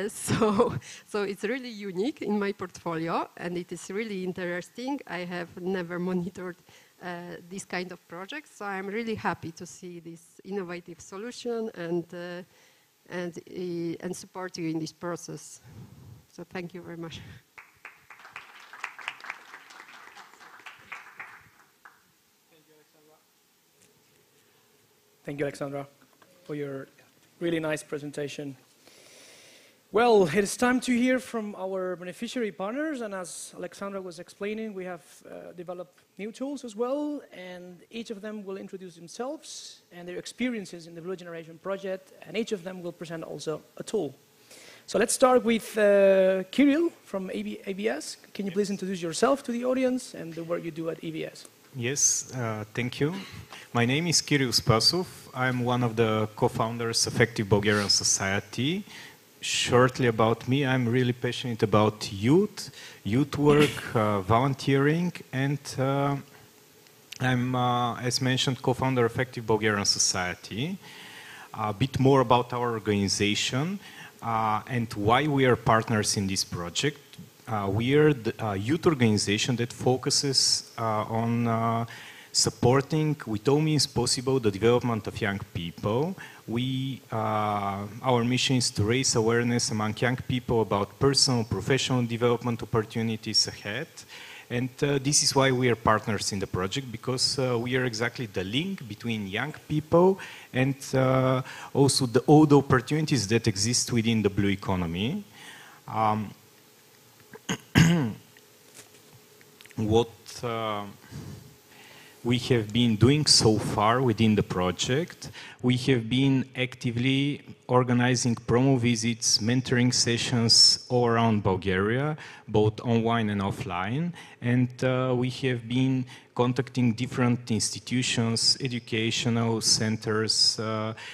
So it's really unique in my portfolio, and it is really interesting. I have never monitored this kind of projects, so I'm really happy to see this innovative solution and support you in this process. So thank you very much. Thank you, Alexandra. for your really nice presentation. Well, it is time to hear from our beneficiary partners, and as Alexandra was explaining, we have developed new tools as well, and each of them will introduce themselves and their experiences in the Blue Generation project, and each of them will present also a tool. So let's start with Kirill from ABS. Can you please introduce yourself to the audience and the work you do at EBS? Yes, thank you. My name is Kirill Spasov. I'm one of the co-founders of Active Bulgarian Society. Shortly about me, I'm really passionate about youth work, volunteering, and I'm, as mentioned, co-founder of Active Bulgarian Society. A bit more about our organization and why we are partners in this project. We are a youth organization that focuses on supporting, with all means possible, the development of young people. Our mission is to raise awareness among young people about personal, professional development opportunities ahead. And this is why we are partners in the project, because we are exactly the link between young people and also all the opportunities that exist within the blue economy. What we have been doing so far within the project, we have been actively organizing promo visits, mentoring sessions all around Bulgaria, both online and offline, and we have been contacting different institutions, educational centers,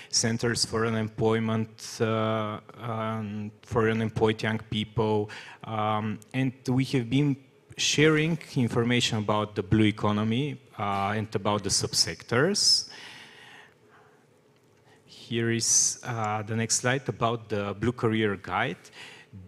centers for unemployment, for unemployed young people, and we have been sharing information about the blue economy and about the subsectors. Here is the next slide about the Blue Career Guide.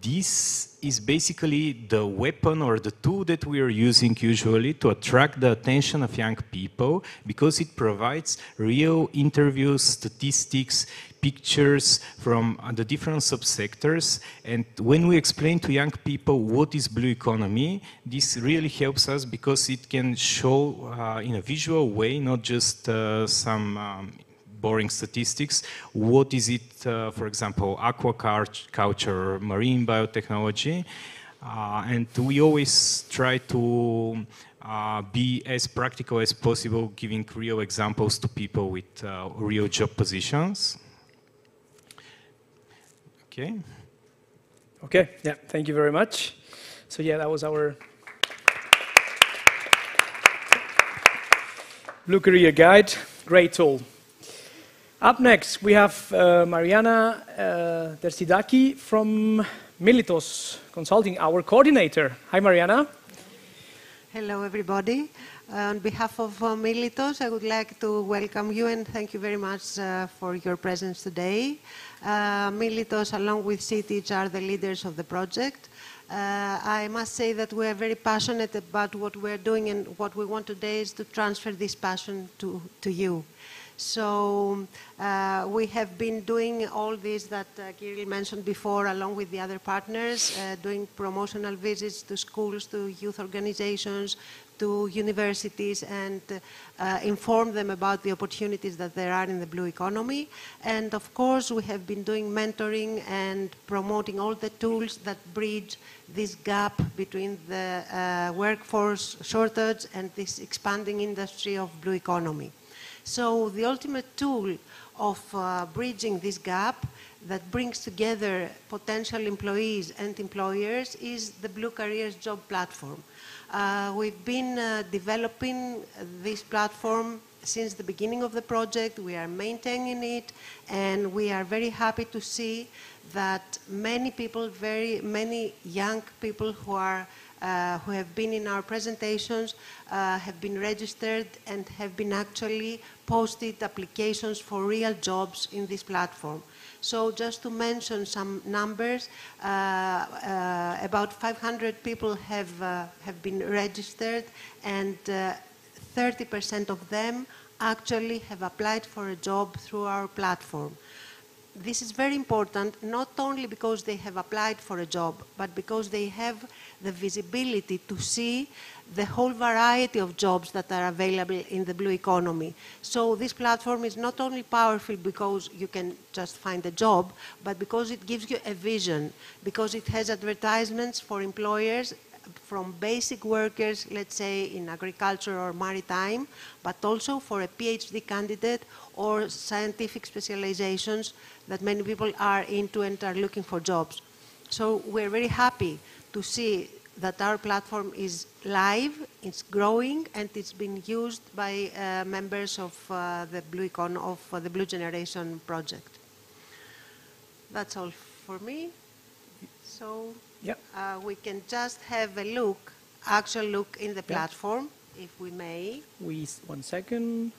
This is basically the weapon or the tool that we are using usually to attract the attention of young people, because it provides real interviews, statistics, pictures from the different subsectors. And when we explain to young people what is blue economy, this really helps us, because it can show in a visual way, not just some boring statistics, what is it, for example, aquaculture, marine biotechnology. And we always try to be as practical as possible, giving real examples to people with real job positions. Okay. Okay, yeah, thank you very much. So yeah, that was our Blue Career Guide, great tool. Up next, we have Mariana Tercidaki from Militos Consulting, our coordinator. Hi, Mariana. Hello, everybody. On behalf of Militos, I would like to welcome you and thank you very much for your presence today. Militos, along with CITIC, are the leaders of the project. I must say that we are very passionate about what we're doing, and what we want today is to transfer this passion to you. So we have been doing all this that Kirill mentioned before, along with the other partners, doing promotional visits to schools, to youth organizations, to universities, and inform them about the opportunities that there are in the blue economy. And of course, we have been doing mentoring and promoting all the tools that bridge this gap between the workforce shortage and this expanding industry of blue economy. So the ultimate tool of bridging this gap that brings together potential employees and employers is the Blue Careers Job Platform. We've been developing this platform since the beginning of the project. We are maintaining it, and we are very happy to see that many people, many young people who have been in our presentations have been registered and have been actually posted applications for real jobs in this platform. So just to mention some numbers, about 500 people have been registered, and 30% of them actually have applied for a job through our platform. this is very important, not only because they have applied for a job, but because they have the visibility to see the whole variety of jobs that are available in the blue economy. So this platform is not only powerful because you can just find a job, but because it gives you a vision, because it has advertisements for employers from basic workers, let's say in agriculture or maritime, but also for a PhD candidate or scientific specializations that many people are into and are looking for jobs. So we're very happy to see that our platform is live, it's growing, and it's been used by members of the Blue Generation project. That's all for me. So yep. We can just have a look, actual look in the platform, if we may. 1 second.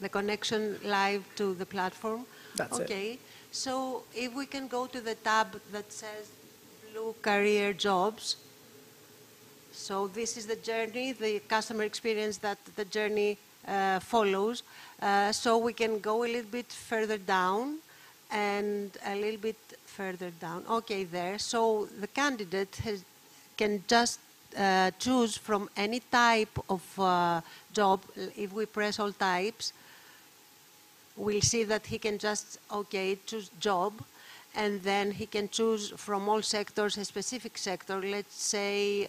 The connection live to the platform. That's okay. it. So if we can go to the tab that says Blue Career Jobs. So this is the journey, the customer experience that the journey follows. So we can go a little bit further down and a little bit further down. Okay, there. So the candidate can just choose from any type of job. If we press all types, we'll see that he can just, choose job, and then he can choose from all sectors a specific sector, let's say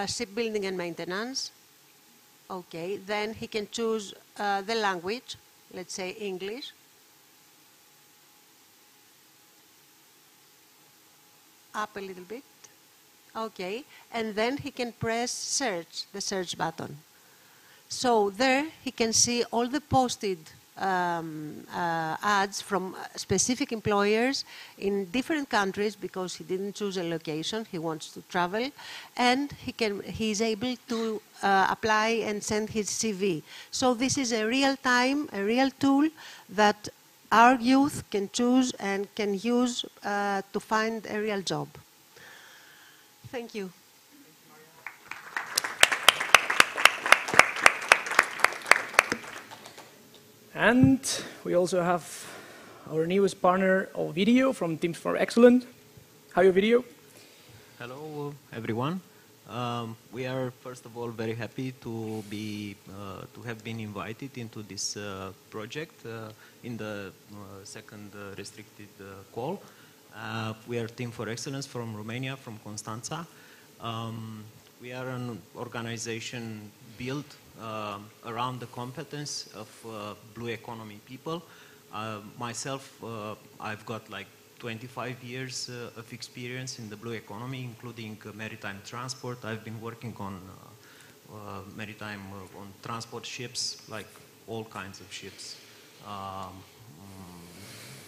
shipbuilding and maintenance. Okay, then he can choose the language, let's say English. Up a little bit. Okay, and then he can press search, the search button. So there he can see all the posted ads from specific employers in different countries because he didn't choose a location, he wants to travel, and he's able to apply and send his CV. So this is a real tool that our youth can choose and can use to find a real job. Thank you. And we also have our newest partner of video from Teams for Excellence. How are you, video? Hello, everyone. We are, first of all, very happy to have been invited into this project in the second restricted call. We are Team for Excellence from Romania, from Constanța. We are an organization built around the competence of blue economy people. Myself, I've got like 25 years of experience in the blue economy, including maritime transport. I've been working on maritime, on transport ships, like all kinds of ships.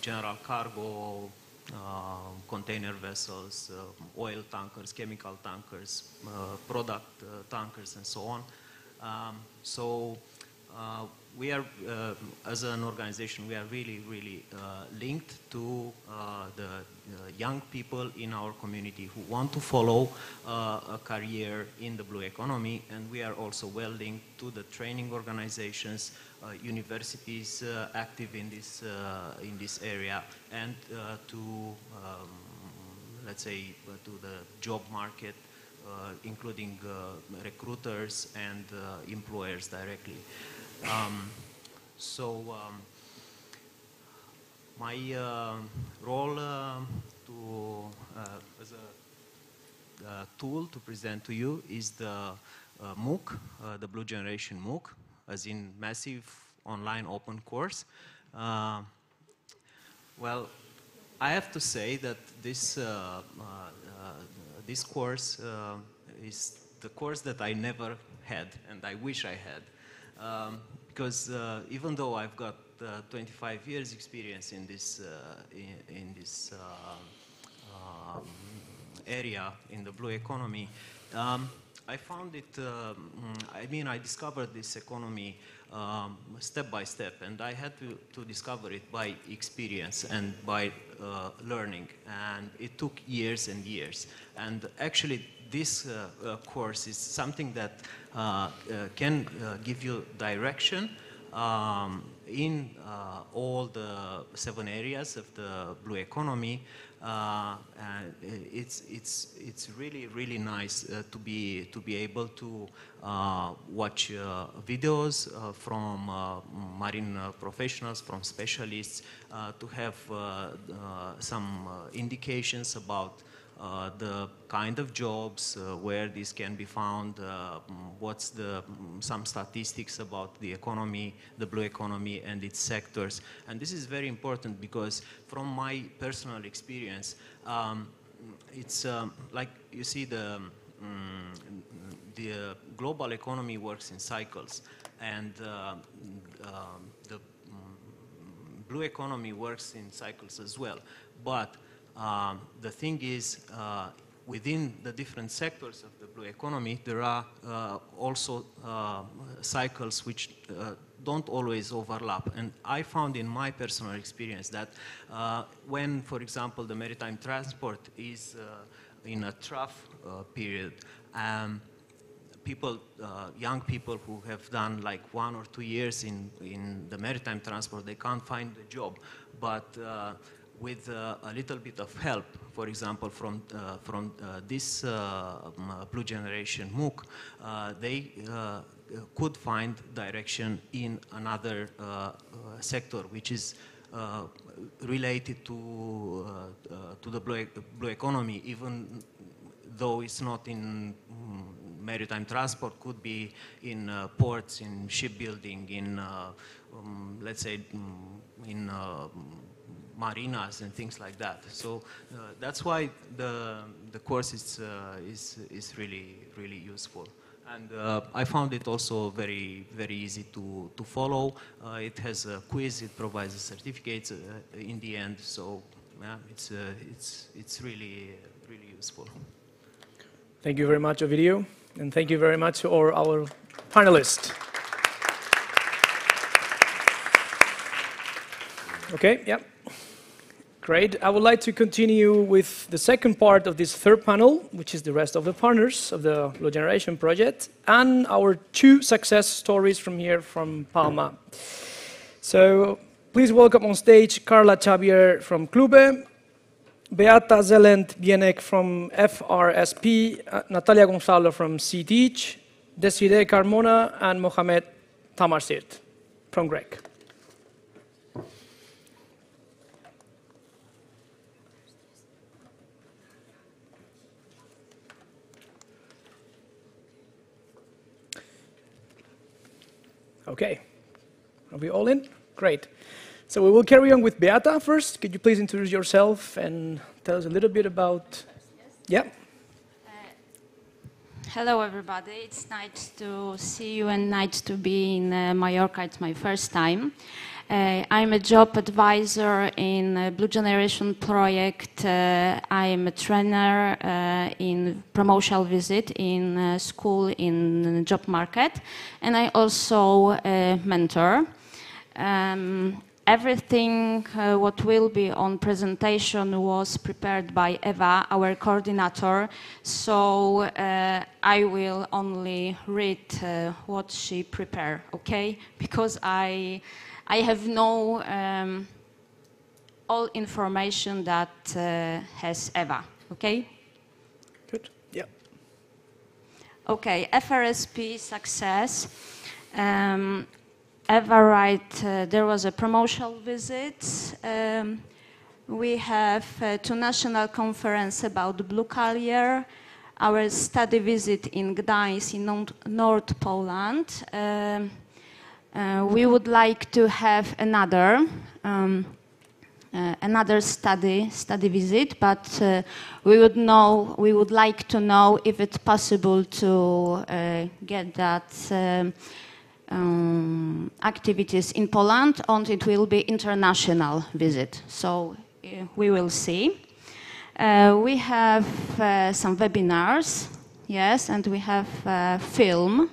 General cargo, container vessels, oil tankers, chemical tankers, product tankers, and so on. We are, as an organization, we are really, really linked to the young people in our community who want to follow a career in the blue economy, and we are also well linked to the training organizations, universities active in this area, and to, let's say, to the job market, including recruiters and employers directly. My role as a tool to present to you is the MOOC, the Blue Generation MOOC, as in massive online open course. Well, I have to say that this this course is the course that I never had, and I wish I had. Because even though I've got 25 years experience in this area in the blue economy, I found it, I mean, I discovered this economy step by step, and I had to discover it by experience and by learning, and it took years and years. And actually, this course is something that can give you direction in all the 7 areas of the blue economy. And it's really nice to be able to watch videos from marine professionals, from specialists, to have some indications about the kind of jobs, where these can be found, what's some statistics about the economy, the blue economy and its sectors. And this is very important because from my personal experience, it's like you see the global economy works in cycles, and the blue economy works in cycles as well. But the thing is, within the different sectors of the blue economy, there are also cycles which don't always overlap. And I found in my personal experience that when, for example, the maritime transport is in a trough period, young people who have done like 1 or 2 years in the maritime transport, they can't find a job. But with a little bit of help, for example, from this Blue Generation MOOC, they could find direction in another sector, which is related to the blue economy, even though it's not in maritime transport, could be in ports, in shipbuilding, in let's say in marinas and things like that. So that's why the course is really useful. And I found it also very easy to follow. It has a quiz, it provides certificates in the end. So yeah, it's really useful. Thank you very much, Ovidio, and thank you very much to all our panelists. Okay, yeah. Great. I would like to continue with the second part of this third panel, which is the rest of the partners of the Blue Generation project, and our 2 success stories from here from Palma. So please welcome on stage Carla Xavier from Clube, Beata Zelent-Bienek from FRSP, Natalia Gonzalo from CTEACH, Desiree Carmona, and Mohamed Tamarsirt from GREC. Okay, are we all in? Great. So we will carry on with Beata first. Could you please introduce yourself and tell us a little bit about... Yeah. Hello, everybody. It's nice to see you and nice to be in Mallorca. It's my first time. I'm a job advisor in Blue Generation project. I'm a trainer in promotional visit in school in job market, and I also mentor. Everything what will be on presentation was prepared by Eva, our coordinator, so I will only read what she prepared, okay? Because I have no all information that has Eva, okay? Good, yeah. Okay, FRSP success. Eva writes, there was a promotional visit. We have 2 national conferences about the blue carrier, our study visit in Gdańsk in North Poland. We would like to have another study visit, but we would like to know if it's possible to get that activities in Poland, and it will be international visit. So we will see. We have some webinars, yes, and we have film.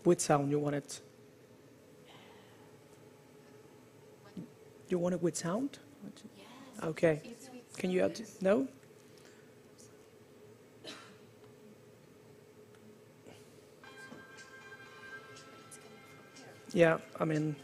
With sound you want it? You want it with sound? Okay. Can you add? No? Yeah, I mean.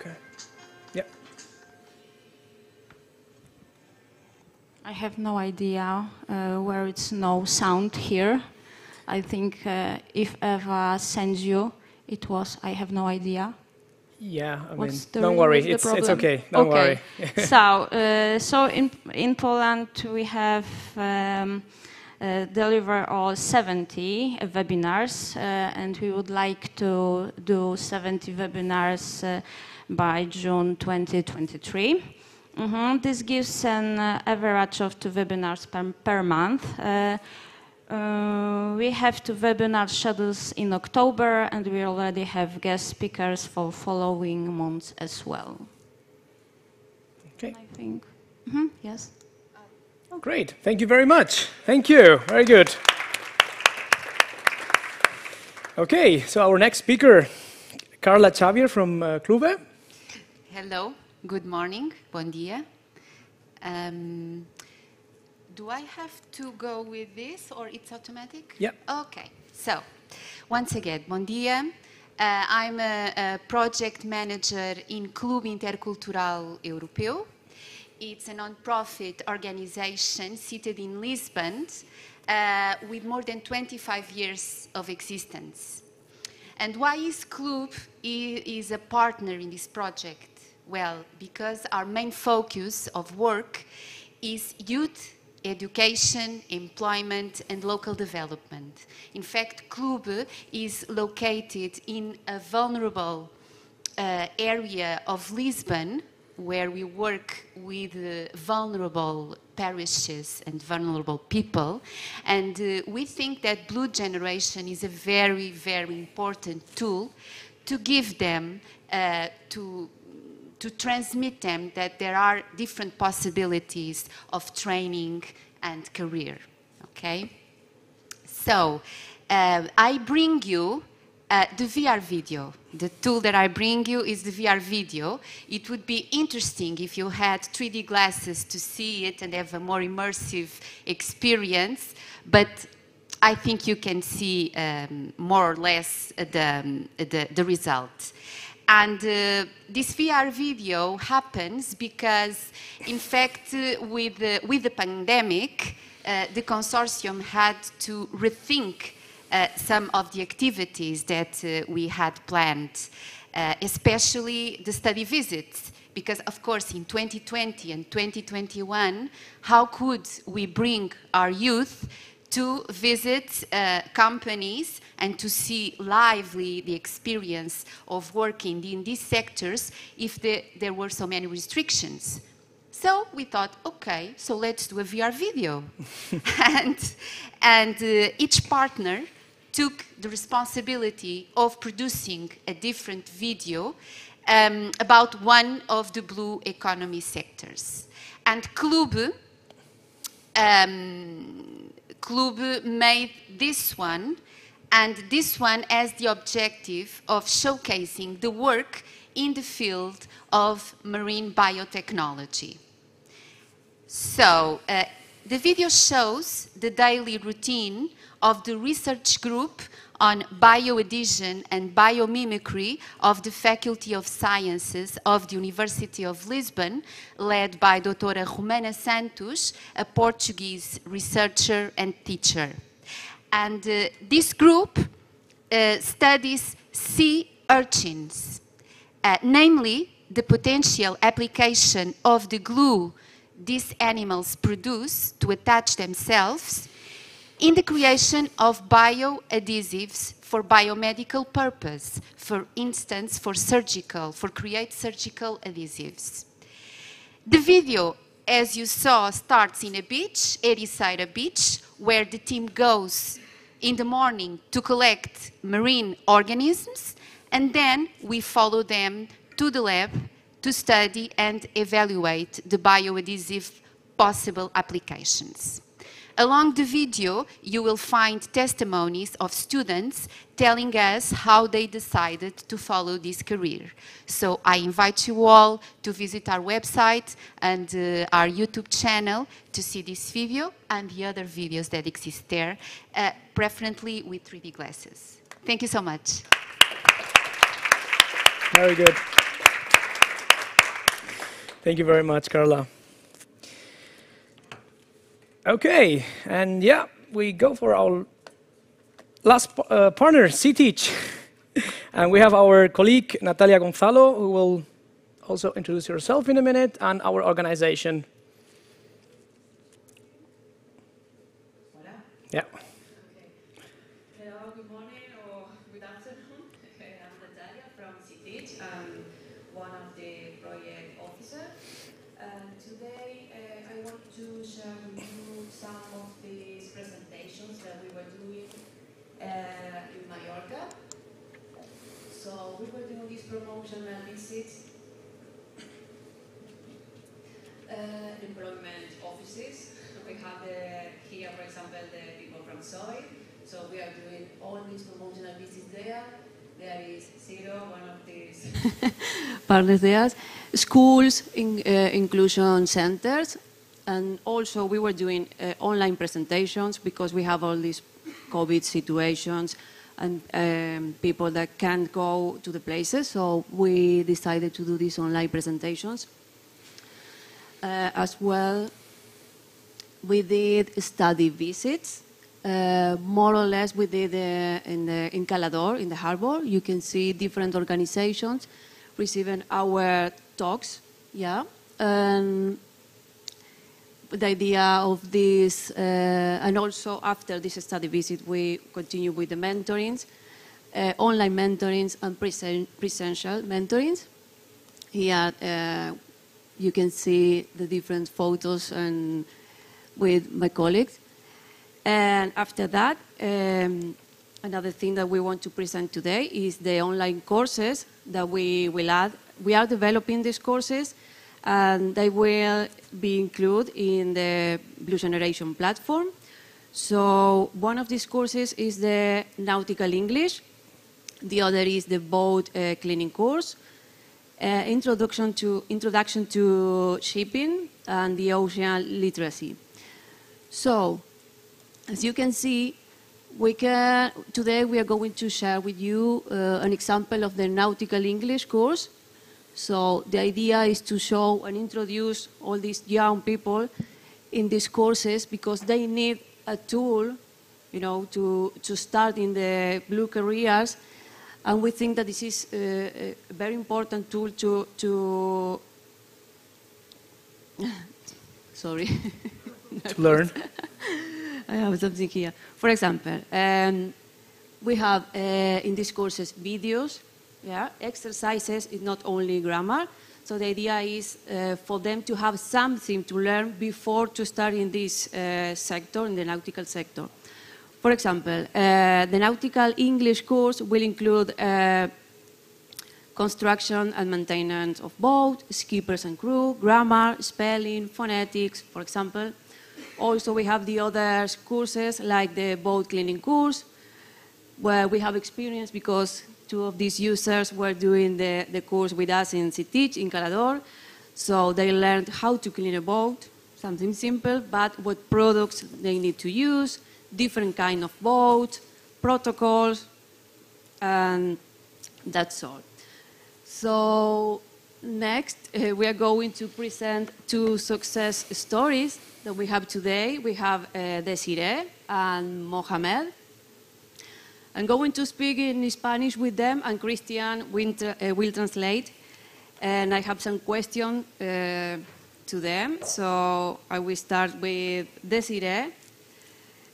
Okay. Yeah. I have no idea where it's no sound here. I think if Eva sends you, it was, I have no idea. Yeah, I mean, What's the don't worry, the it's problem? okay, don't worry. So in Poland we have deliver all 70 webinars, and we would like to do 70 webinars by June 2023. This gives an average of 2 webinars per month. We have 2 webinar schedules in October, and we already have guest speakers for following months as well. Okay. I think. Yes. Oh, great. Thank you very much. Thank you. Very good. Okay, so our next speaker, Carla Xavier from Clube. Hello. Good morning. Bom dia. Do I have to go with this or it's automatic? Yeah. Okay. So, once again, bom dia. I'm a project manager in Clube Intercultural Europeu. It's a non-profit organization seated in Lisbon with more than 25 years of existence. And why is Clube is a partner in this project? Well, because our main focus of work is youth education, employment, and local development. In fact, Clube is located in a vulnerable area of Lisbon, where we work with vulnerable parishes and vulnerable people. And we think that BlueGeneration is a very, very important tool to give them, to transmit them that there are different possibilities of training and career, okay? So, I bring you the VR video. The tool that I bring you is the VR video. It would be interesting if you had 3D glasses to see it and have a more immersive experience, but I think you can see more or less the result. And this VR video happens because, in fact, with the pandemic, the consortium had to rethink some of the activities that we had planned, especially the study visits. Because, of course, in 2020 and 2021, how could we bring our youth to visit companies and to see lively the experience of working in these sectors if there were so many restrictions? So we thought, okay, so let's do a VR video. and each partner took the responsibility of producing a different video about one of the blue economy sectors. And Clube Club made this one, and this one has the objective of showcasing the work in the field of marine biotechnology. So, the video shows the daily routine of the research group on bioadhesion and biomimicry of the Faculty of Sciences of the University of Lisbon, led by Doutora Romana Santos, a Portuguese researcher and teacher. And this group studies sea urchins, namely the potential application of the glue these animals produce to attach themselves in the creation of bioadhesives for biomedical purpose, for instance, for create surgical adhesives. The video, as you saw, starts in a beach, Ericeira Beach, where the team goes in the morning to collect marine organisms, and then we follow them to the lab to study and evaluate the bioadhesive possible applications. Along the video, you will find testimonies of students telling us how they decided to follow this career. So I invite you all to visit our website and our YouTube channel to see this video and the other videos that exist there, preferably with 3D glasses. Thank you so much. Very good. Thank you very much, Carla. Okay, and yeah, we go for our last partner, CTeach. And we have our colleague, Natalia Gonzalo, who will also introduce herself in a minute, and our organization. Yeah. Hello, good morning or good afternoon. I'm Natalia from CTeach. I'm one of the project officers. And today I want to share with you some of these presentations that we were doing in Mallorca. So we were doing this promotional visit, employment offices. We have here, for example, the people from SOI. So we are doing all these promotional visits there. There is Zero, one of these partners there. Schools, inclusion centers, and also we were doing online presentations because we have all these COVID situations and people that can't go to the places. So we decided to do these online presentations. As well, we did study visits. More or less we did in Calador, in the harbor. You can see different organizations receiving our talks, yeah. And the idea of this, and also after this study visit, we continue with the mentorings, online mentorings and presential mentorings. Here you can see the different photos and with my colleagues. And after that, another thing that we want to present today is the online courses that we will add. We are developing these courses, and they will be included in the BlueGeneration platform. So one of these courses is the Nautical English. The other is the boat cleaning course, introduction to shipping, and the ocean literacy. So, as you can see, today we are going to share with you an example of the Nautical English course. So the idea is to show and introduce all these young people in these courses because they need a tool, you know, to start in the blue careers. And we think that this is a very important tool to sorry. To learn. I have something here. For example, we have in these courses videos, yeah, exercises. It's not only grammar. So the idea is for them to have something to learn before to start in this sector, in the nautical sector. For example, the Nautical English course will include construction and maintenance of boat, skippers and crew, grammar, spelling, phonetics, for example. Also, we have the other courses like the boat cleaning course, where we have experience because two of these users were doing the course with us in CITIC, in Calador. So they learned how to clean a boat, something simple, but what products they need to use, different kind of boats, protocols, and that's all. So next, we are going to present two success stories that we have today. We have Desiree and Mohamed. I'm going to speak in Spanish with them, and Christian will translate. And I have some questions to them. So I will start with Desiree.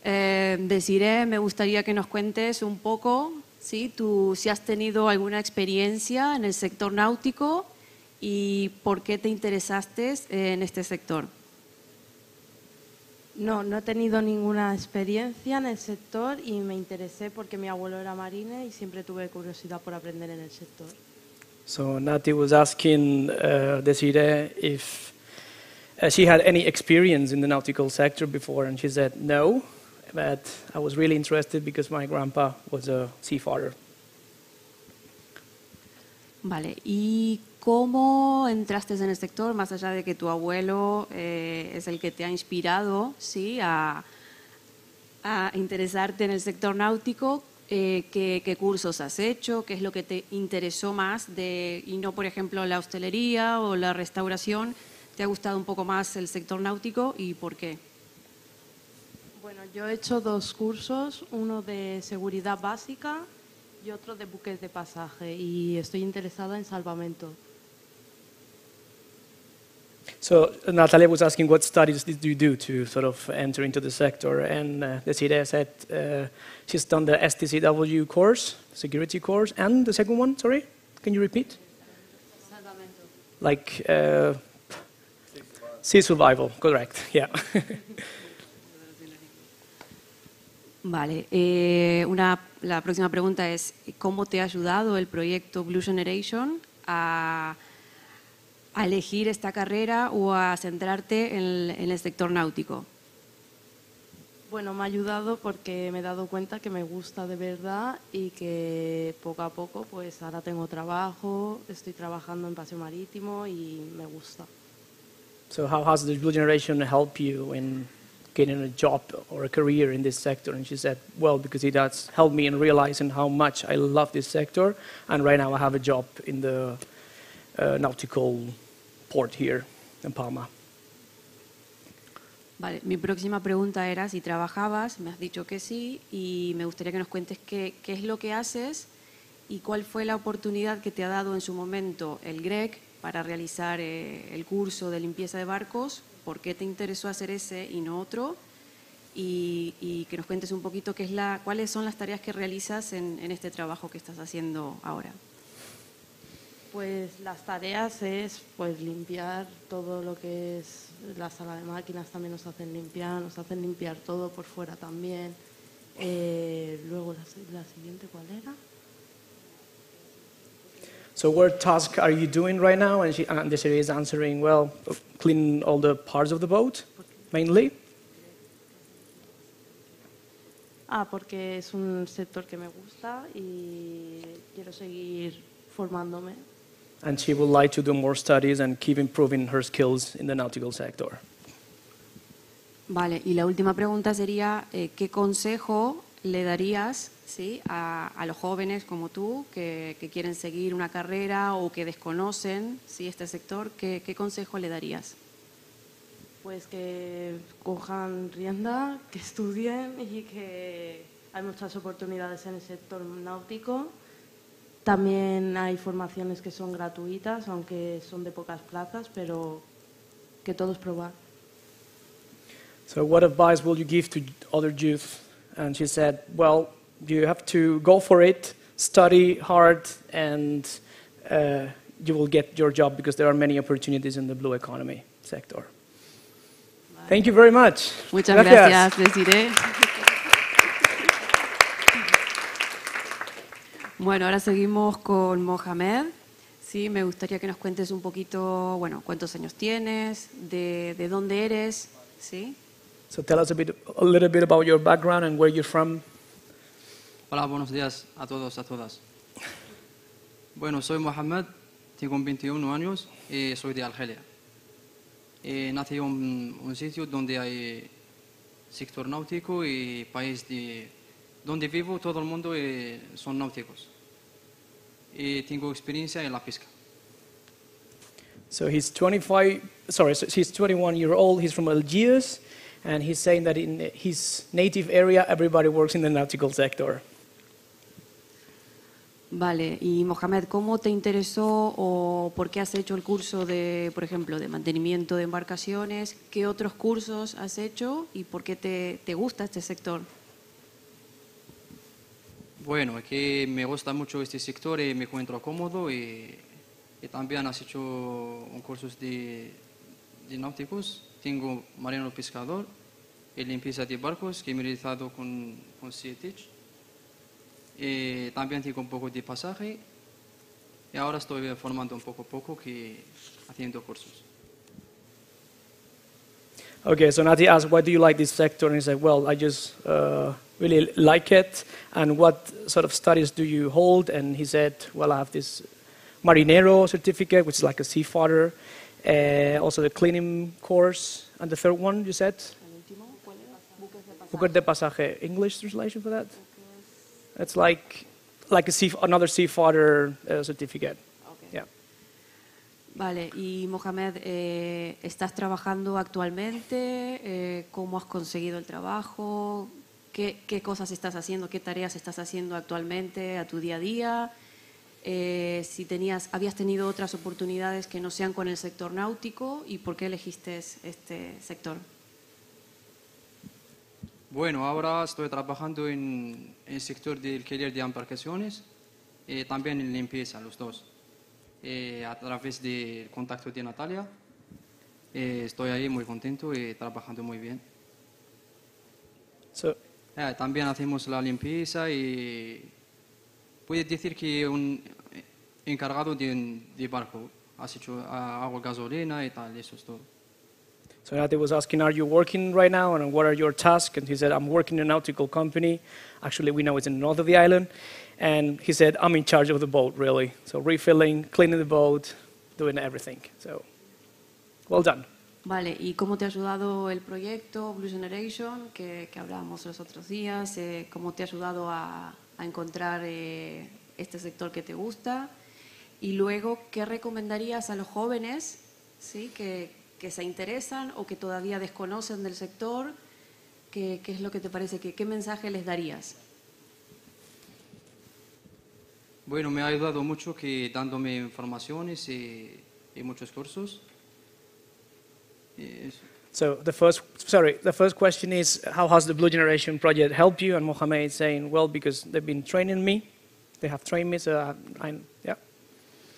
Desiree, me gustaría que nos cuentes un poco, ¿sí? Tú, si has tenido alguna experiencia en el sector náutico y por qué te interesaste en este sector. No, no he tenido ninguna experiencia en el sector y me interesé porque mi abuelo era marine y siempre tuve curiosidad por aprender en el sector. So Nati was asking Desiree if she had any experience in the nautical sector before, and she said no, but I was really interested because my grandpa was a seafarer. Vale, ¿y cómo entraste en el sector, más allá de que tu abuelo es el que te ha inspirado, ¿sí? a interesarte en el sector náutico? ¿Qué cursos has hecho? ¿Qué es lo que te interesó más y no, por ejemplo, la hostelería o la restauración? ¿Te ha gustado un poco más el sector náutico y por qué? Bueno, yo he hecho dos cursos, uno de seguridad básica y otro de buques de pasaje, y estoy interesada en salvamento. So Natalia was asking what studies did you do to sort of enter into the sector, and Desiree said she's done the STCW course, security course, and the second one, sorry, can you repeat? Salvamento. Like sea survival, correct, yeah. Vale, la próxima pregunta es ¿cómo te ha ayudado el proyecto BlueGeneration a elegir esta carrera o a centrarte en el sector náutico? Bueno, me ha ayudado porque me he dado cuenta que me gusta de verdad y que poco a poco, pues ahora tengo trabajo, estoy trabajando en paseo marítimo y me gusta. So how has the BlueGeneration helped you in getting a job or a career in this sector? And she said, well, because it has helped me in realizing how much I love this sector, and right now I have a job in the nautical port here in Palma. Vale, mi próxima pregunta era si trabajabas, me has dicho que sí, y me gustaría que nos cuentes qué es lo que haces y cuál fue la oportunidad que te ha dado en su momento el GREC para realizar el curso de limpieza de barcos, por qué te interesó hacer ese y no otro, y que nos cuentes un poquito cuáles son las tareas que realizas en este trabajo que estás haciendo ahora. Pues las tareas es pues limpiar todo lo que es la sala de máquinas, también nos hacen limpiar todo por fuera también. Luego la siguiente, ¿cuál era? So what task are you doing right now? And Desiree is answering, well, clean all the parts of the boat, mainly. Porque es un sector que me gusta y quiero seguir formándome. And she would like to do more studies and keep improving her skills in the nautical sector. Vale, y la última pregunta sería, ¿qué consejo le darías, ¿sí? a los jóvenes como tú que quieren seguir una carrera o que desconocen, ¿sí? este sector? ¿Qué consejo le darías? Pues que cojan rienda, que estudien y que hay muchas oportunidades en el sector náutico. También hay formaciones que son gratuitas, aunque son de pocas plazas, pero que todos probar. So what advice will you give to other youth? And she said, well, you have to go for it, study hard, and you will get your job because there are many opportunities in the blue economy sector. Vale. Thank you very much. Muchas gracias, Desiree. Bueno, ahora seguimos con Mohamed. Sí, me gustaría que nos cuentes un poquito, bueno, cuántos años tienes, de dónde eres, ¿sí? So tell us a little bit about your background and where you're from. Hola, buenos días a todos, a todas. Bueno, soy Mohamed, tengo 21 años y soy de Argelia. Nací en un sitio donde hay sector náutico y país donde vivo, todo el mundo son náuticos. Y tengo experiencia en la pesca. So he's 21 years old, he's from Algiers, and he's saying that in his native area, everybody works in the nautical sector. Vale, y Mohamed, ¿cómo te interesó o por qué has hecho el curso de, por ejemplo, de mantenimiento de embarcaciones? ¿Qué otros cursos has hecho y por qué te gusta este sector? Bueno, es que me gusta mucho este sector y me encuentro cómodo y también has hecho un cursos de náuticos. Tengo marino pescador y limpieza de barcos que he realizado con CIETIC. También tengo un poco de pasaje y ahora estoy formando un poco a poco haciendo cursos. Okay, so Nati asked, why do you like this sector? And he said, well, I just really like it. And what sort of studies do you hold? And he said, well, I have this Marinero certificate, which is like a seafarer, also the cleaning course, and the third one, you said? Buques de pasaje. English translation for that? It's like another seafarer certificate. Okay. Yeah. Vale, y Mohamed, ¿estás trabajando actualmente? ¿Cómo has conseguido el trabajo? ¿Qué cosas estás haciendo? ¿Qué tareas estás haciendo actualmente a tu día a día? Si habías tenido otras oportunidades que no sean con el sector náutico y por qué elegiste este sector. Bueno, ahora estoy trabajando en el sector del alquiler de embarcaciones y también en limpieza, los dos. A través del contacto de Natalia, estoy ahí muy contento y trabajando muy bien. También hacemos la limpieza y puedes decir que un encargado de barco, hago gasolina y tal, eso es todo. So Nati was asking, are you working right now and what are your tasks? And he said, I'm working in a nautical company. Actually, we know it's in the north of the island. And he said, I'm in charge of the boat, really. So refilling, cleaning the boat, doing everything. So, well done. Vale, ¿y cómo te ha ayudado el proyecto BlueGeneration, que hablábamos los otros días? ¿Cómo te ha ayudado a encontrar este sector que te gusta? Y luego, ¿qué recomendarías a los jóvenes, ¿sí? que se interesan o que todavía desconocen del sector? ¿Qué es lo que te parece? ¿Qué mensaje les darías? Bueno, me ha ayudado mucho dándome informaciones y muchos cursos. So the first question is, how has the Blue Generation project helped you? And Mohamed is saying, well, because they've been training me, they have trained me, so yeah.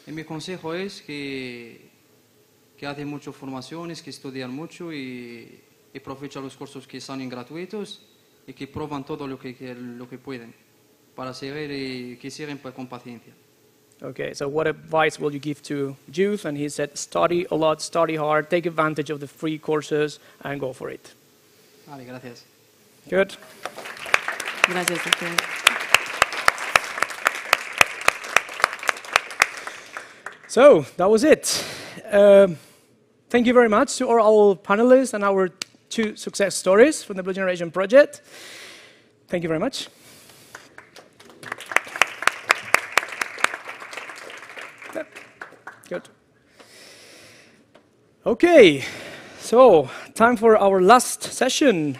Y mi consejo es que hacen muchas formaciones, que estudian mucho y aprovechan los cursos que son gratuitos y que prueban todo lo que pueden para seguir y que siguen con paciencia. Okay, so what advice will you give to youth? And he said, study a lot, study hard, take advantage of the free courses and go for it. Vale, gracias. Good. Gracias a usted. So that was it. Thank you very much to all panelists and our 2 success stories from the Blue Generation project. Thank you very much. Good. Okay, so time for our last session.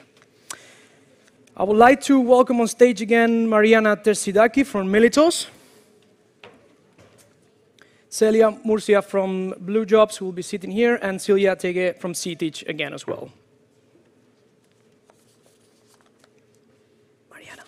I would like to welcome on stage again Mariana Tercidaki from Militos. Celia Murcia from Blue Jobs, who will be sitting here, and Silvia Tege from CIETIC again as well. Mariana.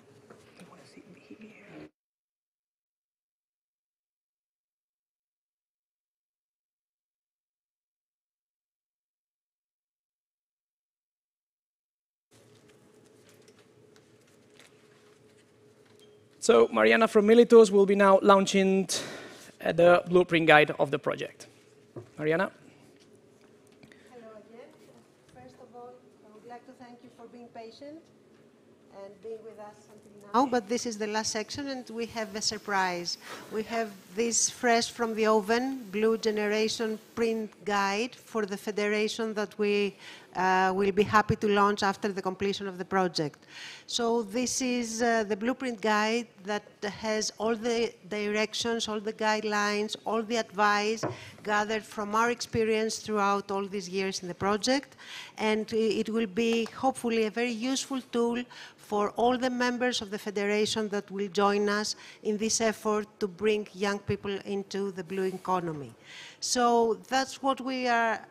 So Mariana from Militos will be now launching the blueprint guide of the project. Mariana? Hello again. first of all, I would like to thank you for being patient and being with us until now. But this is the last section, and we have a surprise. We have this fresh from the oven, BlueGeneration print guide for the Federation that we will be happy to launch after the completion of the project. So this is the blueprint guide that has all the directions, all the guidelines, all the advice gathered from our experience throughout all these years in the project. And it will be hopefully a very useful tool for all the members of the Federation that will join us in this effort to bring young people into the blue economy. So that's what we are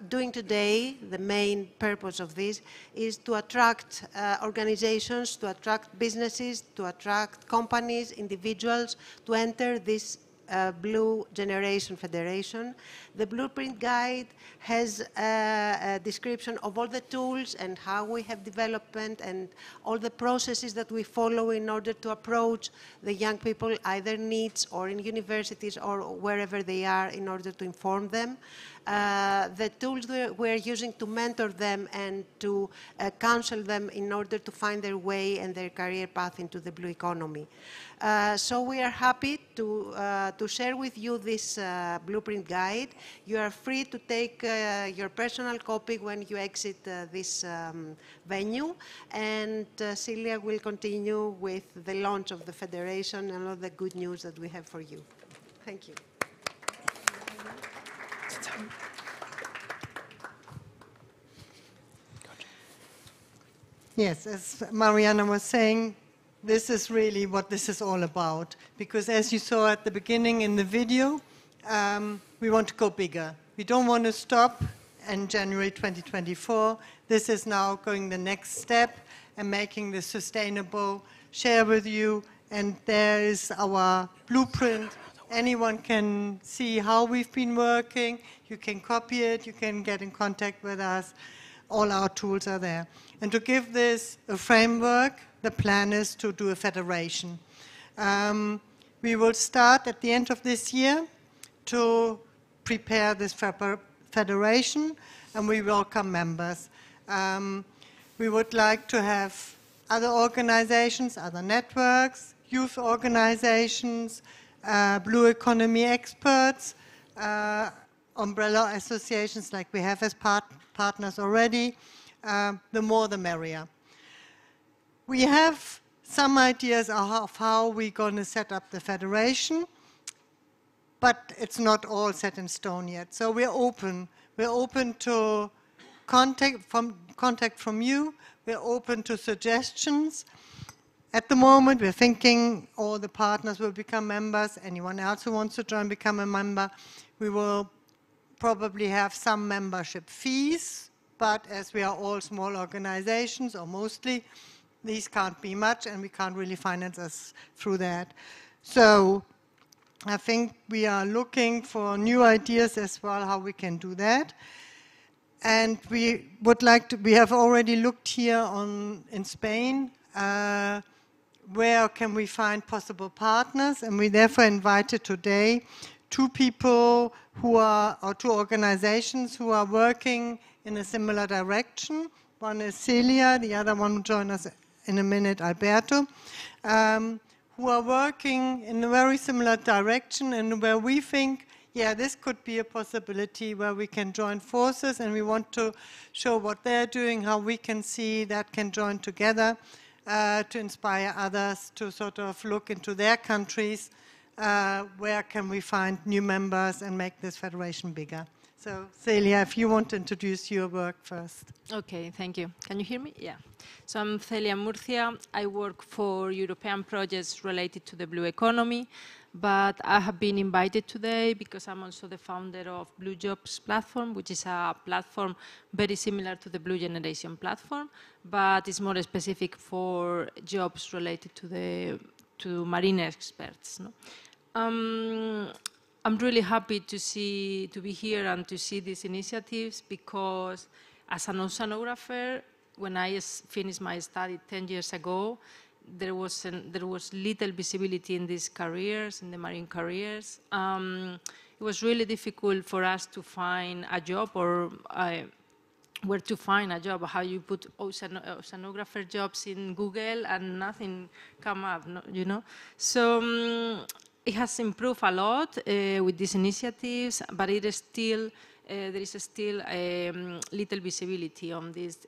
doing today. The main purpose of this is to attract organizations, to attract businesses, to attract companies, individuals, to enter this BlueGeneration Federation. The blueprint guide has a description of all the tools and how we have development and all the processes that we follow in order to approach the young people, either needs or in universities or wherever they are, in order to inform them. The tools we're using to mentor them and to counsel them in order to find their way and their career path into the blue economy. So we are happy to share with you this blueprint guide. You are free to take your personal copy when you exit this venue, and Celia will continue with the launch of the Federation and all the good news that we have for you. Thank you. Yes, as Mariana was saying, this is really what this is all about. Because as you saw at the beginning in the video, we want to go bigger. We don't want to stop in January 2024. This is now going the next step and making this sustainable, share with you. And there is our blueprint. Anyone can see how we've been working. You can copy it. You can get in contact with us. All our tools are there. And to give this a framework, the plan is to do a federation. We will start at the end of this year to prepare this federation, and we welcome members. We would like to have other organizations, other networks, youth organizations, blue economy experts, umbrella associations like we have as partners already. The more the merrier. We have some ideas of how we're going to set up the federation, but it's not all set in stone yet. So we're open. We're open to contact from you. We're open to suggestions. At the moment, we're thinking all the partners will become members. Anyone else who wants to join, become a member. We will probably have some membership fees. But as we are all small organizations, or mostly, these can't be much, and we can't really finance us through that. So I think we are looking for new ideas as well, how we can do that. And we would like to, we have already looked here in Spain, where can we find possible partners, and we therefore invited today two people who are, or two organizations who are working in a similar direction. One is Celia, the other one will join us in a minute, Alberto, who are working in a very similar direction and where we think, yeah, this could be a possibility where we can join forces, and we want to show what they're doing, how we can see that can join together to inspire others to sort of look into their countries, where can we find new members and make this federation bigger. So, Celia, if you want to introduce your work first. Okay, thank you. Can you hear me? Yeah. So I'm Celia Murcia. I work for European projects related to the blue economy, but I have been invited today because I'm also the founder of Blue Jobs platform, which is a platform very similar to the BlueGeneration platform, but it's more specific for jobs related to marine experts. No? I'm really happy to be here and to see these initiatives, because as an oceanographer, when I finished my study 10 years ago, there was little visibility in these careers, in the marine careers. It was really difficult for us to find a job or where to find a job, how you put oceanographer jobs in Google and nothing come up, you know? So it has improved a lot with these initiatives, but it is still, there is still little visibility on this,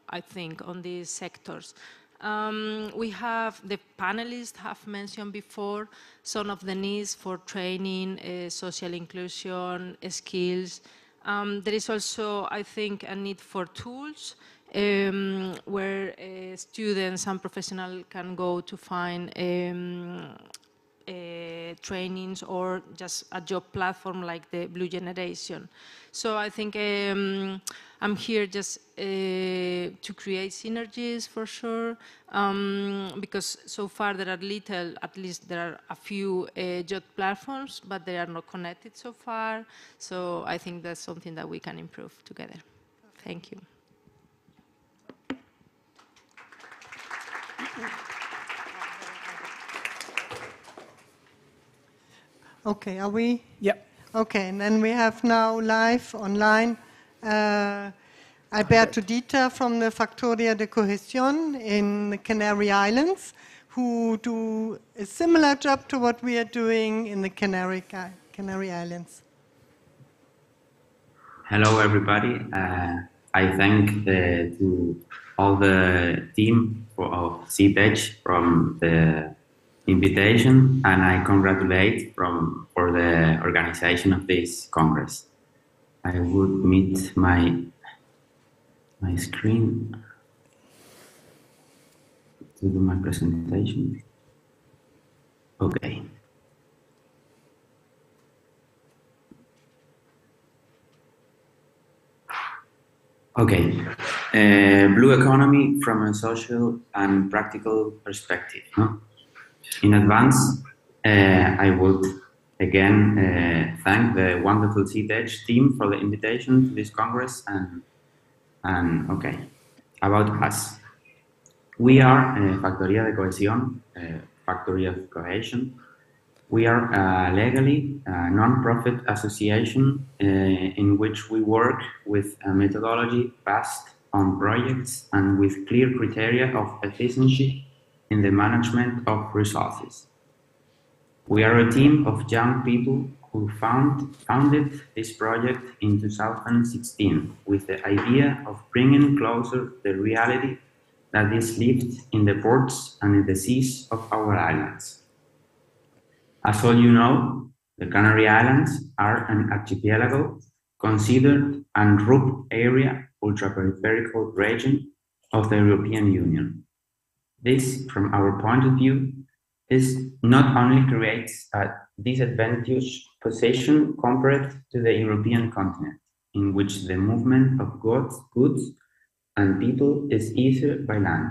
I think, on these sectors. We have, the panelists have mentioned before, some of the needs for training, social inclusion, skills. There is also, I think, a need for tools where students and professionals can go to find trainings or just a job platform like the BlueGeneration. So I think I'm here just to create synergies for sure, because so far there are little, at least there are a few job platforms, but they are not connected so far. So I think that's something that we can improve together. Thank you. Okay, are we? Yep. Okay, and then we have now live online Alberto Dieter from the Factoria de Cohesión in the Canary Islands, who do a similar job to what we are doing in the Canary Islands. Hello, everybody. I thank to all the team of CTECH from the invitation, and I congratulate for the organization of this Congress. I would meet my screen to do my presentation. Okay. Okay, BlueEconomy from a social and practical perspective. In advance, I would again thank the wonderful CTECH team for the invitation to this Congress. And okay, about us. We are Factoria de Cohesión, Factory of Cohesion. We are a legally non-profit association in which we work with a methodology based on projects and with clear criteria of efficiency in the management of resources. We are a team of young people who founded this project in 2016 with the idea of bringing closer the reality that is lived in the ports and in the seas of our islands. As all you know, the Canary Islands are an archipelago considered an RUP area, ultra-peripheral region of the European Union. This, from our point of view, is not only creates a disadvantaged position compared to the European continent, in which the movement of goods and people is easier by land.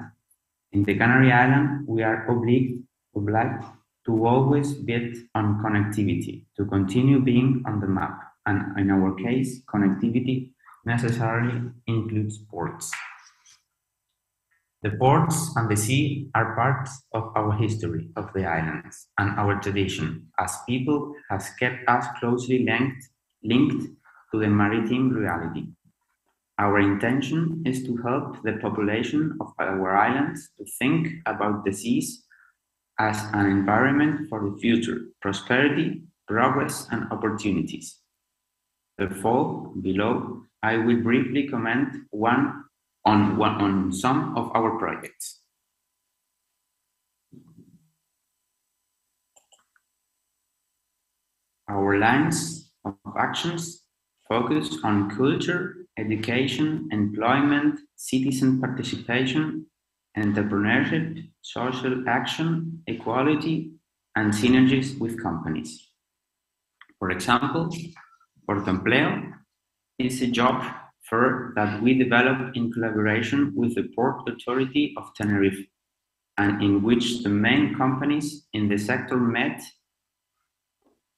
In the Canary Islands, we are obliged to always bet on connectivity, to continue being on the map, and in our case, connectivity necessarily includes ports. The ports and the sea are parts of our history of the islands and our tradition, as people has kept us closely linked to the maritime reality. Our intention is to help the population of our islands to think about the seas as an environment for the future, prosperity, progress, and opportunities. Therefore, below, I will briefly comment on some of our projects. Our lines of actions focus on culture, education, employment, citizen participation, entrepreneurship, social action, equality, and synergies with companies. For example, Portempleo is a job fair that we developed in collaboration with the Port Authority of Tenerife, and in which the main companies in the sector met.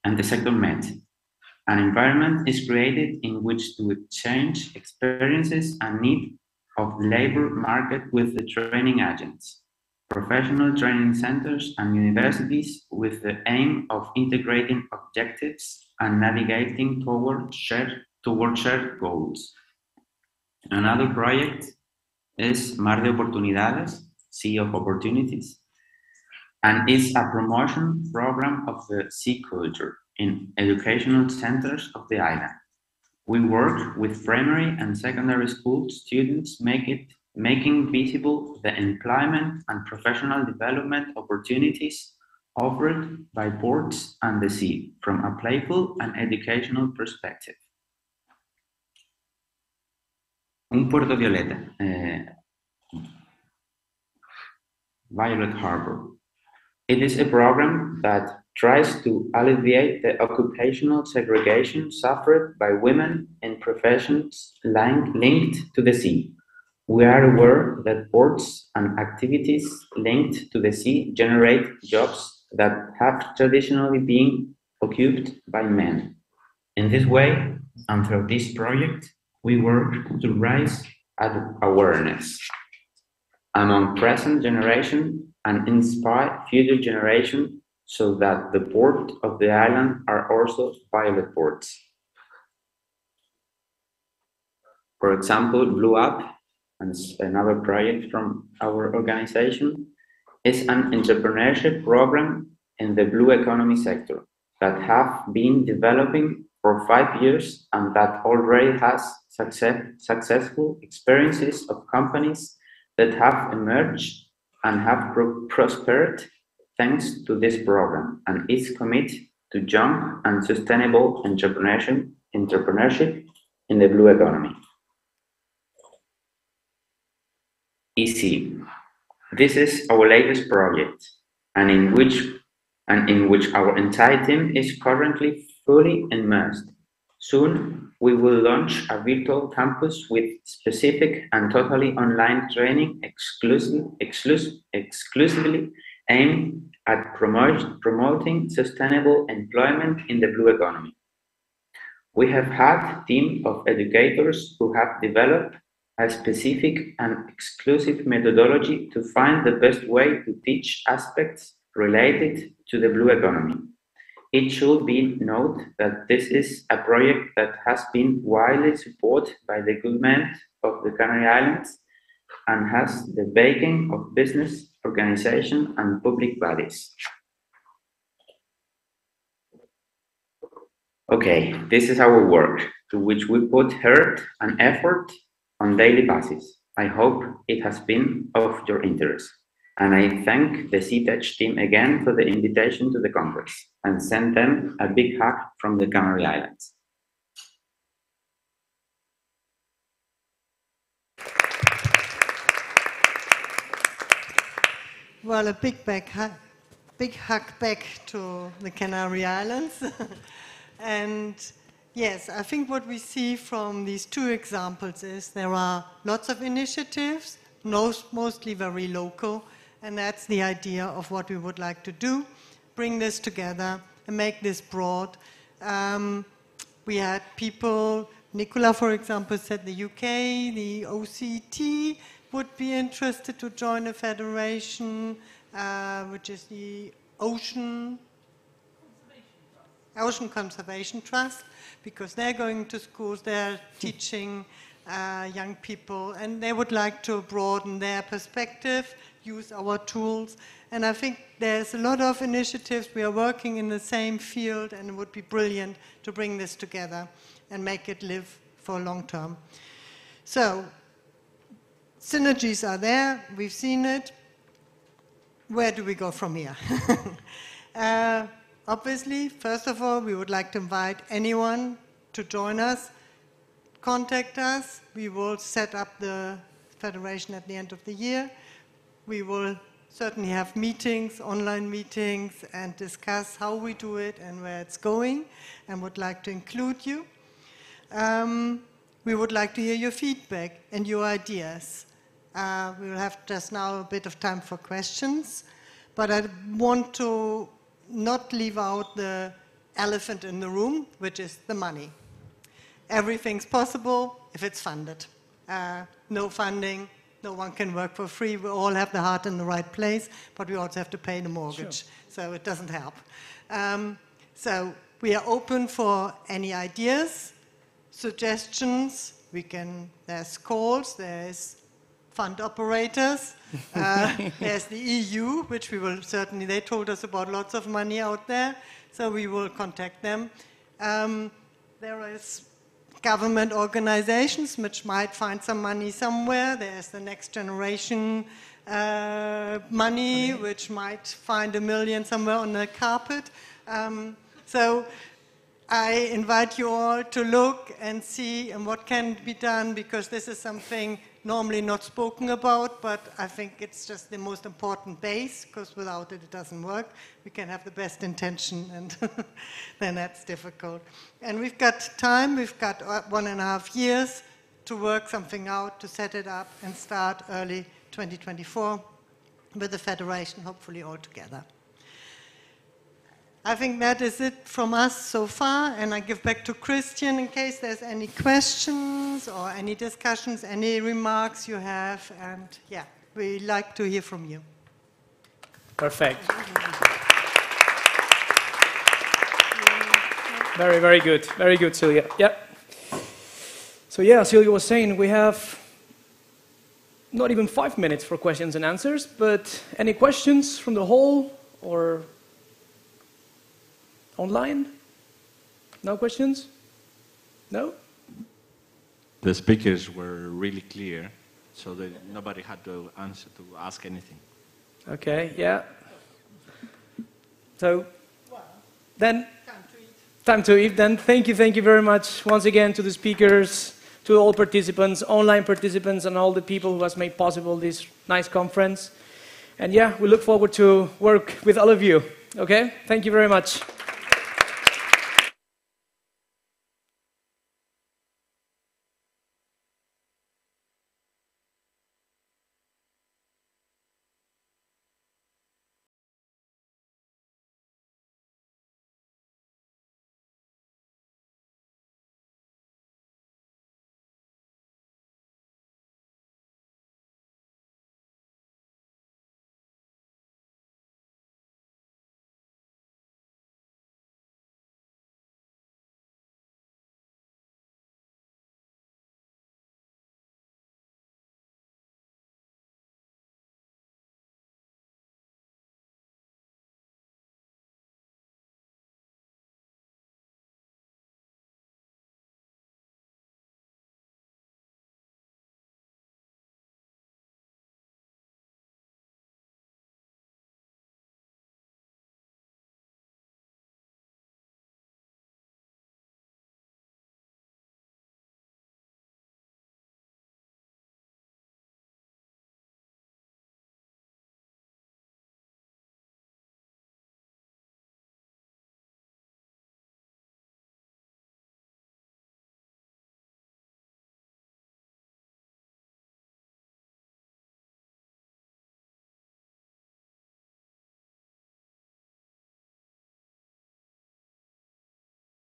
An environment is created in which to exchange experiences and need of the labor market with the training agents, professional training centers and universities with the aim of integrating objectives and navigating towards shared goals. Another project is Mar de Oportunidades, Sea of Opportunities, and is a promotion program of the sea culture in educational centers of the island. We work with primary and secondary school students, making visible the employment and professional development opportunities offered by ports and the sea from a playful and educational perspective. Un Puerto Violeta, Violet Harbor. It is a program that tries to alleviate the occupational segregation suffered by women in professions linked to the sea. We are aware that ports and activities linked to the sea generate jobs that have traditionally been occupied by men. In this way, and through this project, we work to raise awareness among present generation and inspire future generation so that the ports of the island are also violet ports. For example, Blue Up, and another project from our organization, is an entrepreneurship program in the blue economy sector that have been developing for 5 years and that already has successful experiences of companies that have emerged and have prospered thanks to this program, and is committed to young and sustainable entrepreneurship in the blue economy. EC. This is our latest project, and in which our entire team is currently fully immersed. Soon, we will launch a virtual campus with specific and totally online training exclusively aimed at promoting sustainable employment in the blue economy. We have had a team of educators who have developed a specific and exclusive methodology to find the best way to teach aspects related to the blue economy. It should be noted that this is a project that has been widely supported by the government of the Canary Islands and has the backing of business organizations and public bodies. Okay, this is our work, to which we put heart and effort on daily basis. I hope it has been of your interest. And I thank the CTech team again for the invitation to the Congress and send them a big hug from the Canary Islands. Well, a big hug back to the Canary Islands. And yes, I think what we see from these two examples is there are lots of initiatives, mostly very local, and that's the idea of what we would like to do, bring this together and make this broad. We had people, Nicola, for example, said the UK, the OCT would be interested to join a federation, which is the Ocean Conservation Trust, because they're going to schools, they're teaching young people, and they would like to broaden their perspective, use our tools. And I think there's a lot of initiatives. We are working in the same field, and it would be brilliant to bring this together and make it live for long term. So, synergies are there. We've seen it. Where do we go from here? Obviously, first of all, we would like to invite anyone to join us. Contact us. We will set up the federation at the end of the year. We will certainly have meetings, online meetings, and discuss how we do it and where it's going, and would like to include you. We would like to hear your feedback and your ideas. We will have just now a bit of time for questions, but I want to not leave out the elephant in the room, which is the money. Everything's possible if it's funded. No funding, no one can work for free. We all have the heart in the right place, but we also have to pay the mortgage, so it doesn't help. So we are open for any ideas, suggestions, there's calls, there's fund operators, there's the EU, which we will certainly, they told us about lots of money out there, so we will contact them. There is government organizations which might find some money somewhere. There's the Next Generation money, which might find $1 million somewhere on the carpet. So I invite you all to look and see what can be done, because this is something normally not spoken about, but I think it's just the most important base, because without it, it doesn't work. We can have the best intention, and then that's difficult. And we've got time, we've got 1.5 years to work something out, to set it up, and start early 2024 with the Federation, hopefully all together. I think that is it from us so far, and I give back to Christian in case there's any questions or any discussions, any remarks you have, and yeah, we like to hear from you. Perfect. Very, very good, Celia. Yep. So yeah, Celia was saying we have not even 5 minutes for questions and answers, but any questions from the hall or online? No questions? No? The speakers were really clear, so that nobody had to ask anything. Okay, yeah. So then, time to eat then. Thank you very much once again to the speakers, to all participants, online participants, and all the people who has made possible this nice conference. And yeah, we look forward to work with all of you. Okay? Thank you very much.